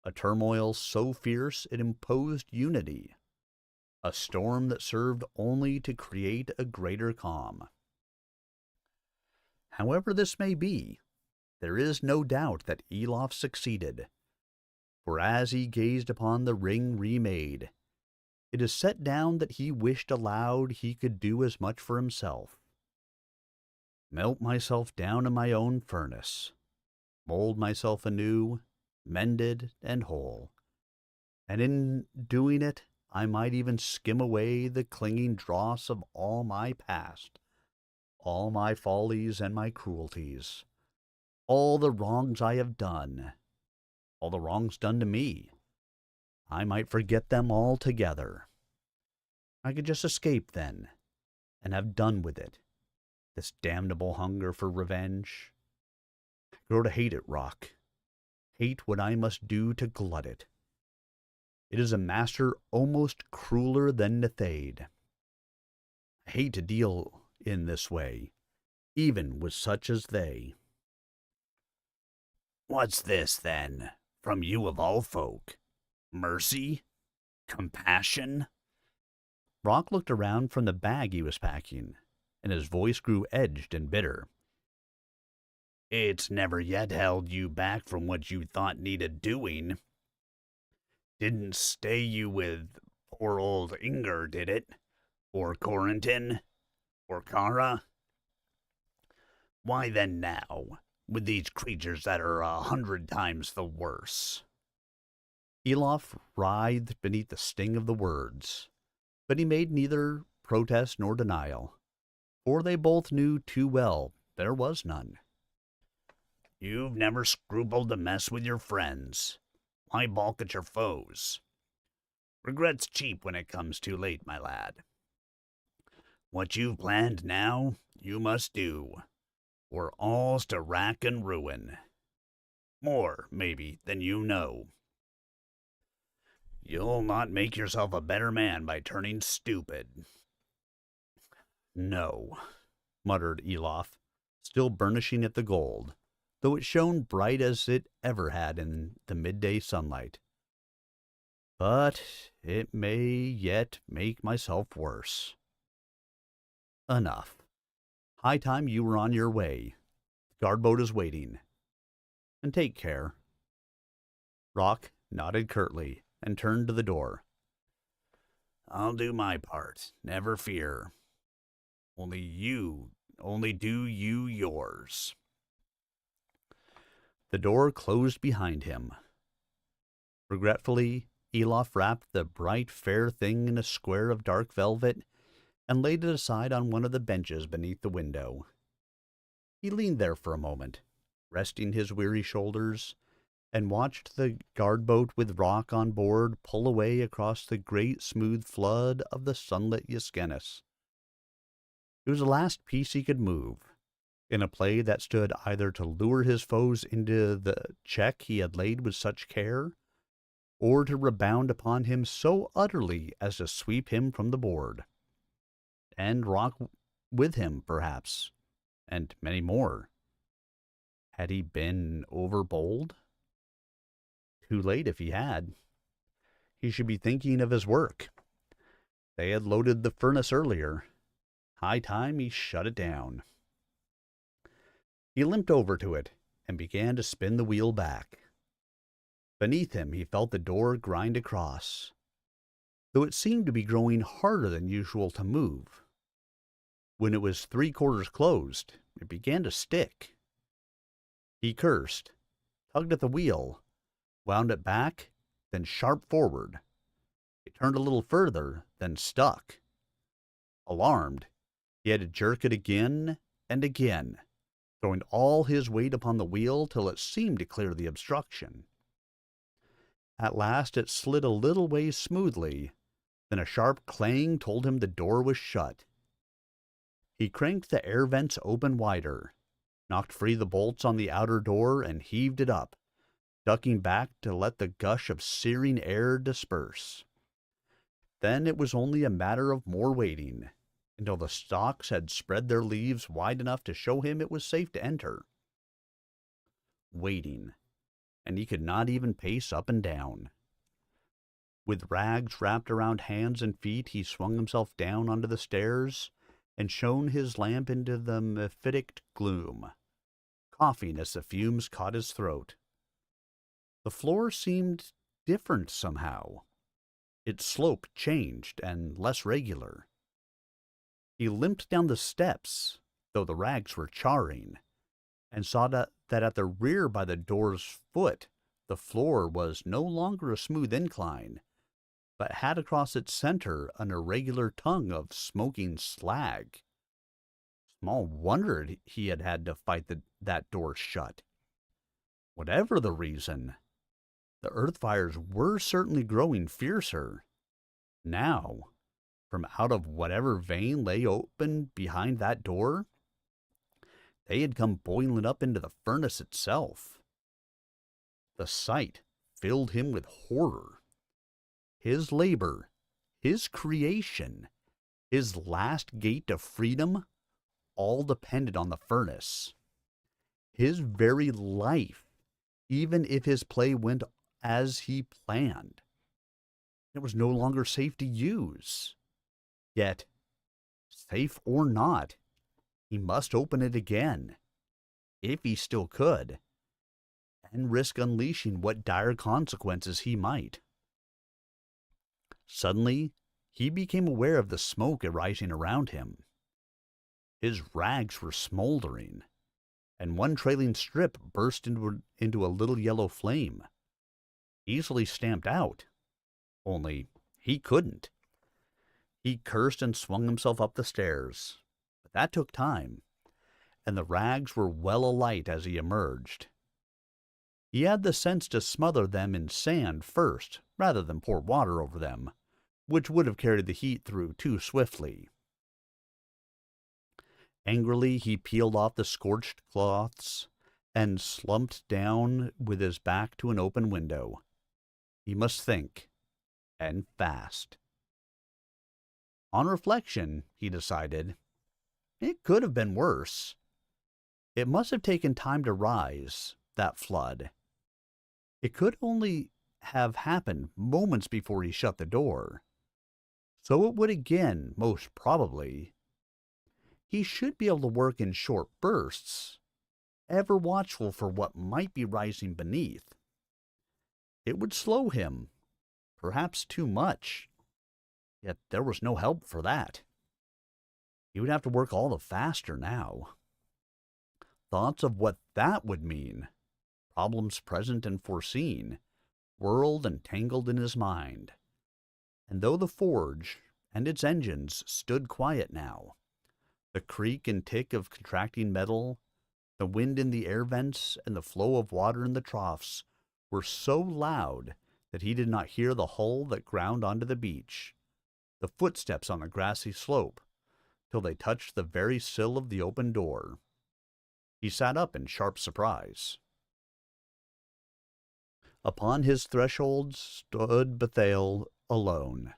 a turmoil so fierce it imposed unity, a storm that served only to create a greater calm. However this may be, there is no doubt that Elof succeeded, for as he gazed upon the ring remade, it is set down that he wished aloud he could do as much for himself. Melt myself down in my own furnace, mold myself anew, mended and whole, and in doing it I might even skim away the clinging dross of all my past, all my follies and my cruelties, all the wrongs I have done, all the wrongs done to me. I might forget them altogether. I could just escape then, and have done with it, this damnable hunger for revenge. I grow to hate it, Rock. Hate what I must do to glut it. It is a master almost crueler than Nethade. I hate to deal in this way, even with such as they. What's this, then, from you of all folk? Mercy? Compassion? Rock looked around from the bag he was packing, and his voice grew edged and bitter. It's never yet held you back from what you thought needed doing. Didn't stay you with poor old Inger, did it? Or Corentin? Or Kara? Why then now, with these creatures that are 100 times the worse? Elof writhed beneath the sting of the words, but he made neither protest nor denial, for they both knew too well there was none. You've never scrupled to mess with your friends. Why balk at your foes? Regret's cheap when it comes too late, my lad. What you've planned now, you must do, or all's to rack and ruin. More, maybe, than you know. You'll not make yourself a better man by turning stupid. No, muttered Elof, still burnishing at the gold, though it shone bright as it ever had in the midday sunlight. But it may yet make myself worse. Enough. High time you were on your way. The guard boat is waiting. And take care. Rock nodded curtly and turned to the door. I'll do my part, never fear. Only do you yours. The door closed behind him. Regretfully, Elof wrapped the bright, fair thing in a square of dark velvet and laid it aside on one of the benches beneath the window. He leaned there for a moment, resting his weary shoulders, and watched the guard boat with Rock on board pull away across the great smooth flood of the sunlit Yskenis. It was the last piece he could move, in a play that stood either to lure his foes into the check he had laid with such care, or to rebound upon him so utterly as to sweep him from the board. And Rock with him, perhaps, and many more. Had he been overbold? Too late if he had. He should be thinking of his work. They had loaded the furnace earlier. High time he shut it down. He limped over to it and began to spin the wheel back. Beneath him he felt the door grind across, though it seemed to be growing harder than usual to move. When it was 3/4 closed, it began to stick. He cursed, tugged at the wheel, wound it back, then sharp forward. It turned a little further, then stuck. Alarmed, he had to jerk it again and again, throwing all his weight upon the wheel till it seemed to clear the obstruction. At last it slid a little way smoothly, then a sharp clang told him the door was shut. He cranked the air vents open wider, knocked free the bolts on the outer door, and heaved it up, ducking back to let the gush of searing air disperse. Then it was only a matter of more waiting, until the stalks had spread their leaves wide enough to show him it was safe to enter. Waiting, and he could not even pace up and down. With rags wrapped around hands and feet, he swung himself down onto the stairs and shone his lamp into the mephitic gloom, coughing as the fumes caught his throat. The floor seemed different somehow. Its slope changed and less regular. He limped down the steps, though the rags were charring, and saw that at the rear by the door's foot the floor was no longer a smooth incline, but had across its center an irregular tongue of smoking slag. Small wonder he had had to fight that door shut. Whatever the reason, the earth fires were certainly growing fiercer. Now, from out of whatever vein lay open behind that door, they had come boiling up into the furnace itself. The sight filled him with horror. His labor, his creation, his last gate to freedom, all depended on the furnace. His very life, even if his play went as he planned, it was no longer safe to use. Yet, safe or not, he must open it again, if he still could, and risk unleashing what dire consequences he might. Suddenly, he became aware of the smoke arising around him. His rags were smoldering, and one trailing strip burst into a little yellow flame, easily stamped out, only he couldn't. He cursed and swung himself up the stairs, but that took time, and the rags were well alight as he emerged. He had the sense to smother them in sand first, rather than pour water over them, which would have carried the heat through too swiftly. Angrily, he peeled off the scorched cloths and slumped down with his back to an open window. He must think, and fast. On reflection, he decided, it could have been worse. It must have taken time to rise, that flood. It could only have happened moments before he shut the door. So it would again, most probably. He should be able to work in short bursts, ever watchful for what might be rising beneath. It would slow him, perhaps too much, yet there was no help for that. He would have to work all the faster now. Thoughts of what that would mean, problems present and foreseen, whirled and tangled in his mind. And though the forge and its engines stood quiet now, the creak and tick of contracting metal, the wind in the air vents, and the flow of water in the troughs were so loud that he did not hear the hull that ground onto the beach, the footsteps on the grassy slope, till they touched the very sill of the open door. He sat up in sharp surprise. Upon his threshold stood Bethael alone.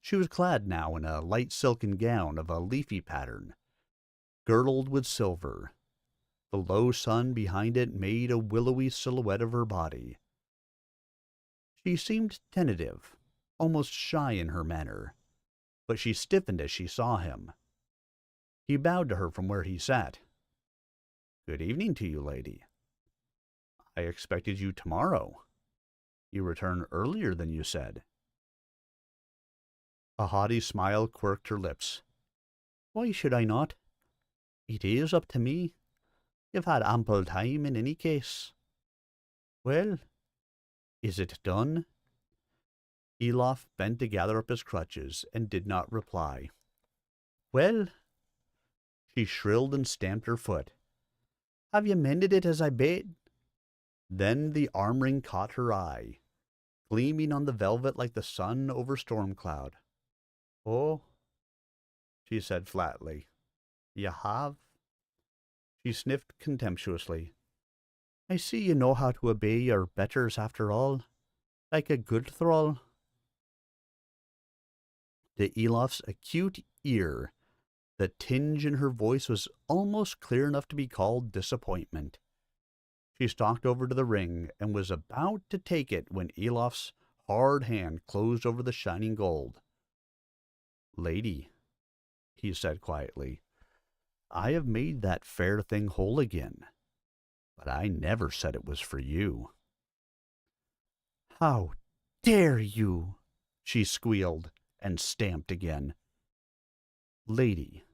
She was clad now in a light silken gown of a leafy pattern, girdled with silver. The low sun behind it made a willowy silhouette of her body. She seemed tentative, almost shy in her manner, but she stiffened as she saw him. He bowed to her from where he sat. "Good evening to you, lady. I expected you tomorrow. You return earlier than you said." A haughty smile quirked her lips. "Why should I not? It is up to me. You've had ample time in any case. Well, is it done?" Elof bent to gather up his crutches and did not reply. Well, she shrilled and stamped her foot. Have you mended it as I bade? Then the arm ring caught her eye, gleaming on the velvet like the sun over storm cloud. Oh, she said flatly. You have? She sniffed contemptuously. I see you know how to obey your betters after all, like a good thrall. To Elof's acute ear, the tinge in her voice was almost clear enough to be called disappointment. She stalked over to the ring and was about to take it when Elof's hard hand closed over the shining gold. Lady, he said quietly, I have made that fair thing whole again, but I never said it was for you. How dare you? She squealed and stamped again. Lady,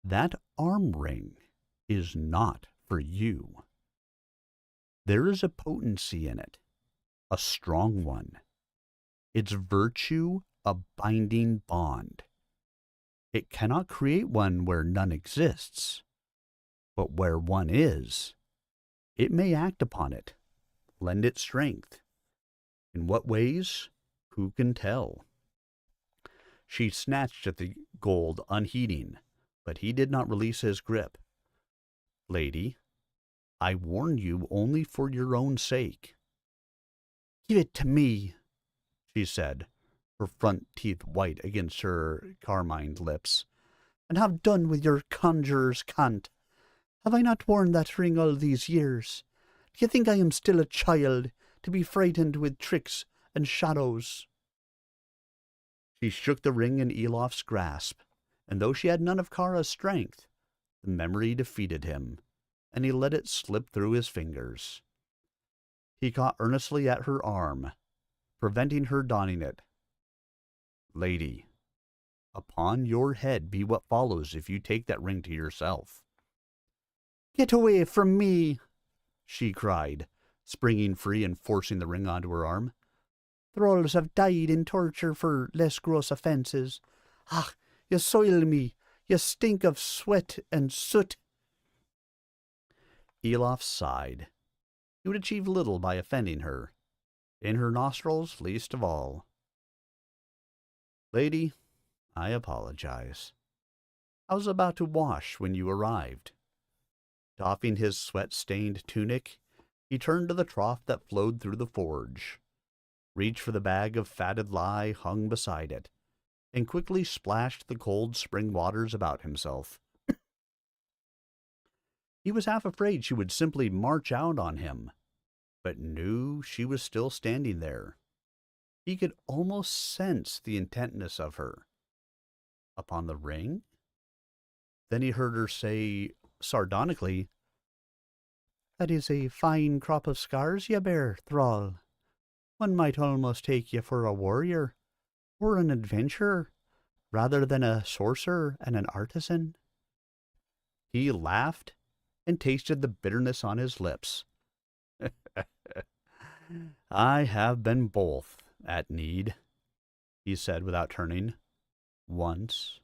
that arm ring is not for you. There is a potency in it, a strong one. Its virtue a binding bond. It cannot create one where none exists, but where one is, it may act upon it, lend it strength. In what ways? Who can tell? She snatched at the gold unheeding, but he did not release his grip. Lady, I warn you only for your own sake. Give it to me, she said, her front teeth white against her carmined lips, and have done with your conjurer's cant. Have I not worn that ring all these years? Do you think I am still a child, to be frightened with tricks and shadows? She shook the ring in Elof's grasp, and though she had none of Kara's strength, the memory defeated him, and he let it slip through his fingers. He caught earnestly at her arm, preventing her donning it. Lady, upon your head be what follows if you take that ring to yourself. Get away from me, she cried, springing free and forcing the ring onto her arm. Thralls have died in torture for less gross offences. Ah, you soil me, you stink of sweat and soot. Elof sighed. He would achieve little by offending her, in her nostrils least of all. Lady, I apologize. I was about to wash when you arrived. Doffing his sweat-stained tunic, he turned to the trough that flowed through the forge, reached for the bag of fatted lye hung beside it, and quickly splashed the cold spring waters about himself. He was half afraid she would simply march out on him, but knew she was still standing there. He could almost sense the intentness of her. Upon the ring? Then he heard her say, sardonically, That is a fine crop of scars ye bear, thrall. One might almost take ye for a warrior, or an adventurer, rather than a sorcerer and an artisan. He laughed and tasted the bitterness on his lips. I have been both, at need, he said without turning. Once.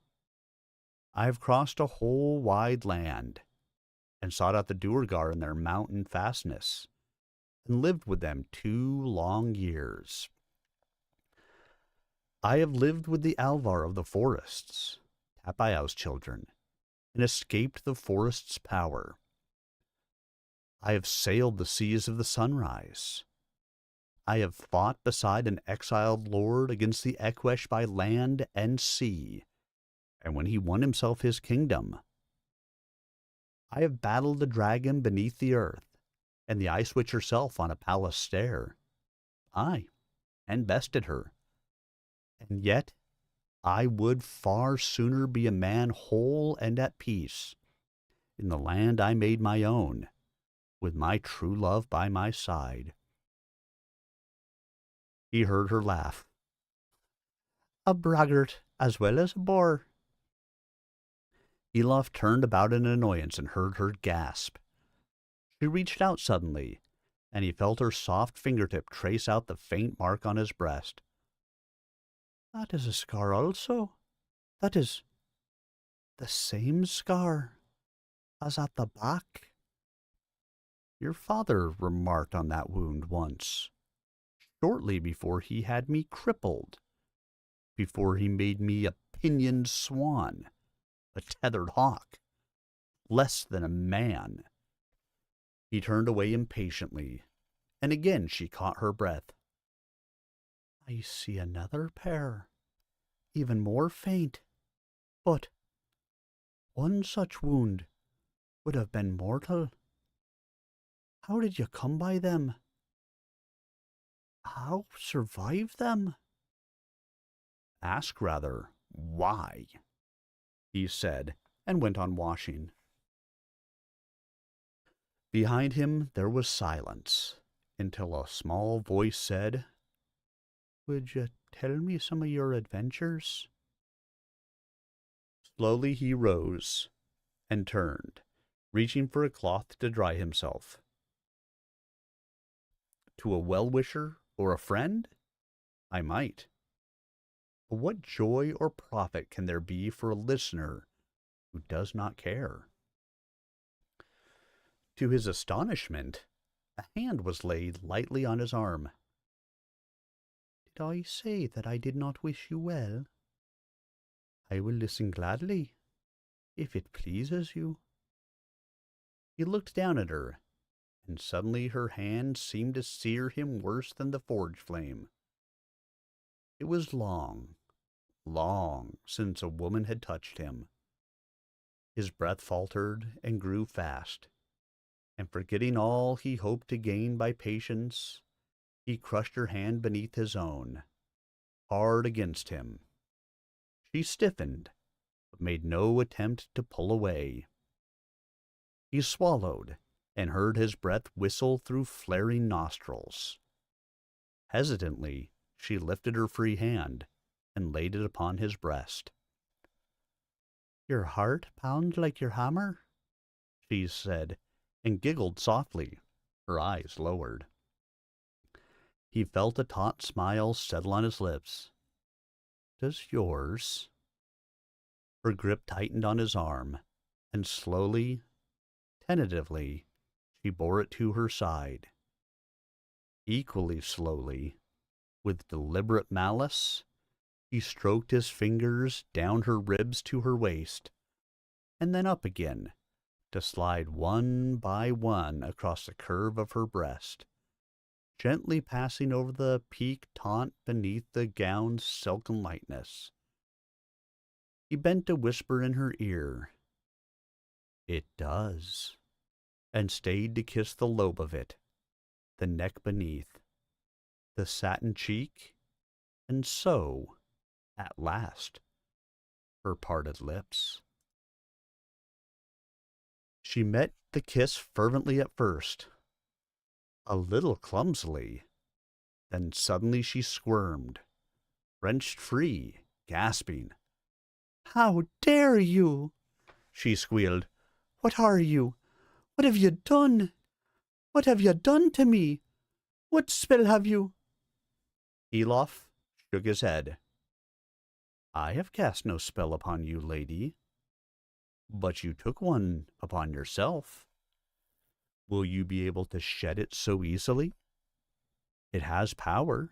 I've crossed a whole wide land, and sought out the Duergar in their mountain fastness, and lived with them 2 long years. I have lived with the Alvar of the forests, Tapaiau's children, and escaped the forest's power. I have sailed the seas of the sunrise. I have fought beside an exiled lord against the Equesh by land and sea, and when he won himself his kingdom. I have battled the dragon beneath the earth, and the Ice Witch herself on a palace stair. Aye, and bested her. And yet I would far sooner be a man whole and at peace, in the land I made my own, with my true love by my side. He heard her laugh. A braggart as well as a bore. Elof turned about in annoyance and heard her gasp. She reached out suddenly, and he felt her soft fingertip trace out the faint mark on his breast. That is a scar also. That is the same scar as at the back. Your father remarked on that wound once, shortly before he had me crippled, before he made me a pinioned swan, a tethered hawk, less than a man. He turned away impatiently, and again she caught her breath. I see another pair, even more faint, but one such wound would have been mortal. How did you come by them? How survive them? Ask rather, why? He said, and went on washing. Behind him there was silence, until a small voice said, Would you tell me some of your adventures? Slowly he rose and turned, reaching for a cloth to dry himself. To a well-wisher or a friend? I might. But what joy or profit can there be for a listener who does not care? To his astonishment, a hand was laid lightly on his arm. Did I say that I did not wish you well? I will listen gladly, if it pleases you. He looked down at her, and suddenly her hand seemed to sear him worse than the forge flame. It was long, long since a woman had touched him. His breath faltered and grew fast, and forgetting all he hoped to gain by patience, he crushed her hand beneath his own, hard against him. She stiffened, but made no attempt to pull away. He swallowed, and heard his breath whistle through flaring nostrils. Hesitantly, she lifted her free hand and laid it upon his breast. Your heart pounds like your hammer, she said, and giggled softly, her eyes lowered. He felt a taut smile settle on his lips. Does yours? Her grip tightened on his arm, and slowly, tentatively, she bore it to her side. Equally slowly, with deliberate malice, he stroked his fingers down her ribs to her waist, and then up again, to slide one by one across the curve of her breast, gently passing over the peaked taunt beneath the gown's silken lightness. He bent to whisper in her ear, It does, and stayed to kiss the lobe of it, the neck beneath, the satin cheek, and so, at last, her parted lips. She met the kiss fervently at first, a little clumsily. Then suddenly she squirmed, wrenched free, gasping. How dare you? She squealed. What are you? What have you done? What have you done to me? What spell have you? Elof shook his head. I have cast no spell upon you, lady, but you took one upon yourself. Will you be able to shed it so easily? It has power.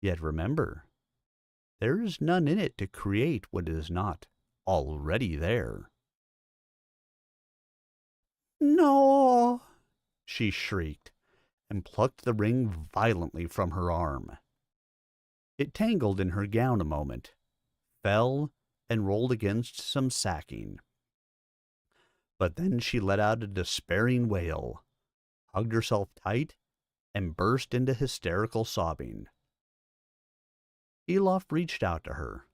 Yet remember, there is none in it to create what is not already there. No, she shrieked, and plucked the ring violently from her arm. It tangled in her gown a moment, fell, and rolled against some sacking. But then she let out a despairing wail, hugged herself tight, and burst into hysterical sobbing. Elof reached out to her,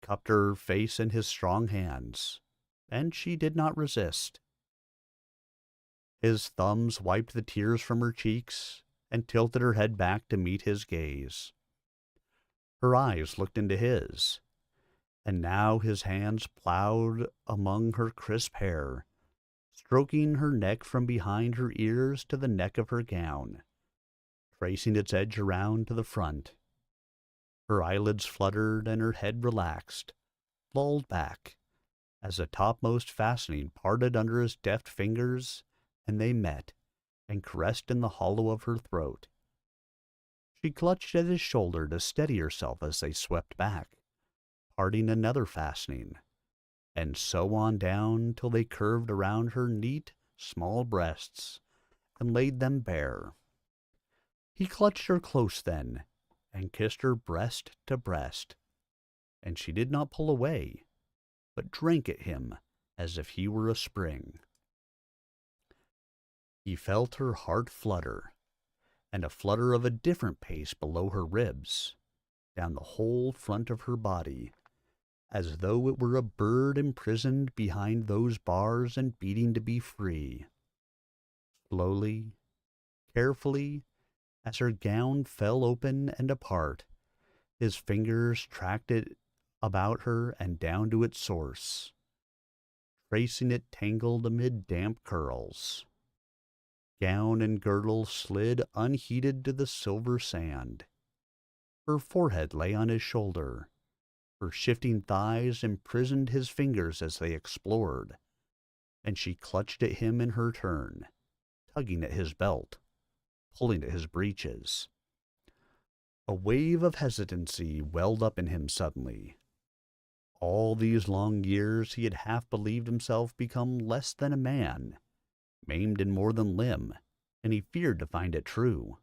cupped her face in his strong hands, and she did not resist. His thumbs wiped the tears from her cheeks and tilted her head back to meet his gaze. Her eyes looked into his, and now his hands plowed among her crisp hair, stroking her neck from behind her ears to the neck of her gown, tracing its edge around to the front. Her eyelids fluttered and her head relaxed, lulled back, as the topmost fastening parted under his deft fingers, and they met and caressed in the hollow of her throat. She clutched at his shoulder to steady herself as they swept back, parting another fastening, and so on down till they curved around her neat, small breasts and laid them bare. He clutched her close then, and kissed her breast to breast, and she did not pull away, but drank at him as if he were a spring. He felt her heart flutter, and a flutter of a different pace below her ribs, down the whole front of her body, as though it were a bird imprisoned behind those bars and beating to be free. Slowly, carefully, as her gown fell open and apart, his fingers tracked it about her and down to its source, tracing it tangled amid damp curls. Gown and girdle slid unheeded to the silver sand. Her forehead lay on his shoulder. Her shifting thighs imprisoned his fingers as they explored, and she clutched at him in her turn, tugging at his belt, pulling at his breeches. A wave of hesitancy welled up in him suddenly. All these long years he had half believed himself become less than a man, maimed in more than limb, and he feared to find it true.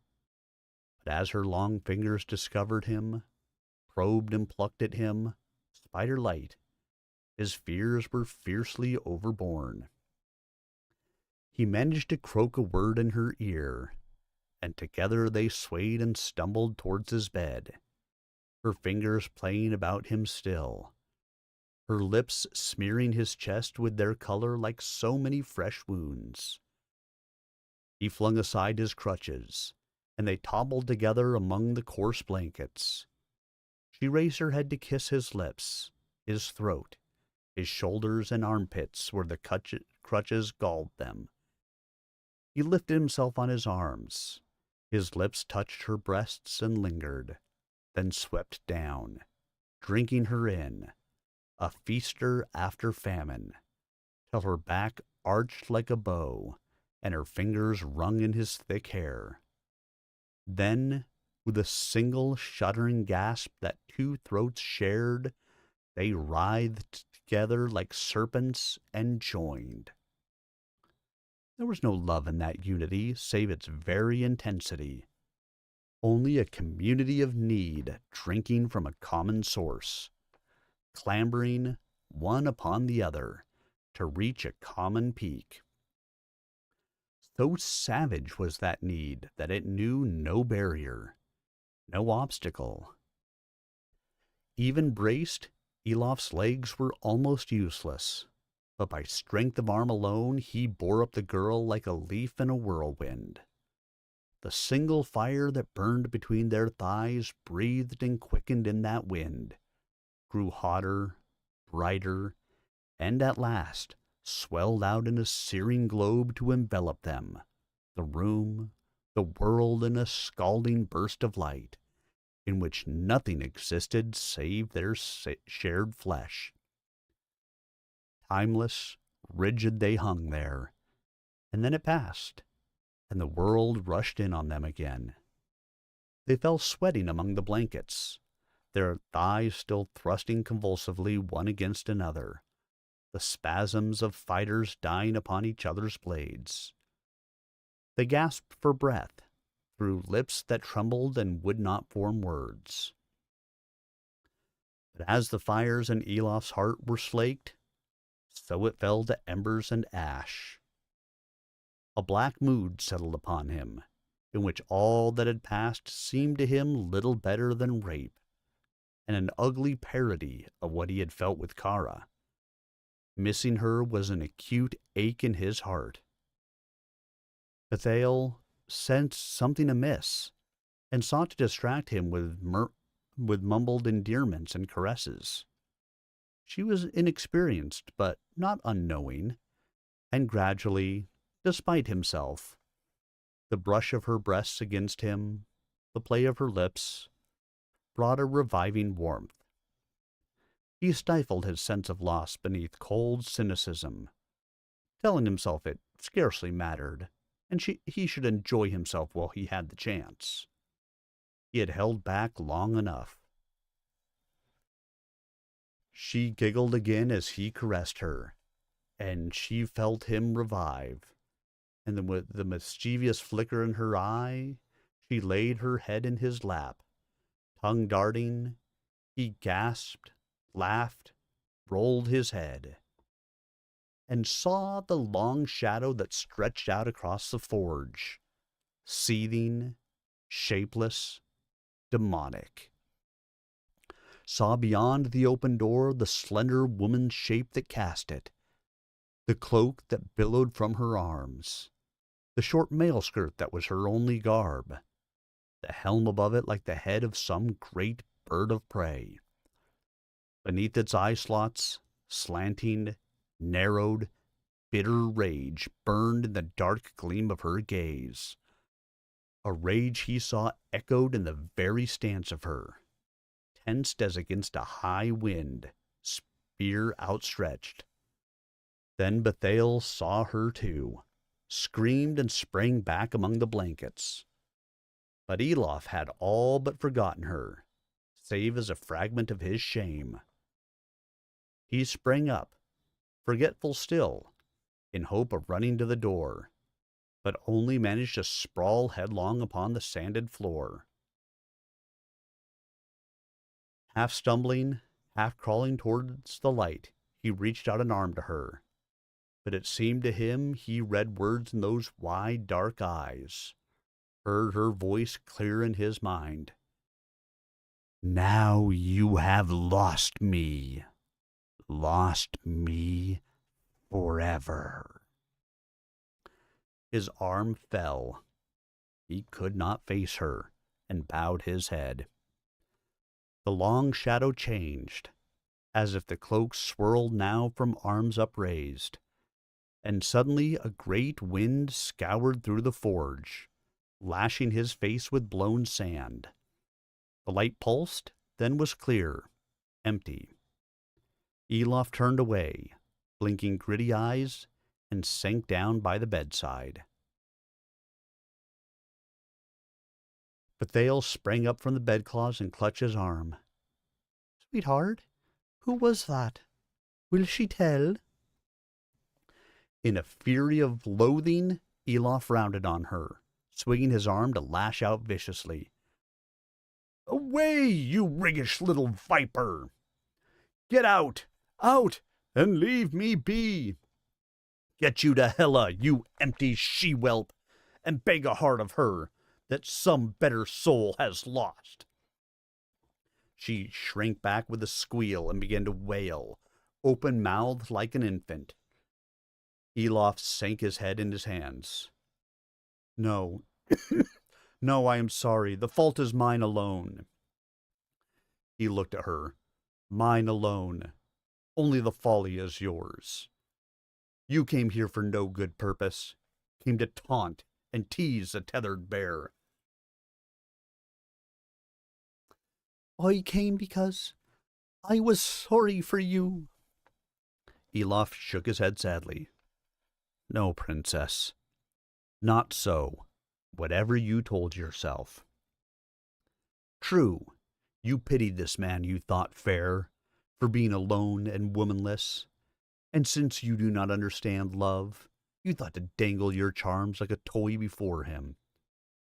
But as her long fingers discovered him, probed and plucked at him, spider-light, his fears were fiercely overborne. He managed to croak a word in her ear, and together they swayed and stumbled towards his bed, her fingers playing about him still, her lips smearing his chest with their color like so many fresh wounds. He flung aside his crutches, and they toppled together among the coarse blankets. She raised her head to kiss his lips, his throat, his shoulders and armpits where the crutches galled them. He lifted himself on his arms. His lips touched her breasts and lingered, then swept down, drinking her in, a feaster after famine, till her back arched like a bow, and her fingers wrung in his thick hair. Then, with a single shuddering gasp that two throats shared, they writhed together like serpents and joined. There was no love in that unity save its very intensity, only a community of need drinking from a common source, clambering one upon the other to reach a common peak. So savage was that need that it knew no barrier, no obstacle. Even braced, Elof's legs were almost useless, but by strength of arm alone he bore up the girl like a leaf in a whirlwind. The single fire that burned between their thighs breathed and quickened in that wind, grew hotter, brighter, and at last swelled out in a searing globe to envelop them, the room, the world in a scalding burst of light, in which nothing existed save their shared flesh. Timeless, rigid they hung there, and then it passed, and the world rushed in on them again. They fell sweating among the blankets, their thighs still thrusting convulsively one against another, the spasms of fighters dying upon each other's blades. They gasped for breath, through lips that trembled and would not form words. But as the fires in Elof's heart were slaked, so it fell to embers and ash. A black mood settled upon him, in which all that had passed seemed to him little better than rape, and an ugly parody of what he had felt with Kara. Missing her was an acute ache in his heart. Ithel sensed something amiss, and sought to distract him with mumbled endearments and caresses. She was inexperienced, but not unknowing, and gradually, despite himself, the brush of her breasts against him, the play of her lips, brought a reviving warmth. He stifled his sense of loss beneath cold cynicism, telling himself it scarcely mattered, and he should enjoy himself while he had the chance. He had held back long enough. She giggled again as he caressed her, and she felt him revive. And then with the mischievous flicker in her eye, she laid her head in his lap. Tongue darting, he gasped, laughed, rolled his head, and saw the long shadow that stretched out across the forge, seething, shapeless, demonic. Saw beyond the open door the slender woman's shape that cast it, the cloak that billowed from her arms, the short mail skirt that was her only garb, the helm above it like the head of some great bird of prey. Beneath its eye slots, slanting, narrowed, bitter rage burned in the dark gleam of her gaze, a rage he saw echoed in the very stance of her, tensed as against a high wind, spear outstretched. Then Bethael saw her too, screamed and sprang back among the blankets. But Elof had all but forgotten her, save as a fragment of his shame. He sprang up, forgetful still, in hope of running to the door, but only managed to sprawl headlong upon the sanded floor. Half stumbling, half crawling towards the light, he reached out an arm to her, but it seemed to him he read words in those wide, dark eyes, heard her voice clear in his mind. "Now you have lost me forever." His arm fell. He could not face her, and bowed his head. The long shadow changed, as if the cloak swirled now from arms upraised, and suddenly a great wind scoured through the forge, lashing his face with blown sand. The light pulsed, then was clear, empty. Elof turned away, blinking gritty eyes, and sank down by the bedside. Bethael sprang up from the bedclothes and clutched his arm. "Sweetheart, who was that? Will she tell?" In a fury of loathing, Elof rounded on her, swinging his arm to lash out viciously. "Away, you riggish little viper! Get out, and leave me be! Get you to Hela, you empty she-whelp, and beg a heart of her that some better soul has lost." She shrank back with a squeal and began to wail, open-mouthed like an infant. Elof sank his head in his hands. "No, no, I am sorry. The fault is mine alone." He looked at her. "Mine alone. Only the folly is yours. You came here for no good purpose. Came to taunt and tease a tethered bear." "I came because I was sorry for you." Elof shook his head sadly. "No, princess. Not so, whatever you told yourself. True, you pitied this man you thought fair, for being alone and womanless, and since you do not understand love, you thought to dangle your charms like a toy before him.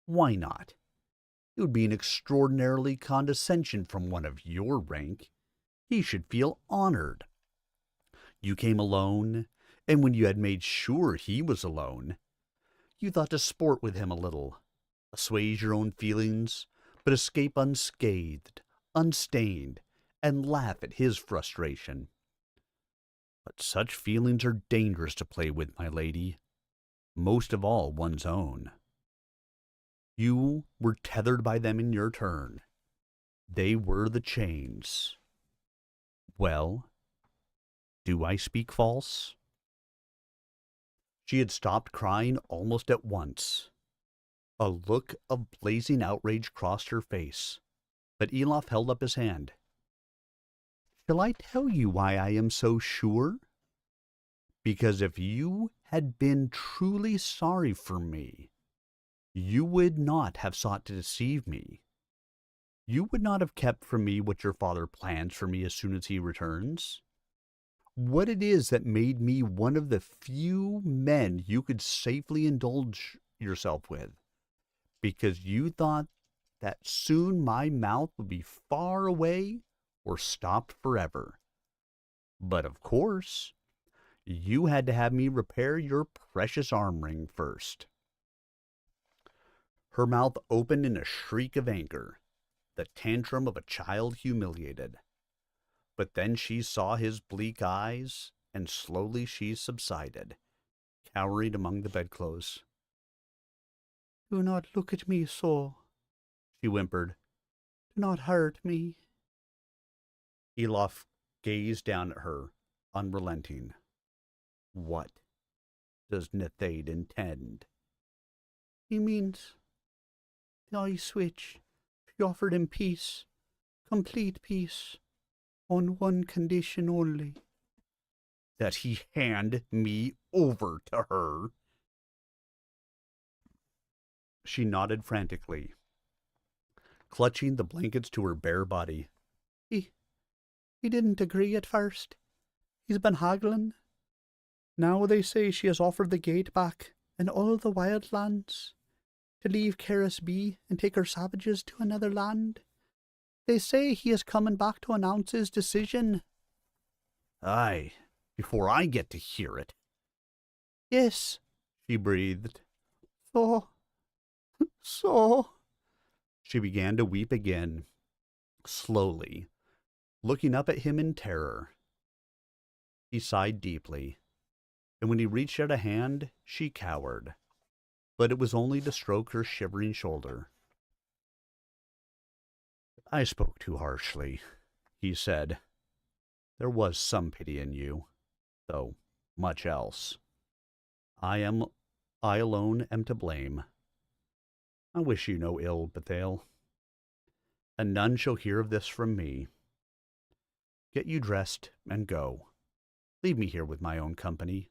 Why not? It would be an extraordinarily condescension from one of your rank. He should feel honored. You came alone, and when you had made sure he was alone, you thought to sport with him a little, assuage your own feelings, but escape unscathed, unstained, and laugh at his frustration. But such feelings are dangerous to play with, my lady, most of all one's own. You were tethered by them in your turn. They were the chains. Well, do I speak false?" She had stopped crying almost at once. A look of blazing outrage crossed her face, But Elof held up his hand. Shall I tell you why I am so sure? Because if you had been truly sorry for me, you would not have sought to deceive me. You would not have kept from me what your father plans for me as soon as he returns. What it is that made me one of the few men you could safely indulge yourself with, because you thought that soon my mouth would be far away or stopped forever. But of course, you had to have me repair your precious arm ring first. Her mouth opened in a shriek of anger, the tantrum of a child humiliated. But then she saw his bleak eyes, and slowly she subsided, cowering among the bedclothes. Do not look at me so, she whimpered. Do not hurt me. Elof gazed down at her, unrelenting. What does Nethade intend? He means the eye switch. She offered him peace, complete peace, on one condition only. That he hand me over to her. She nodded frantically, clutching the blankets to her bare body. He didn't agree at first. He's been haggling. Now they say she has offered the gate back and all the wildlands, to leave Caris be and take her savages to another land. They say he is coming back to announce his decision. Aye, before I get to hear it. Yes, she breathed. So. She began to weep again, slowly, looking up at him in terror. He sighed deeply, and when he reached out a hand, she cowered, but it was only to stroke her shivering shoulder. I spoke too harshly, he said. There was some pity in you, though much else. I alone am to blame. I wish you no ill, Bethael, and none shall hear of this from me. Get you dressed and go. Leave me here with my own company.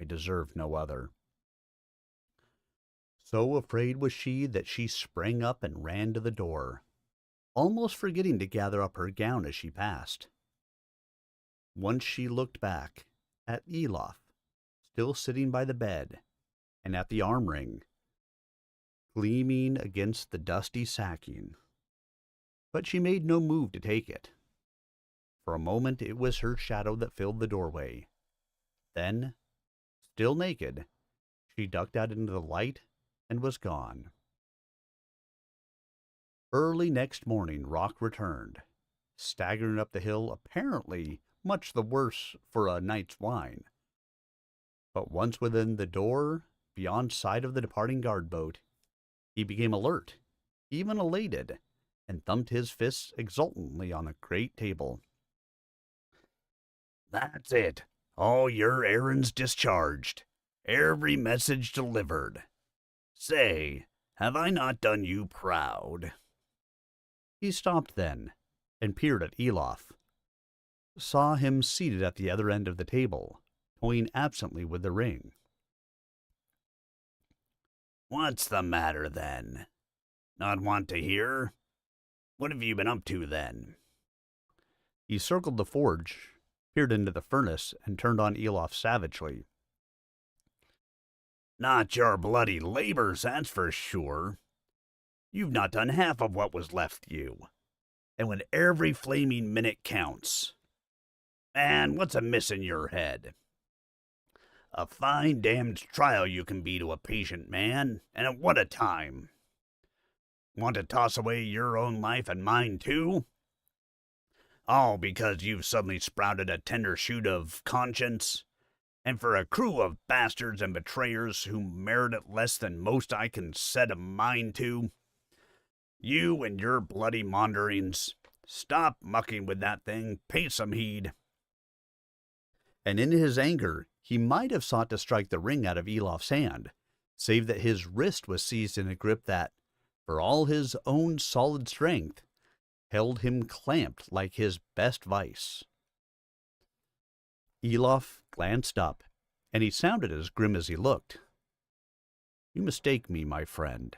I deserve no other. So afraid was she that she sprang up and ran to the door, almost forgetting to gather up her gown as she passed. Once she looked back at Elof, still sitting by the bed, and at the arm ring, gleaming against the dusty sacking. But she made no move to take it. For a moment it was her shadow that filled the doorway. Then, still naked, she ducked out into the light and was gone. Early next morning Rock returned, staggering up the hill, apparently much the worse for a night's wine. But once within the door, beyond sight of the departing guard boat, he became alert, even elated, and thumped his fists exultantly on the great table. That's it. All your errands discharged. Every message delivered. Say, have I not done you proud? He stopped then, and peered at Elof, saw him seated at the other end of the table, toying absently with the ring. What's the matter, then? Not want to hear? What have you been up to, then? He circled the forge, peered into the furnace, and turned on Elof savagely. Not your bloody labors, that's for sure. You've not done half of what was left you. And when every flaming minute counts. And what's amiss in your head? A fine damned trial you can be to a patient man, and at what a time. Want to toss away your own life and mine too? All because you've suddenly sprouted a tender shoot of conscience, and for a crew of bastards and betrayers who merit it less than most I can set a mind to. You and your bloody maunderings, stop mucking with that thing, pay some heed. And in his anger, he might have sought to strike the ring out of Elof's hand, save that his wrist was seized in a grip that, for all his own solid strength, held him clamped like his best vice. Elof glanced up, and he sounded as grim as he looked. "You mistake me, my friend."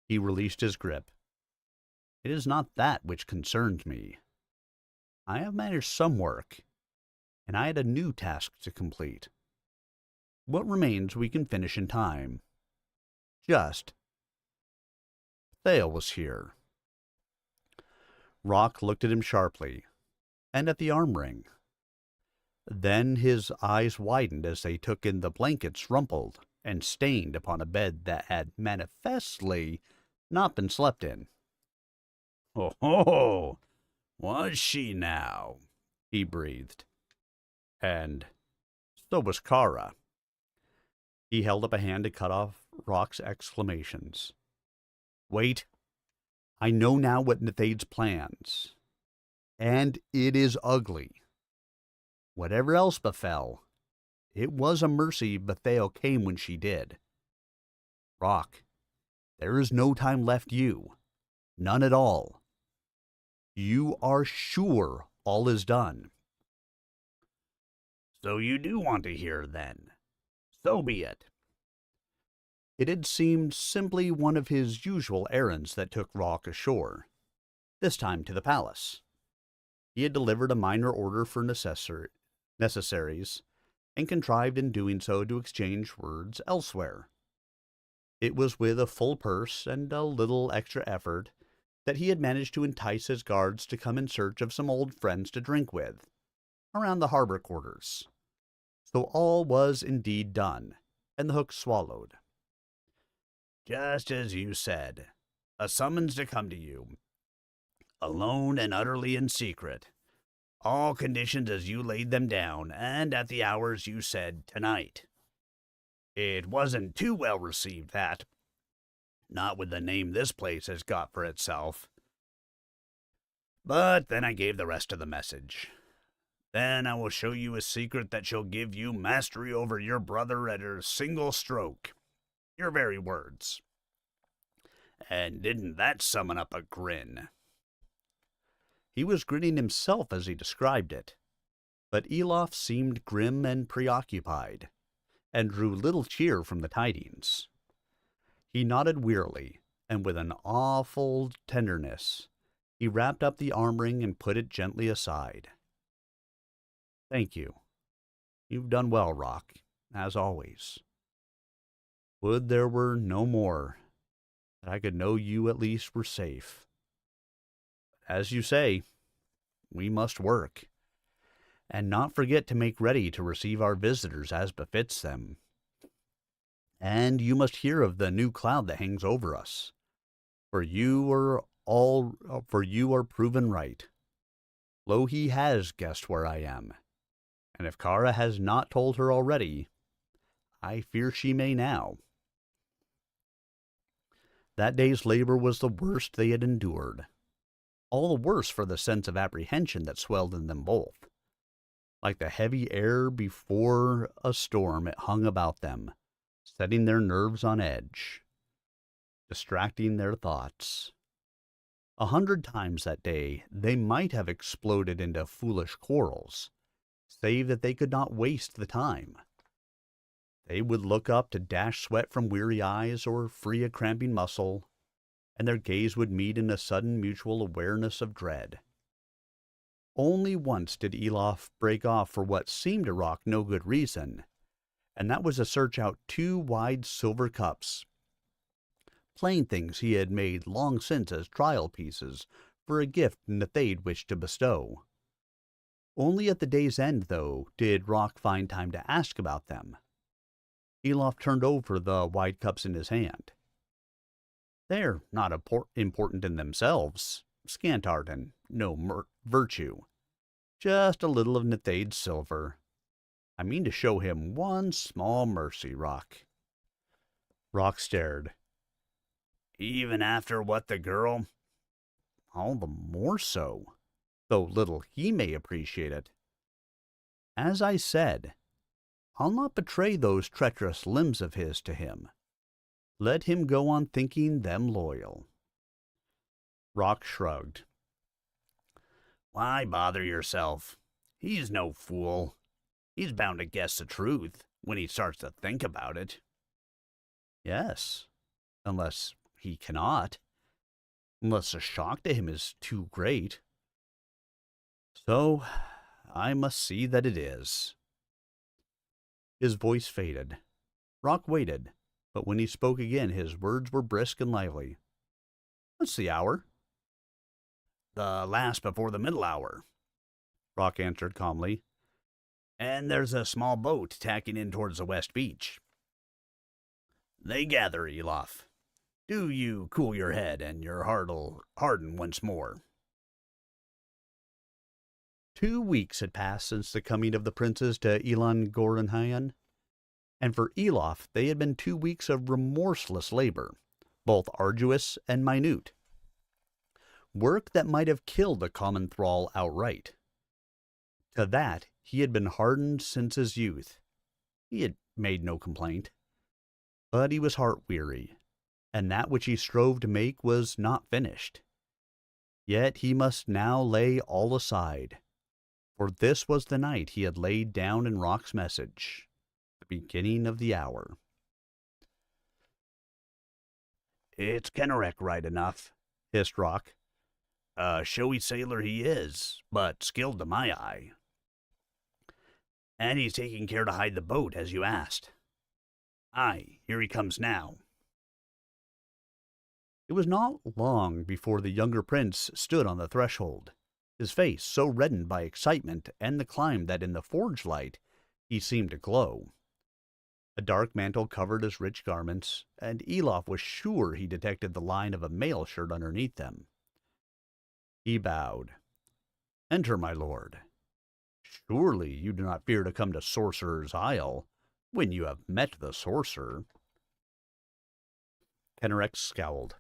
He released his grip. "It is not that which concerns me. I have managed some work, and I had a new task to complete. What remains we can finish in time. Just. Thale was here." Rock looked at him sharply, and at the arm ring. Then his eyes widened as they took in the blankets rumpled and stained upon a bed that had manifestly not been slept in. "Oh, ho! Was she now?" he breathed. "And so was Kara." He held up a hand to cut off Rock's exclamations. "Wait. I know now what Nethade's plans. And it is ugly. Whatever else befell, it was a mercy Bethale came when she did. Rock, there is no time left you. None at all. You are sure all is done." "So you do want to hear, then? So be it." It had seemed simply one of his usual errands that took Rock ashore, this time to the palace. He had delivered a minor order for necessaries, and contrived in doing so to exchange words elsewhere. It was with a full purse and a little extra effort that he had managed to entice his guards to come in search of some old friends to drink with, around the harbor quarters. So all was indeed done, and the hook swallowed. "Just as you said, a summons to come to you, alone and utterly in secret, all conditions as you laid them down, and at the hours you said tonight. It wasn't too well received, that. Not with the name this place has got for itself. But then I gave the rest of the message. Then I will show you a secret that shall give you mastery over your brother at a single stroke. Your very words. And didn't that summon up a grin?" He was grinning himself as he described it, but Elof seemed grim and preoccupied, and drew little cheer from the tidings. He nodded wearily, and with an awful tenderness, he wrapped up the arm ring and put it gently aside. "Thank you. You've done well, Rock, as always. Would there were no more, that I could know you at least were safe. But as you say, we must work, and not forget to make ready to receive our visitors as befits them. And you must hear of the new cloud that hangs over us, for you are proven right. Louhi has guessed where I am, and if Kara has not told her already, I fear she may now." That day's labor was the worst they had endured, all the worse for the sense of apprehension that swelled in them both. Like the heavy air before a storm, it hung about them, setting their nerves on edge, distracting their thoughts. 100 times that day they might have exploded into foolish quarrels, save that they could not waste the time. They would look up to dash sweat from weary eyes or free a cramping muscle, and their gaze would meet in a sudden mutual awareness of dread. Only once did Elof break off for what seemed to Rock no good reason, and that was to search out 2 wide silver cups, playthings he had made long since as trial pieces for a gift Nethade wished to bestow. Only at the day's end, though, did Rock find time to ask about them. Elof turned over the wide cups in his hand. "They're not important in themselves, scant art and no virtue. Just a little of Nethade's silver. I mean to show him one small mercy, Rock." Rock stared. "Even after what the girl?" "All the more so, though little he may appreciate it. As I said, I'll not betray those treacherous limbs of his to him. Let him go on thinking them loyal." Rock shrugged. Why bother yourself? He's no fool. He's bound to guess the truth when he starts to think about it. Yes, unless he cannot, unless the shock to him is too great. So, I must see that it is. His voice faded. Rock waited, but when he spoke again, his words were brisk and lively. What's the hour? The last before the middle hour, Rock answered calmly. And there's a small boat tacking in towards the west beach. They gather, Elof. Do you cool your head, and your heart'll harden once more. 2 weeks had passed since the coming of the princes to Elan Gorenhayan, and for Elof they had been 2 weeks of remorseless labor, both arduous and minute. Work that might have killed a common thrall outright. To that he had been hardened since his youth. He had made no complaint. But he was heart-weary, and that which he strove to make was not finished. Yet he must now lay all aside, for this was the night he had laid down in Rock's message, the beginning of the hour. It's Kennerek right enough, hissed Rock. A showy sailor he is, but skilled to my eye. And he's taking care to hide the boat, as you asked. Aye, here he comes now. It was not long before the younger prince stood on the threshold, his face so reddened by excitement and the climb that in the forge light he seemed to glow. A dark mantle covered his rich garments, and Elof was sure he detected the line of a mail shirt underneath them. He bowed. Enter, my lord. Surely you do not fear to come to Sorcerer's Isle when you have met the sorcerer. Kennerek scowled.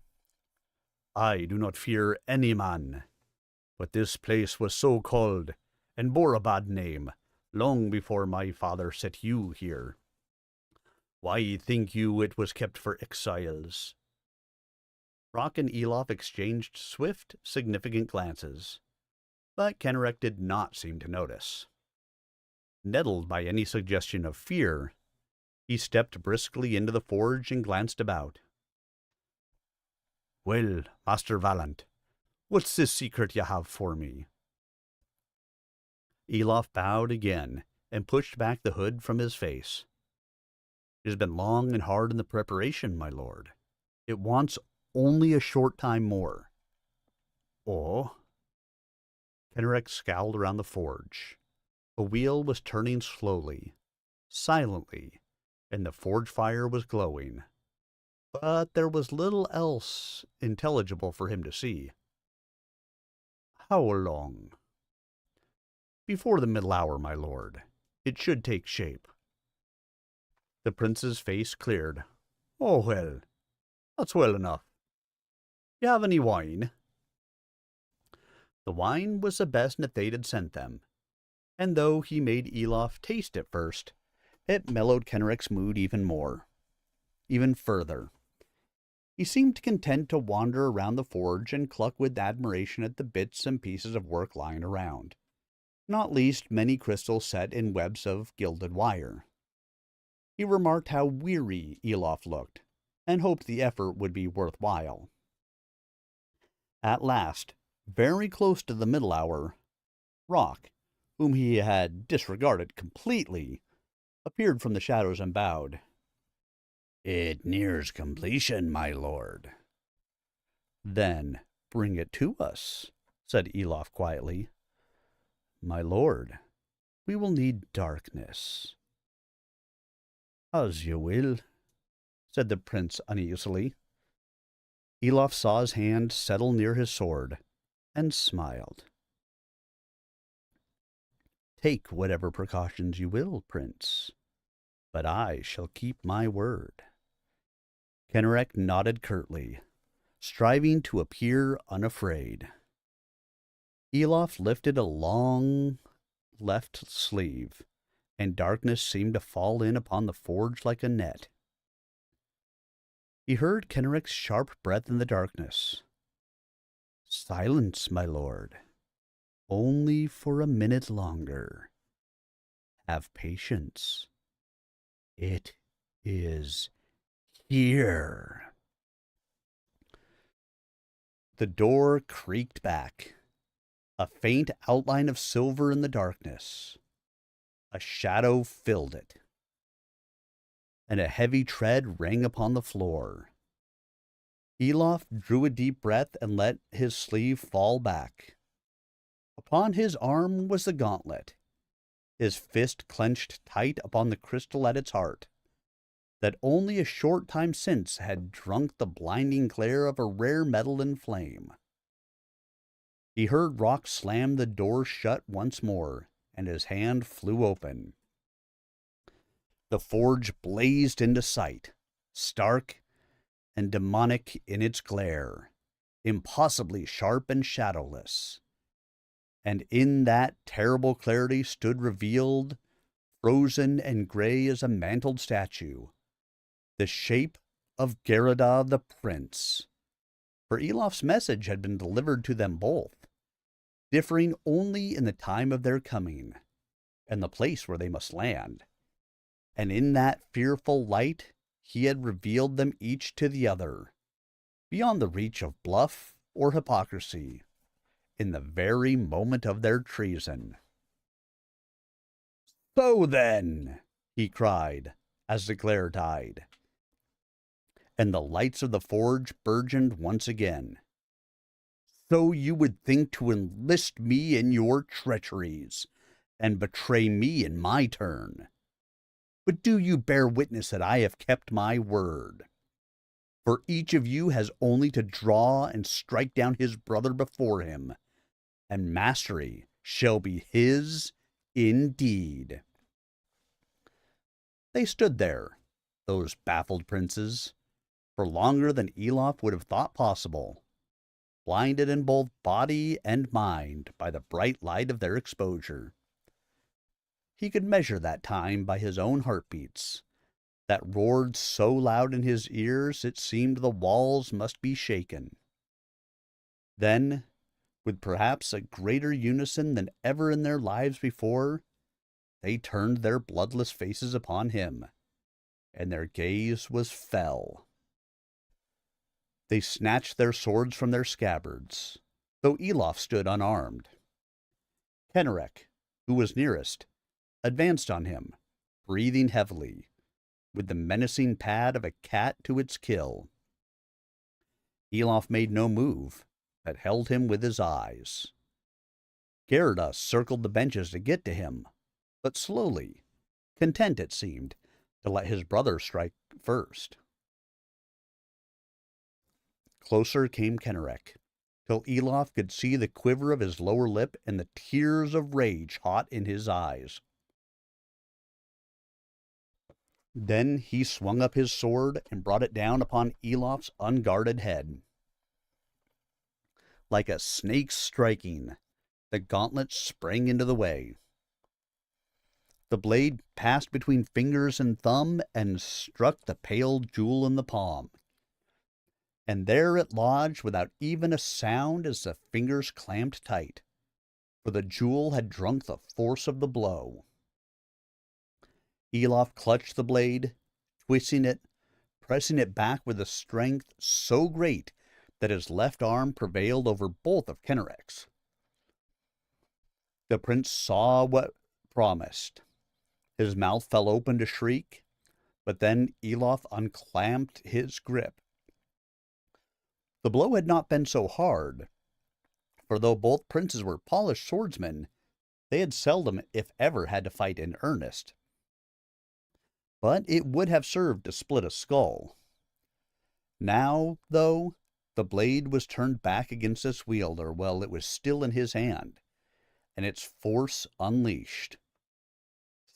I do not fear any man, but this place was so called and bore a bad name long before my father set you here. Why think you it was kept for exiles? Rock and Elof exchanged swift, significant glances, but Kennerek did not seem to notice. Nettled by any suggestion of fear, he stepped briskly into the forge and glanced about. Well, Master Valant, what's this secret you have for me? Elof bowed again and pushed back the hood from his face. It has been long and hard in the preparation, my lord. It wants only a short time more. Oh? Kennerek scowled around the forge. A wheel was turning slowly, silently, and the forge fire was glowing. But there was little else intelligible for him to see. How long? Before the middle hour, my lord. It should take shape. The prince's face cleared. Oh, well, that's well enough. You have any wine? The wine was the best Nethade had sent them, and though he made Elof taste it first, it mellowed Kennerek's mood even more, even further. He seemed content to wander around the forge and cluck with admiration at the bits and pieces of work lying around, not least many crystals set in webs of gilded wire. He remarked how weary Elof looked, and hoped the effort would be worthwhile. At last, very close to the middle hour, Rock, whom he had disregarded completely, appeared from the shadows and bowed. It nears completion, my lord. Then bring it to us, said Elof quietly. My lord, we will need darkness. As you will, said the prince uneasily. Elof saw his hand settle near his sword, and smiled. Take whatever precautions you will, prince, but I shall keep my word. Kennerek nodded curtly, striving to appear unafraid. Elof lifted a long left sleeve, and darkness seemed to fall in upon the forge like a net. He heard Kennerek's sharp breath in the darkness. Silence, my lord. only for a minute longer. Have patience. It is here. The door creaked back. A faint outline of silver in the darkness. A shadow filled it, and a heavy tread rang upon the floor. Elof drew a deep breath and let his sleeve fall back. Upon his arm was the gauntlet, his fist clenched tight upon the crystal at its heart, that only a short time since had drunk the blinding glare of a rare metal in flame. He heard Rock slam the door shut once more, and his hand flew open. The forge blazed into sight, stark and demonic in its glare, impossibly sharp and shadowless. And in that terrible clarity stood revealed, frozen and gray as a mantled statue, the shape of Gerada the Prince. For Elof's message had been delivered to them both, differing only in the time of their coming, and the place where they must land. And in that fearful light he had revealed them each to the other, beyond the reach of bluff or hypocrisy, in the very moment of their treason. "So then," he cried, as the glare died, and the lights of the forge burgeoned once again. "So you would think to enlist me in your treacheries, and betray me in my turn. But do you bear witness that I have kept my word? For each of you has only to draw and strike down his brother before him, and mastery shall be his indeed." They stood there, those baffled princes, for longer than Elof would have thought possible, blinded in both body and mind by the bright light of their exposure. He could measure that time by his own heartbeats, that roared so loud in his ears it seemed the walls must be shaken. Then, with perhaps a greater unison than ever in their lives before, they turned their bloodless faces upon him, and their gaze was fell. They snatched their swords from their scabbards, though Elof stood unarmed. Kenarek, who was nearest, advanced on him, breathing heavily, with the menacing pad of a cat to its kill. Elof made no move, but held him with his eyes. Gerada circled the benches to get to him, but slowly, content, it seemed, to let his brother strike first. Closer came Kenarek, till Elof could see the quiver of his lower lip and the tears of rage hot in his eyes. Then he swung up his sword and brought it down upon Elof's unguarded head. Like a snake striking, the gauntlet sprang into the way. The blade passed between fingers and thumb and struck the pale jewel in the palm. And there it lodged without even a sound as the fingers clamped tight, for the jewel had drunk the force of the blow. Elof clutched the blade, twisting it, pressing it back with a strength so great that his left arm prevailed over both of Kenarek's. The prince saw what promised. His mouth fell open to shriek, but then Elof unclamped his grip. The blow had not been so hard, for though both princes were polished swordsmen, they had seldom, if ever, had to fight in earnest. But it would have served to split a skull. Now, though, the blade was turned back against its wielder while it was still in his hand, and its force unleashed.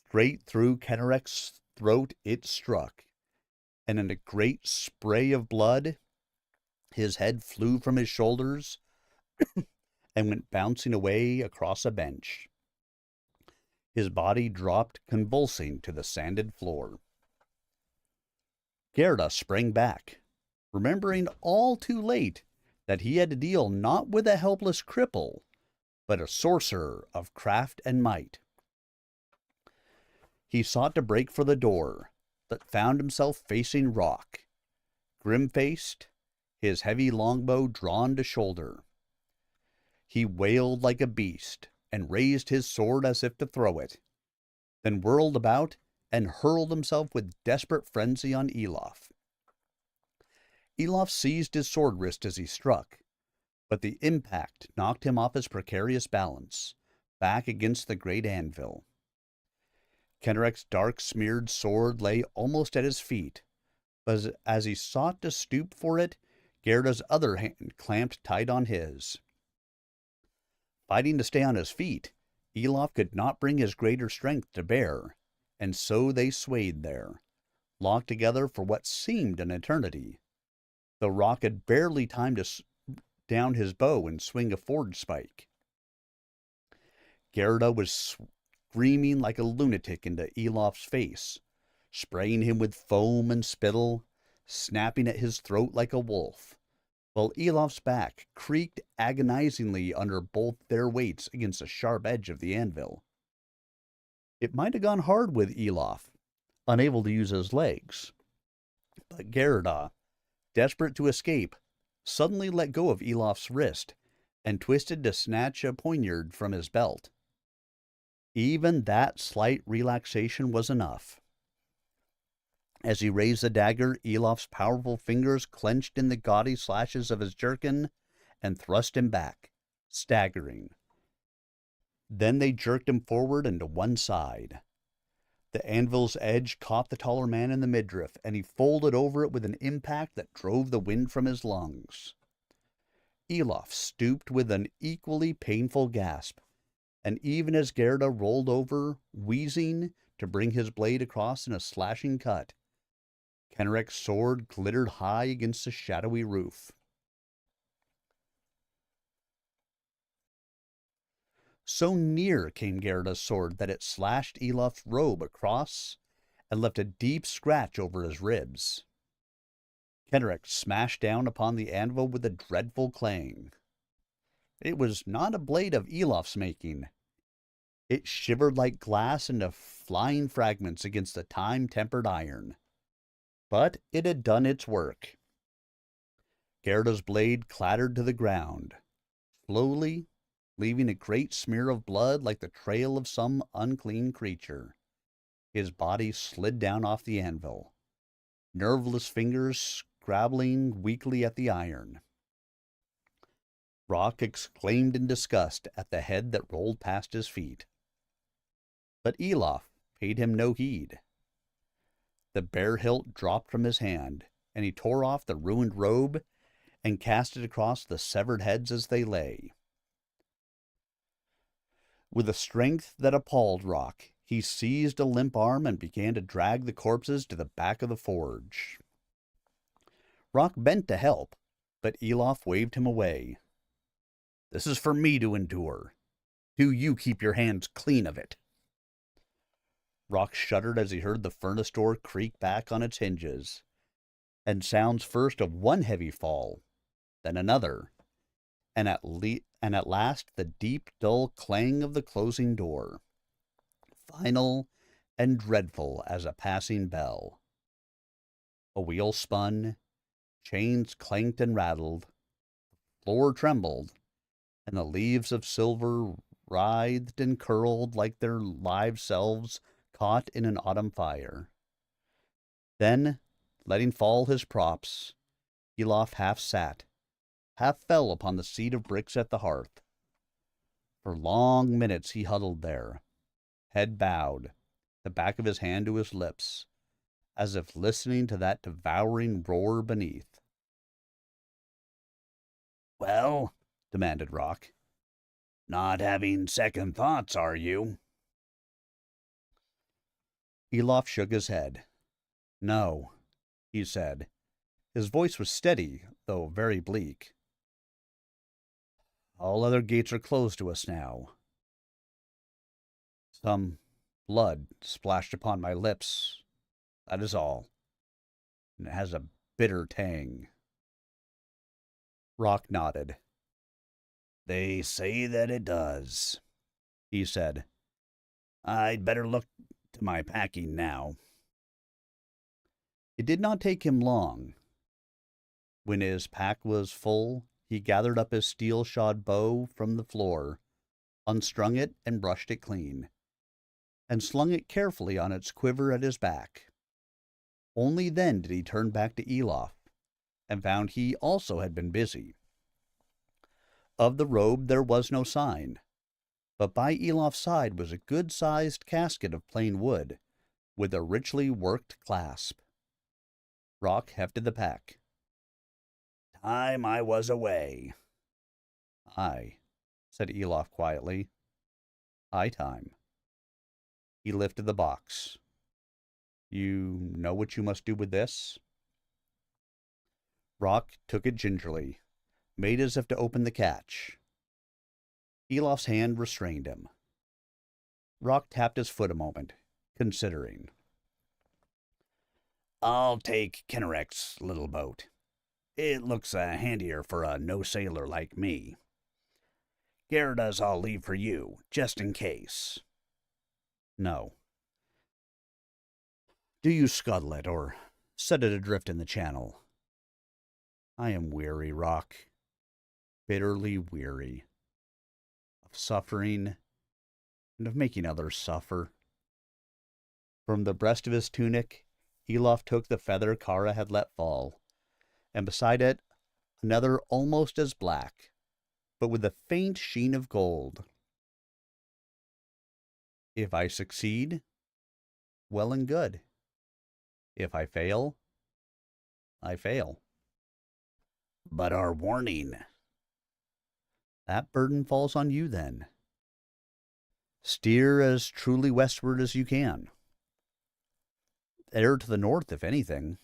Straight through Kenarek's throat it struck, and in a great spray of blood, his head flew from his shoulders and went bouncing away across a bench. His body dropped convulsing to the sanded floor. Gerda sprang back, remembering all too late that he had to deal not with a helpless cripple, but a sorcerer of craft and might. He sought to break for the door, but found himself facing Rock, grim-faced, his heavy longbow drawn to shoulder. He wailed like a beast and raised his sword as if to throw it, then whirled about and hurled himself with desperate frenzy on Elof. Elof seized his sword wrist as he struck, but the impact knocked him off his precarious balance, back against the great anvil. Kenrick's dark-smeared sword lay almost at his feet, but as he sought to stoop for it, Gerda's other hand clamped tight on his. Fighting to stay on his feet, Elof could not bring his greater strength to bear, and so they swayed there, locked together for what seemed an eternity, though Rock had barely time to down his bow and swing a forge spike. Gerda was screaming like a lunatic into Elof's face, spraying him with foam and spittle, snapping at his throat like a wolf, while Elof's back creaked agonizingly under both their weights against the sharp edge of the anvil. It might have gone hard with Elof, unable to use his legs, but Gerda, desperate to escape, suddenly let go of Elof's wrist and twisted to snatch a poniard from his belt. Even that slight relaxation was enough. As he raised the dagger, Elof's powerful fingers clenched in the gaudy slashes of his jerkin and thrust him back, staggering. Then they jerked him forward and to one side. The anvil's edge caught the taller man in the midriff, and he folded over it with an impact that drove the wind from his lungs. Elof stooped with an equally painful gasp, and even as Gerda rolled over, wheezing, to bring his blade across in a slashing cut, Kenrick's sword glittered high against the shadowy roof. So near came Gerda's sword that it slashed Elof's robe across and left a deep scratch over his ribs. Kenrick smashed down upon the anvil with a dreadful clang. It was not a blade of Elof's making. It shivered like glass into flying fragments against the time-tempered iron. But it had done its work. Gerda's blade clattered to the ground, slowly, leaving a great smear of blood like the trail of some unclean creature. His body slid down off the anvil, nerveless fingers scrabbling weakly at the iron. Rock exclaimed in disgust at the head that rolled past his feet. But Elof paid him no heed. The bare hilt dropped from his hand, and he tore off the ruined robe and cast it across the severed heads as they lay. With a strength that appalled Rock, he seized a limp arm and began to drag the corpses to the back of the forge. Rock bent to help, but Elof waved him away. "This is for me to endure. Do you keep your hands clean of it." Rock shuddered as he heard the furnace door creak back on its hinges, and sounds first of one heavy fall, then another, and at last the deep, dull clang of the closing door, final and dreadful as a passing bell. A wheel spun, chains clanked and rattled, the floor trembled, and the leaves of silver writhed and curled like their live selves caught in an autumn fire. Then, letting fall his props, Elof half sat, half fell upon the seat of bricks at the hearth. For long minutes he huddled there, head bowed, the back of his hand to his lips, as if listening to that devouring roar beneath. "Well," demanded Rock, "not having second thoughts, are you?" Elof shook his head. "No," he said. His voice was steady, though very bleak. "All other gates are closed to us now. Some blood splashed upon my lips, that is all, and it has a bitter tang." Rock nodded. They say that it does, he said. I'd better look to my packing now. It did not take him long. When his pack was full, he gathered up his steel-shod bow from the floor, unstrung it and brushed it clean, and slung it carefully on its quiver at his back. Only then did he turn back to Elof, and found he also had been busy. Of the robe there was no sign, but by Elof's side was a good-sized casket of plain wood, with a richly worked clasp. Rock hefted the pack. Time I was away. Aye, said Elof quietly. High time. He lifted the box. You know what you must do with this? Rock took it gingerly, made as if to open the catch. Elof's hand restrained him. Rock tapped his foot a moment, considering. I'll take Kennerec's little boat. It looks handier for a no-sailor like me. Gerda's I'll leave for you, just in case. No. Do you scuttle it, or set it adrift in the channel? I am weary, Rock. Bitterly weary. Of suffering, and of making others suffer. From the breast of his tunic, Elof took the feather Kara had let fall, and beside it another almost as black, but with a faint sheen of gold. If I succeed, well and good. If I fail, I fail. But our warning. That burden falls on you then. Steer as truly westward as you can. Err to the north, if anything.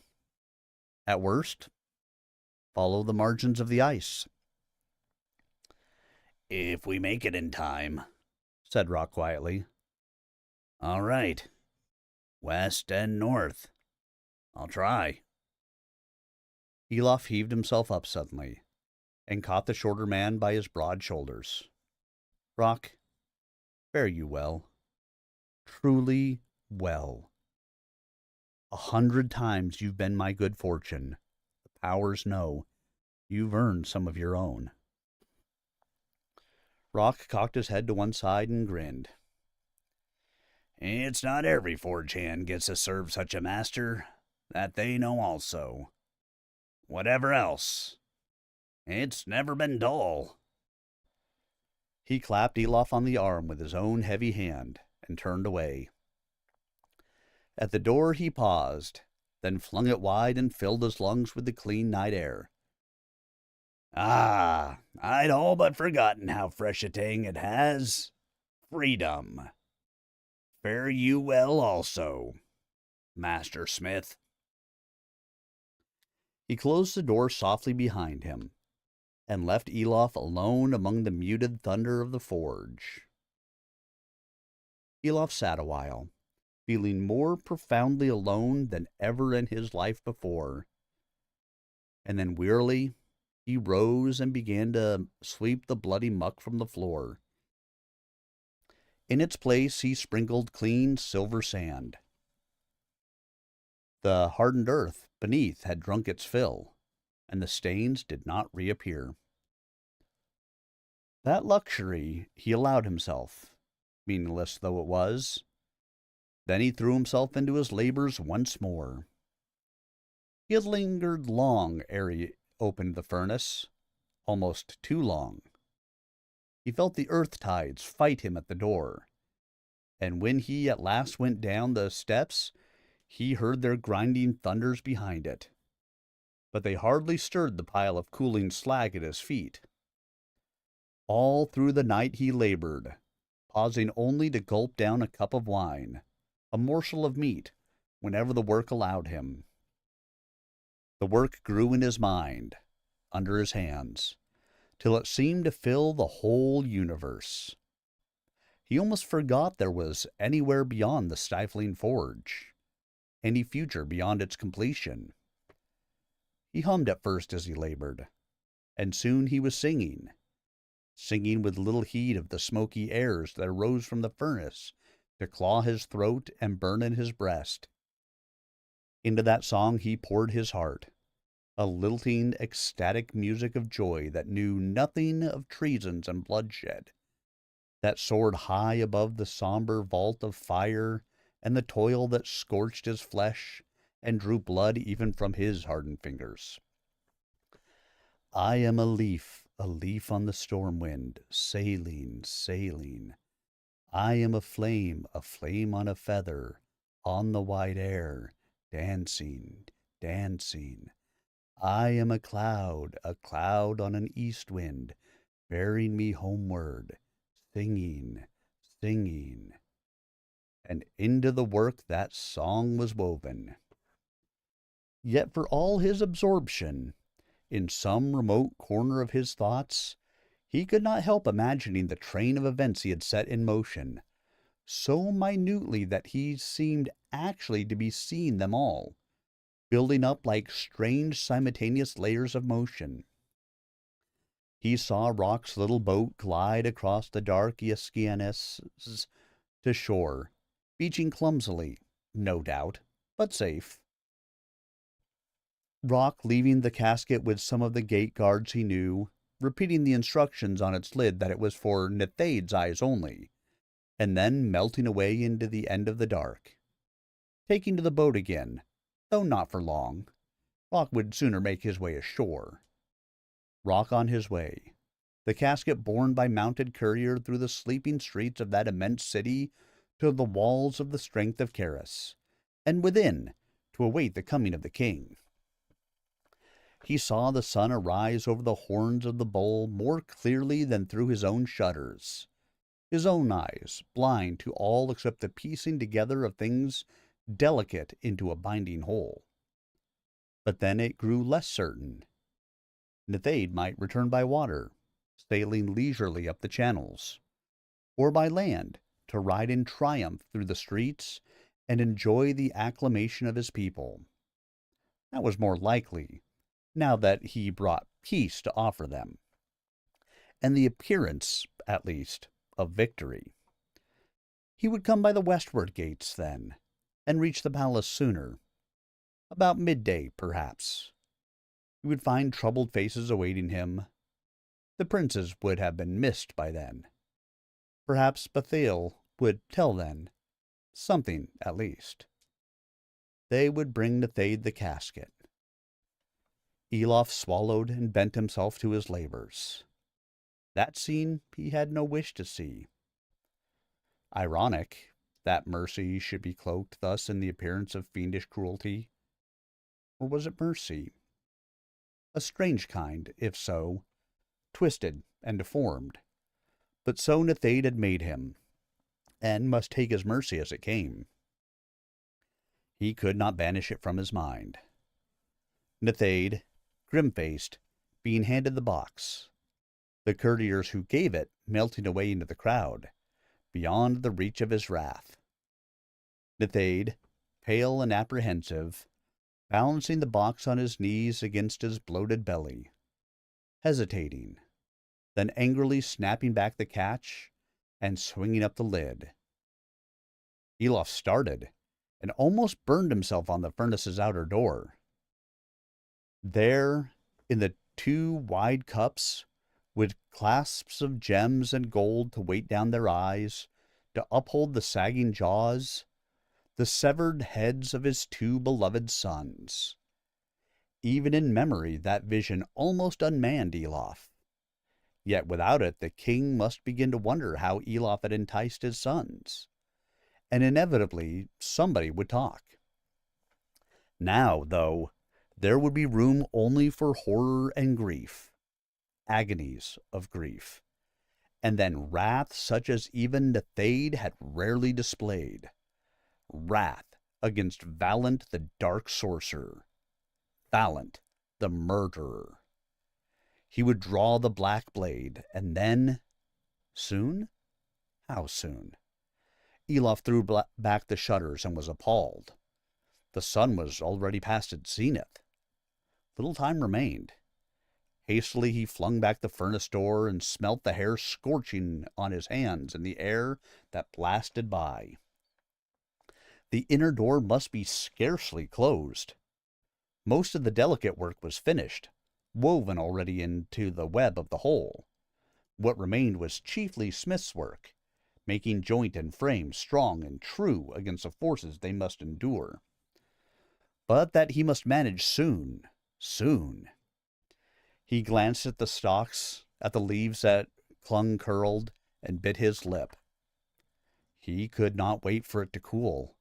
At worst, follow the margins of the ice. If we make it in time, said Rock quietly. All right. West and north. I'll try. Elof heaved himself up suddenly, and caught the shorter man by his broad shoulders. Rock, fare you well. Truly well. 100 times you've been my good fortune. The powers know you've earned some of your own. Rock cocked his head to one side and grinned. It's not every forge hand gets to serve such a master. That they know also. Whatever else, it's never been dull. He clapped Elof on the arm with his own heavy hand and turned away. At the door he paused, then flung it wide and filled his lungs with the clean night air. Ah, I'd all but forgotten how fresh a tang it has. Freedom. Fare you well also, Master Smith. He closed the door softly behind him, and left Elof alone among the muted thunder of the forge. Elof sat a while, feeling more profoundly alone than ever in his life before. And then wearily, he rose and began to sweep the bloody muck from the floor. In its place he sprinkled clean silver sand. The hardened earth beneath had drunk its fill, and the stains did not reappear. That luxury he allowed himself, meaningless though it was. Then he threw himself into his labors once more. He had lingered long ere he opened the furnace, almost too long. He felt the earth tides fight him at the door, and when he at last went down the steps, he heard their grinding thunders behind it, but they hardly stirred the pile of cooling slag at his feet. All through the night he labored, pausing only to gulp down a cup of wine, a morsel of meat, whenever the work allowed him. The work grew in his mind, under his hands, till it seemed to fill the whole universe. He almost forgot there was anywhere beyond the stifling forge, any future beyond its completion. He hummed at first as he labored, and soon he was singing singing with little heed of the smoky airs that arose from the furnace to claw his throat and burn in his breast. Into that song he poured his heart, a lilting, ecstatic music of joy that knew nothing of treasons and bloodshed, that soared high above the somber vault of fire and the toil that scorched his flesh and drew blood even from his hardened fingers. I am a leaf on the storm wind, sailing, sailing. I am a flame on a feather, on the wide air, dancing, dancing. I am a cloud on an east wind, bearing me homeward, singing, singing. And into the work that song was woven. Yet for all his absorption, in some remote corner of his thoughts, he could not help imagining the train of events he had set in motion, so minutely that he seemed actually to be seeing them all, building up like strange simultaneous layers of motion. He saw Rock's little boat glide across the dark Iascianus to shore, beaching clumsily, no doubt, but safe. Rock leaving the casket with some of the gate guards he knew, repeating the instructions on its lid that it was for Netheid's eyes only, and then melting away into the end of the dark. Taking to the boat again, though not for long. Rock would sooner make his way ashore. Rock on his way, the casket borne by mounted courier through the sleeping streets of that immense city to the walls of the strength of Charis, and within, to await the coming of the king. He saw the sun arise over the horns of the bull more clearly than through his own shutters, his own eyes blind to all except the piecing together of things delicate into a binding whole. But then it grew less certain. Netheid might return by water, sailing leisurely up the channels, or by land to ride in triumph through the streets and enjoy the acclamation of his people. That was more likely, now that he brought peace to offer them, and the appearance, at least, of victory. He would come by the westward gates, then, and reach the palace sooner, about midday, perhaps. He would find troubled faces awaiting him. The princes would have been missed by then. Perhaps Bethael would tell then, something at least. They would bring Netheid the casket. Elof swallowed and bent himself to his labors. That scene he had no wish to see. Ironic that mercy should be cloaked thus in the appearance of fiendish cruelty. Or was it mercy? A strange kind, if so, twisted and deformed. But so Netheid had made him, and must take his mercy as it came. He could not banish it from his mind. Netheid, grim-faced, being handed the box, the courtiers who gave it melting away into the crowd, beyond the reach of his wrath. Netheid, pale and apprehensive, balancing the box on his knees against his bloated belly, hesitating, then angrily snapping back the catch and swinging up the lid. Elof started and almost burned himself on the furnace's outer door. There, in the two wide cups, with clasps of gems and gold to weight down their eyes, to uphold the sagging jaws, the severed heads of his two beloved sons. Even in memory, that vision almost unmanned Elof. Yet without it, the king must begin to wonder how Elof had enticed his sons. And inevitably, somebody would talk. Now, though, there would be room only for horror and grief, agonies of grief, and then wrath such as even Netheid had rarely displayed. Wrath against Valent the dark sorcerer, Valent the murderer. He would draw the black blade, and then... Soon? How soon? Elof threw back the shutters and was appalled. The sun was already past its zenith. Little time remained. Hastily he flung back the furnace door and smelt the hair scorching on his hands in the air that blasted by. The inner door must be scarcely closed. Most of the delicate work was finished, woven already into the web of the whole. What remained was chiefly smith's work, making joint and frame strong and true against the forces they must endure. But that he must manage soon, soon. He glanced at the stalks, at the leaves that clung curled, and bit his lip. He could not wait for it to cool.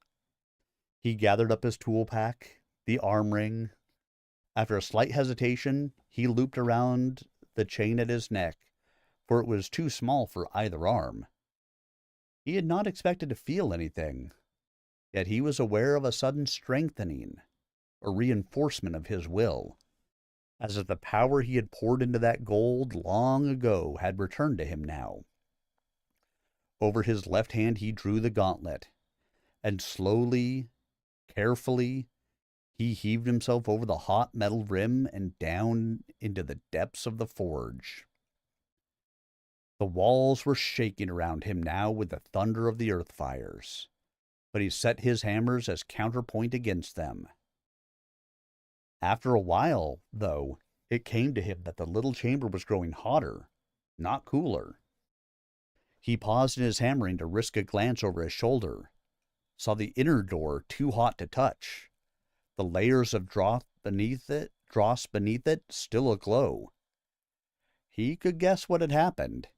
He gathered up his tool pack, the arm ring. After a slight hesitation, he looped around the chain at his neck, for it was too small for either arm. He had not expected to feel anything, yet he was aware of a sudden strengthening, a reinforcement of his will, as if the power he had poured into that gold long ago had returned to him now. Over his left hand he drew the gauntlet, and slowly, carefully, he heaved himself over the hot metal rim and down into the depths of the forge. The walls were shaking around him now with the thunder of the earth fires, but he set his hammers as counterpoint against them. After a while, though, it came to him that the little chamber was growing hotter, not cooler. He paused in his hammering to risk a glance over his shoulder, saw the inner door too hot to touch, the layers of dross beneath it still aglow. He could guess what had happened.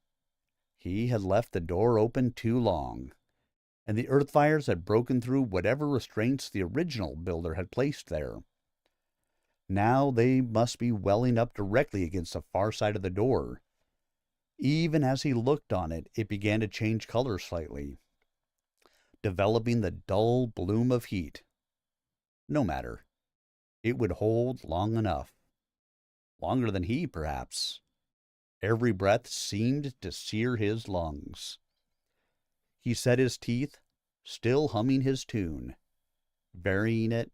He had left the door open too long, and the earth fires had broken through whatever restraints the original builder had placed there. Now they must be welling up directly against the far side of the door. Even as he looked on it, it began to change color slightly, developing the dull bloom of heat. No matter. It would hold long enough. Longer than he, perhaps. Every breath seemed to sear his lungs. He set his teeth, still humming his tune, varying it,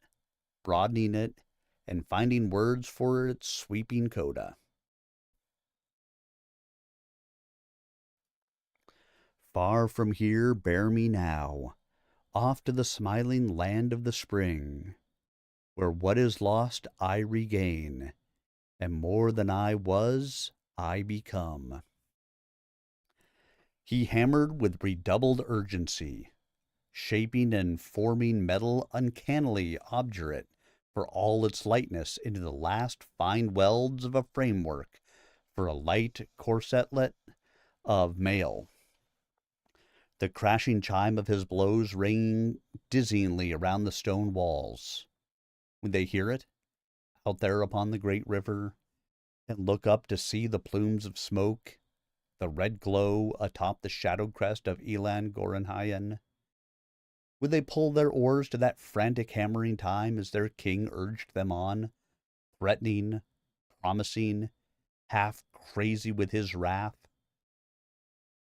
broadening it, and finding words for its sweeping coda. Far from here bear me now, off to the smiling land of the spring, where what is lost I regain, and more than I was, I become. He hammered with redoubled urgency, shaping and forming metal uncannily obdurate for all its lightness into the last fine welds of a framework for a light corsetlet of mail. The crashing chime of his blows rang dizzyingly around the stone walls. Would they hear it, out there upon the great river, and look up to see the plumes of smoke, the red glow atop the shadowed crest of Elan Gorenhayen? Would they pull their oars to that frantic hammering time as their king urged them on, threatening, promising, half crazy with his wrath?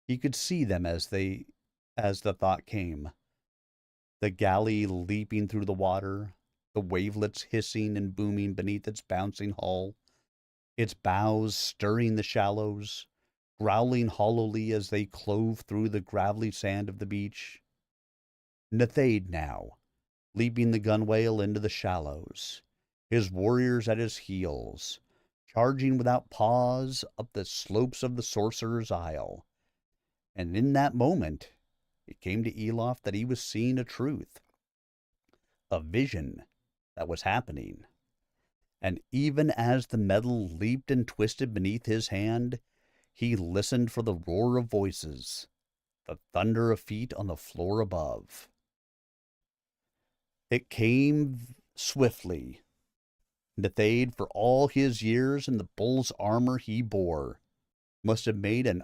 He could see them as the thought came, the galley leaping through the water, the wavelets hissing and booming beneath its bouncing hull, its bows stirring the shallows, growling hollowly as they clove through the gravelly sand of the beach. Nethade now, leaping the gunwale into the shallows, his warriors at his heels, charging without pause up the slopes of the Sorcerer's Isle. And in that moment, it came to Elof that he was seeing a truth, a vision that was happening. And even as the metal leaped and twisted beneath his hand, he listened for the roar of voices, the thunder of feet on the floor above. It came swiftly. Nethade, for all his years and the bull's armor he bore, must have made an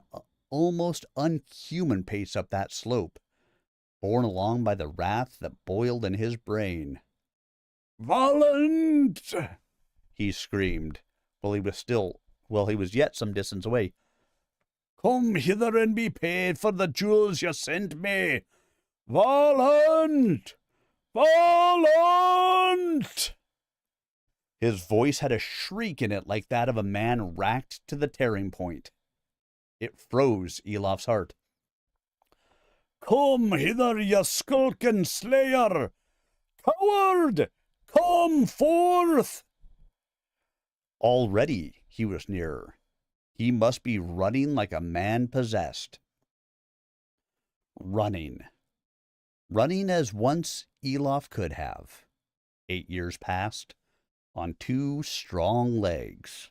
almost unhuman pace up that slope, borne along by the wrath that boiled in his brain. "Valant!" he screamed, while he was yet some distance away. "Come hither and be paid for the jewels you sent me! Valant! Valant!" His voice had a shriek in it like that of a man racked to the tearing point. It froze Elof's heart. "Come hither, ye skulking slayer! Coward! Come forth!" Already he was nearer. He must be running like a man possessed. Running. Running as once Elof could have, 8 years past, on 2 strong legs.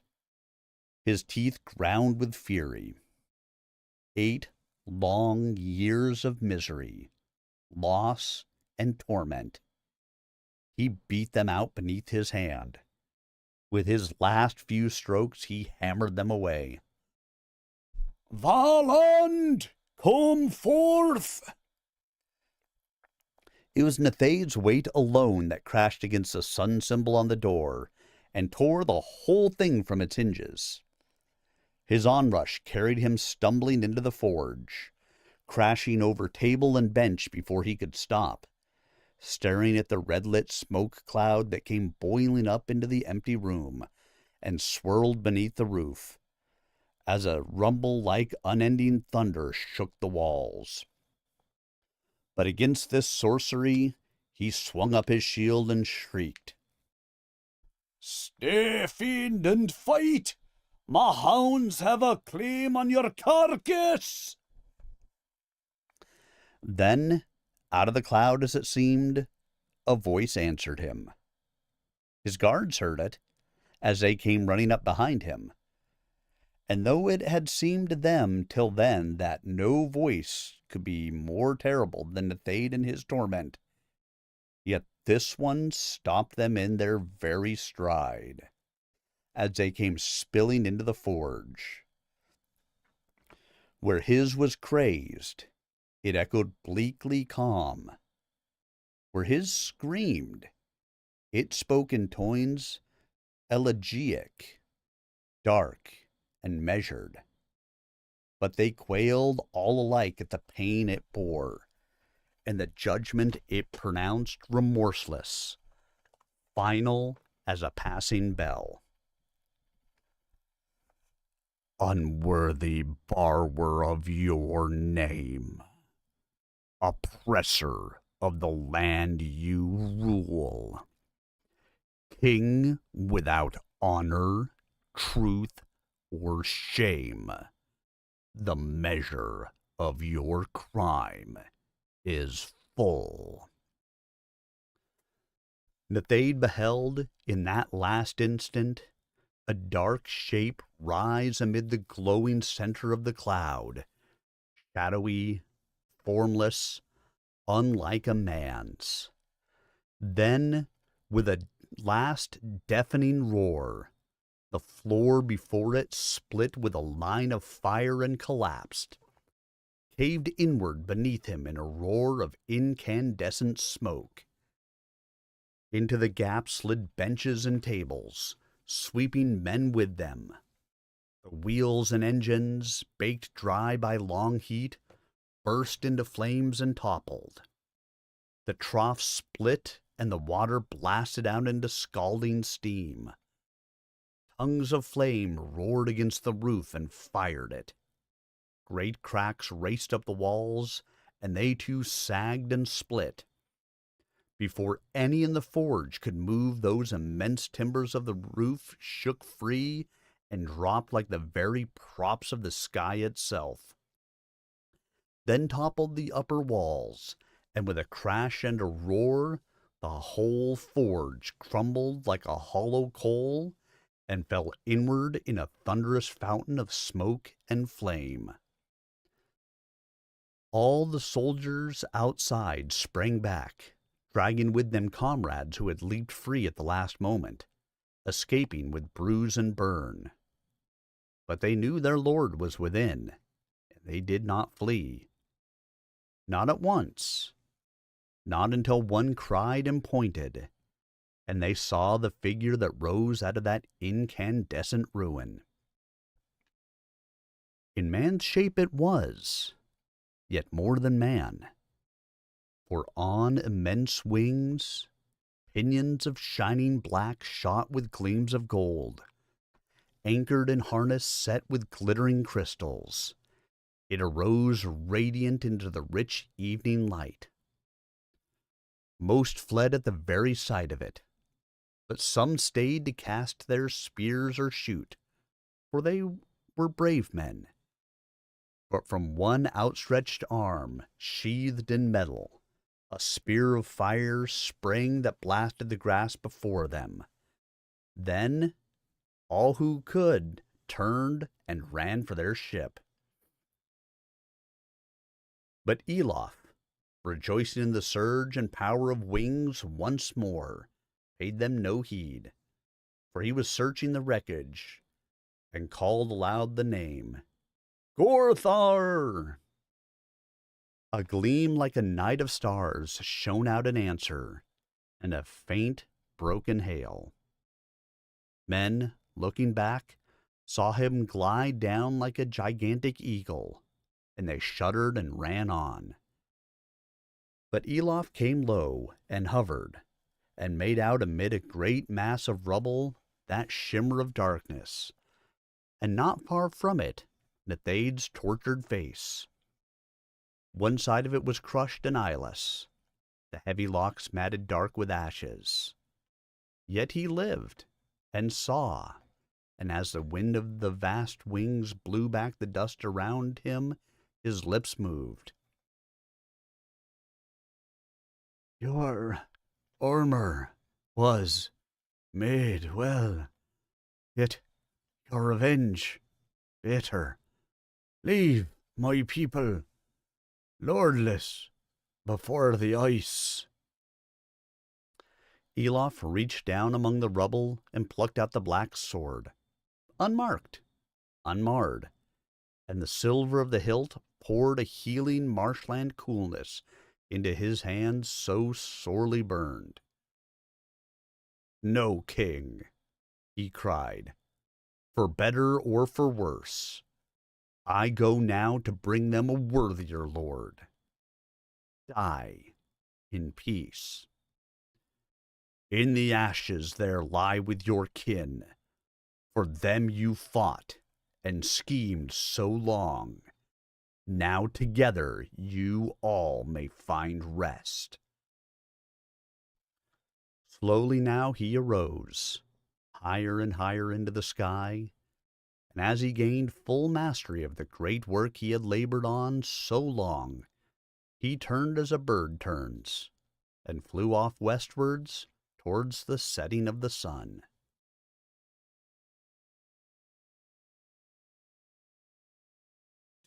His teeth ground with fury. 8 long years of misery, loss, and torment. He beat them out beneath his hand. With his last few strokes, he hammered them away. "Valand, come forth!" It was Netheid's weight alone that crashed against the sun symbol on the door and tore the whole thing from its hinges. His onrush carried him stumbling into the forge, crashing over table and bench before he could stop, staring at the red-lit smoke cloud that came boiling up into the empty room and swirled beneath the roof, as a rumble like unending thunder shook the walls. But against this sorcery, he swung up his shield and shrieked, "Stay, fiend, and fight! My hounds have a claim on your carcass!" Then, out of the cloud as it seemed, a voice answered him. His guards heard it, as they came running up behind him. And though it had seemed to them till then that no voice could be more terrible than Nethaid in his torment, yet this one stopped them in their very stride, as they came spilling into the forge. Where his was crazed, it echoed bleakly calm. Where his screamed, it spoke in tones elegiac, dark, and measured. But they quailed all alike at the pain it bore, and the judgment it pronounced remorseless, final as a passing bell. "Unworthy borrower of your name, oppressor of the land you rule, king without honor, truth, or shame, the measure of your crime is full." Nethaid beheld, in that last instant, a dark shape rise amid the glowing center of the cloud, shadowy, formless, unlike a man's. Then, with a last deafening roar, the floor before it split with a line of fire and collapsed, caved inward beneath him in a roar of incandescent smoke. Into the gap slid benches and tables, sweeping men with them. The wheels and engines, baked dry by long heat, burst into flames and toppled. The trough split and the water blasted out into scalding steam. Tongues of flame roared against the roof and fired it. Great cracks raced up the walls, and they too sagged and split. Before any in the forge could move, those immense timbers of the roof shook free and dropped like the very props of the sky itself. Then toppled the upper walls, and with a crash and a roar, the whole forge crumbled like a hollow coal and fell inward in a thunderous fountain of smoke and flame. All the soldiers outside sprang back, dragging with them comrades who had leaped free at the last moment, escaping with bruise and burn. But they knew their lord was within, and they did not flee. Not at once, not until one cried and pointed, and they saw the figure that rose out of that incandescent ruin. In man's shape it was, yet more than man. For on immense wings, pinions of shining black shot with gleams of gold, anchored in harness set with glittering crystals. It arose radiant into the rich evening light. Most fled at the very sight of it, but some stayed to cast their spears or shoot, for they were brave men. But from one outstretched arm, sheathed in metal, a spear of fire sprang that blasted the grass before them. Then all who could turned and ran for their ship. But Elof, rejoicing in the surge and power of wings once more, paid them no heed, for he was searching the wreckage, and called aloud the name, Gorthar! A gleam like a night of stars shone out in answer, and a faint, broken hail. Men, looking back, saw him glide down like a gigantic eagle, and they shuddered and ran on. But Elof came low and hovered, and made out amid a great mass of rubble that shimmer of darkness, and not far from it, Nethade's tortured face. One side of it was crushed and eyeless, the heavy locks matted dark with ashes. Yet he lived, and saw, and as the wind of the vast wings blew back the dust around him, his lips moved. Your armor was made well, yet your revenge bitter. Leave my people lordless before the ice. Elof reached down among the rubble and plucked out the black sword, unmarked, unmarred, and the silver of the hilt poured a healing marshland coolness into his hands so sorely burned. No king, he cried, for better or for worse, I go now to bring them a worthier lord. Die in peace. In the ashes there lie with your kin, for them you fought and schemed so long. Now together you all may find rest. Slowly now he arose, higher and higher into the sky, and as he gained full mastery of the great work he had labored on so long, he turned as a bird turns, and flew off westwards towards the setting of the sun.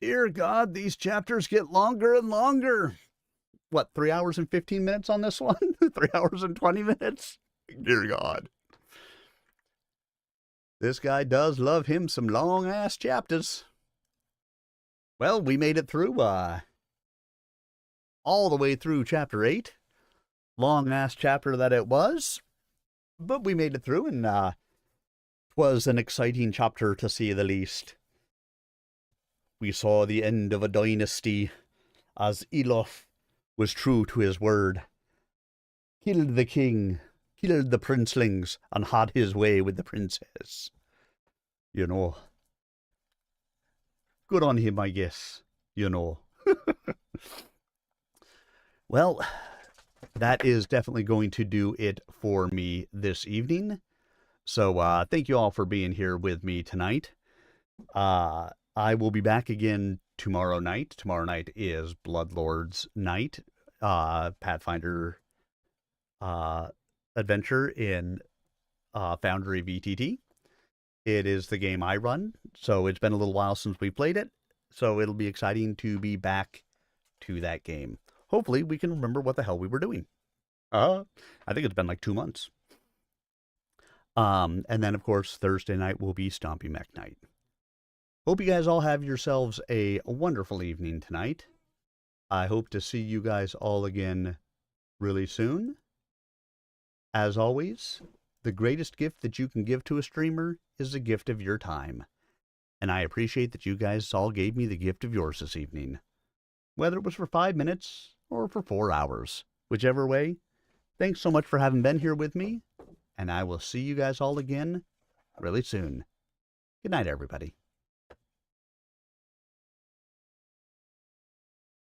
Dear God, these chapters get longer and longer. What, 3 hours and 15 minutes on this one? 3 hours and 20 minutes? Dear God. This guy does love him some long-ass chapters. Well, we made it through, all the way through chapter 8. Long-ass chapter that it was. But we made it through, and, was an exciting chapter to say the least. We saw the end of a dynasty, as Elof was true to his word. Killed the king, killed the princelings, and had his way with the princess. You know. Good on him, I guess. You know. Well, that is definitely going to do it for me this evening. So, thank you all for being here with me tonight. I will be back again tomorrow night. Tomorrow night is Bloodlords night, Pathfinder adventure in Foundry VTT. It is the game I run, so it's been a little while since we played it, so it'll be exciting to be back to that game. Hopefully we can remember what the hell we were doing. I think it's been like 2 months. And then, of course, Thursday night will be Stompy Mech night. Hope you guys all have yourselves a wonderful evening tonight. I hope to see you guys all again really soon. As always, the greatest gift that you can give to a streamer is the gift of your time. And I appreciate that you guys all gave me the gift of yours this evening. Whether it was for 5 minutes or for 4 hours. Whichever way, Thanks so much for having been here with me, and I will see you guys all again really soon. Good night, everybody.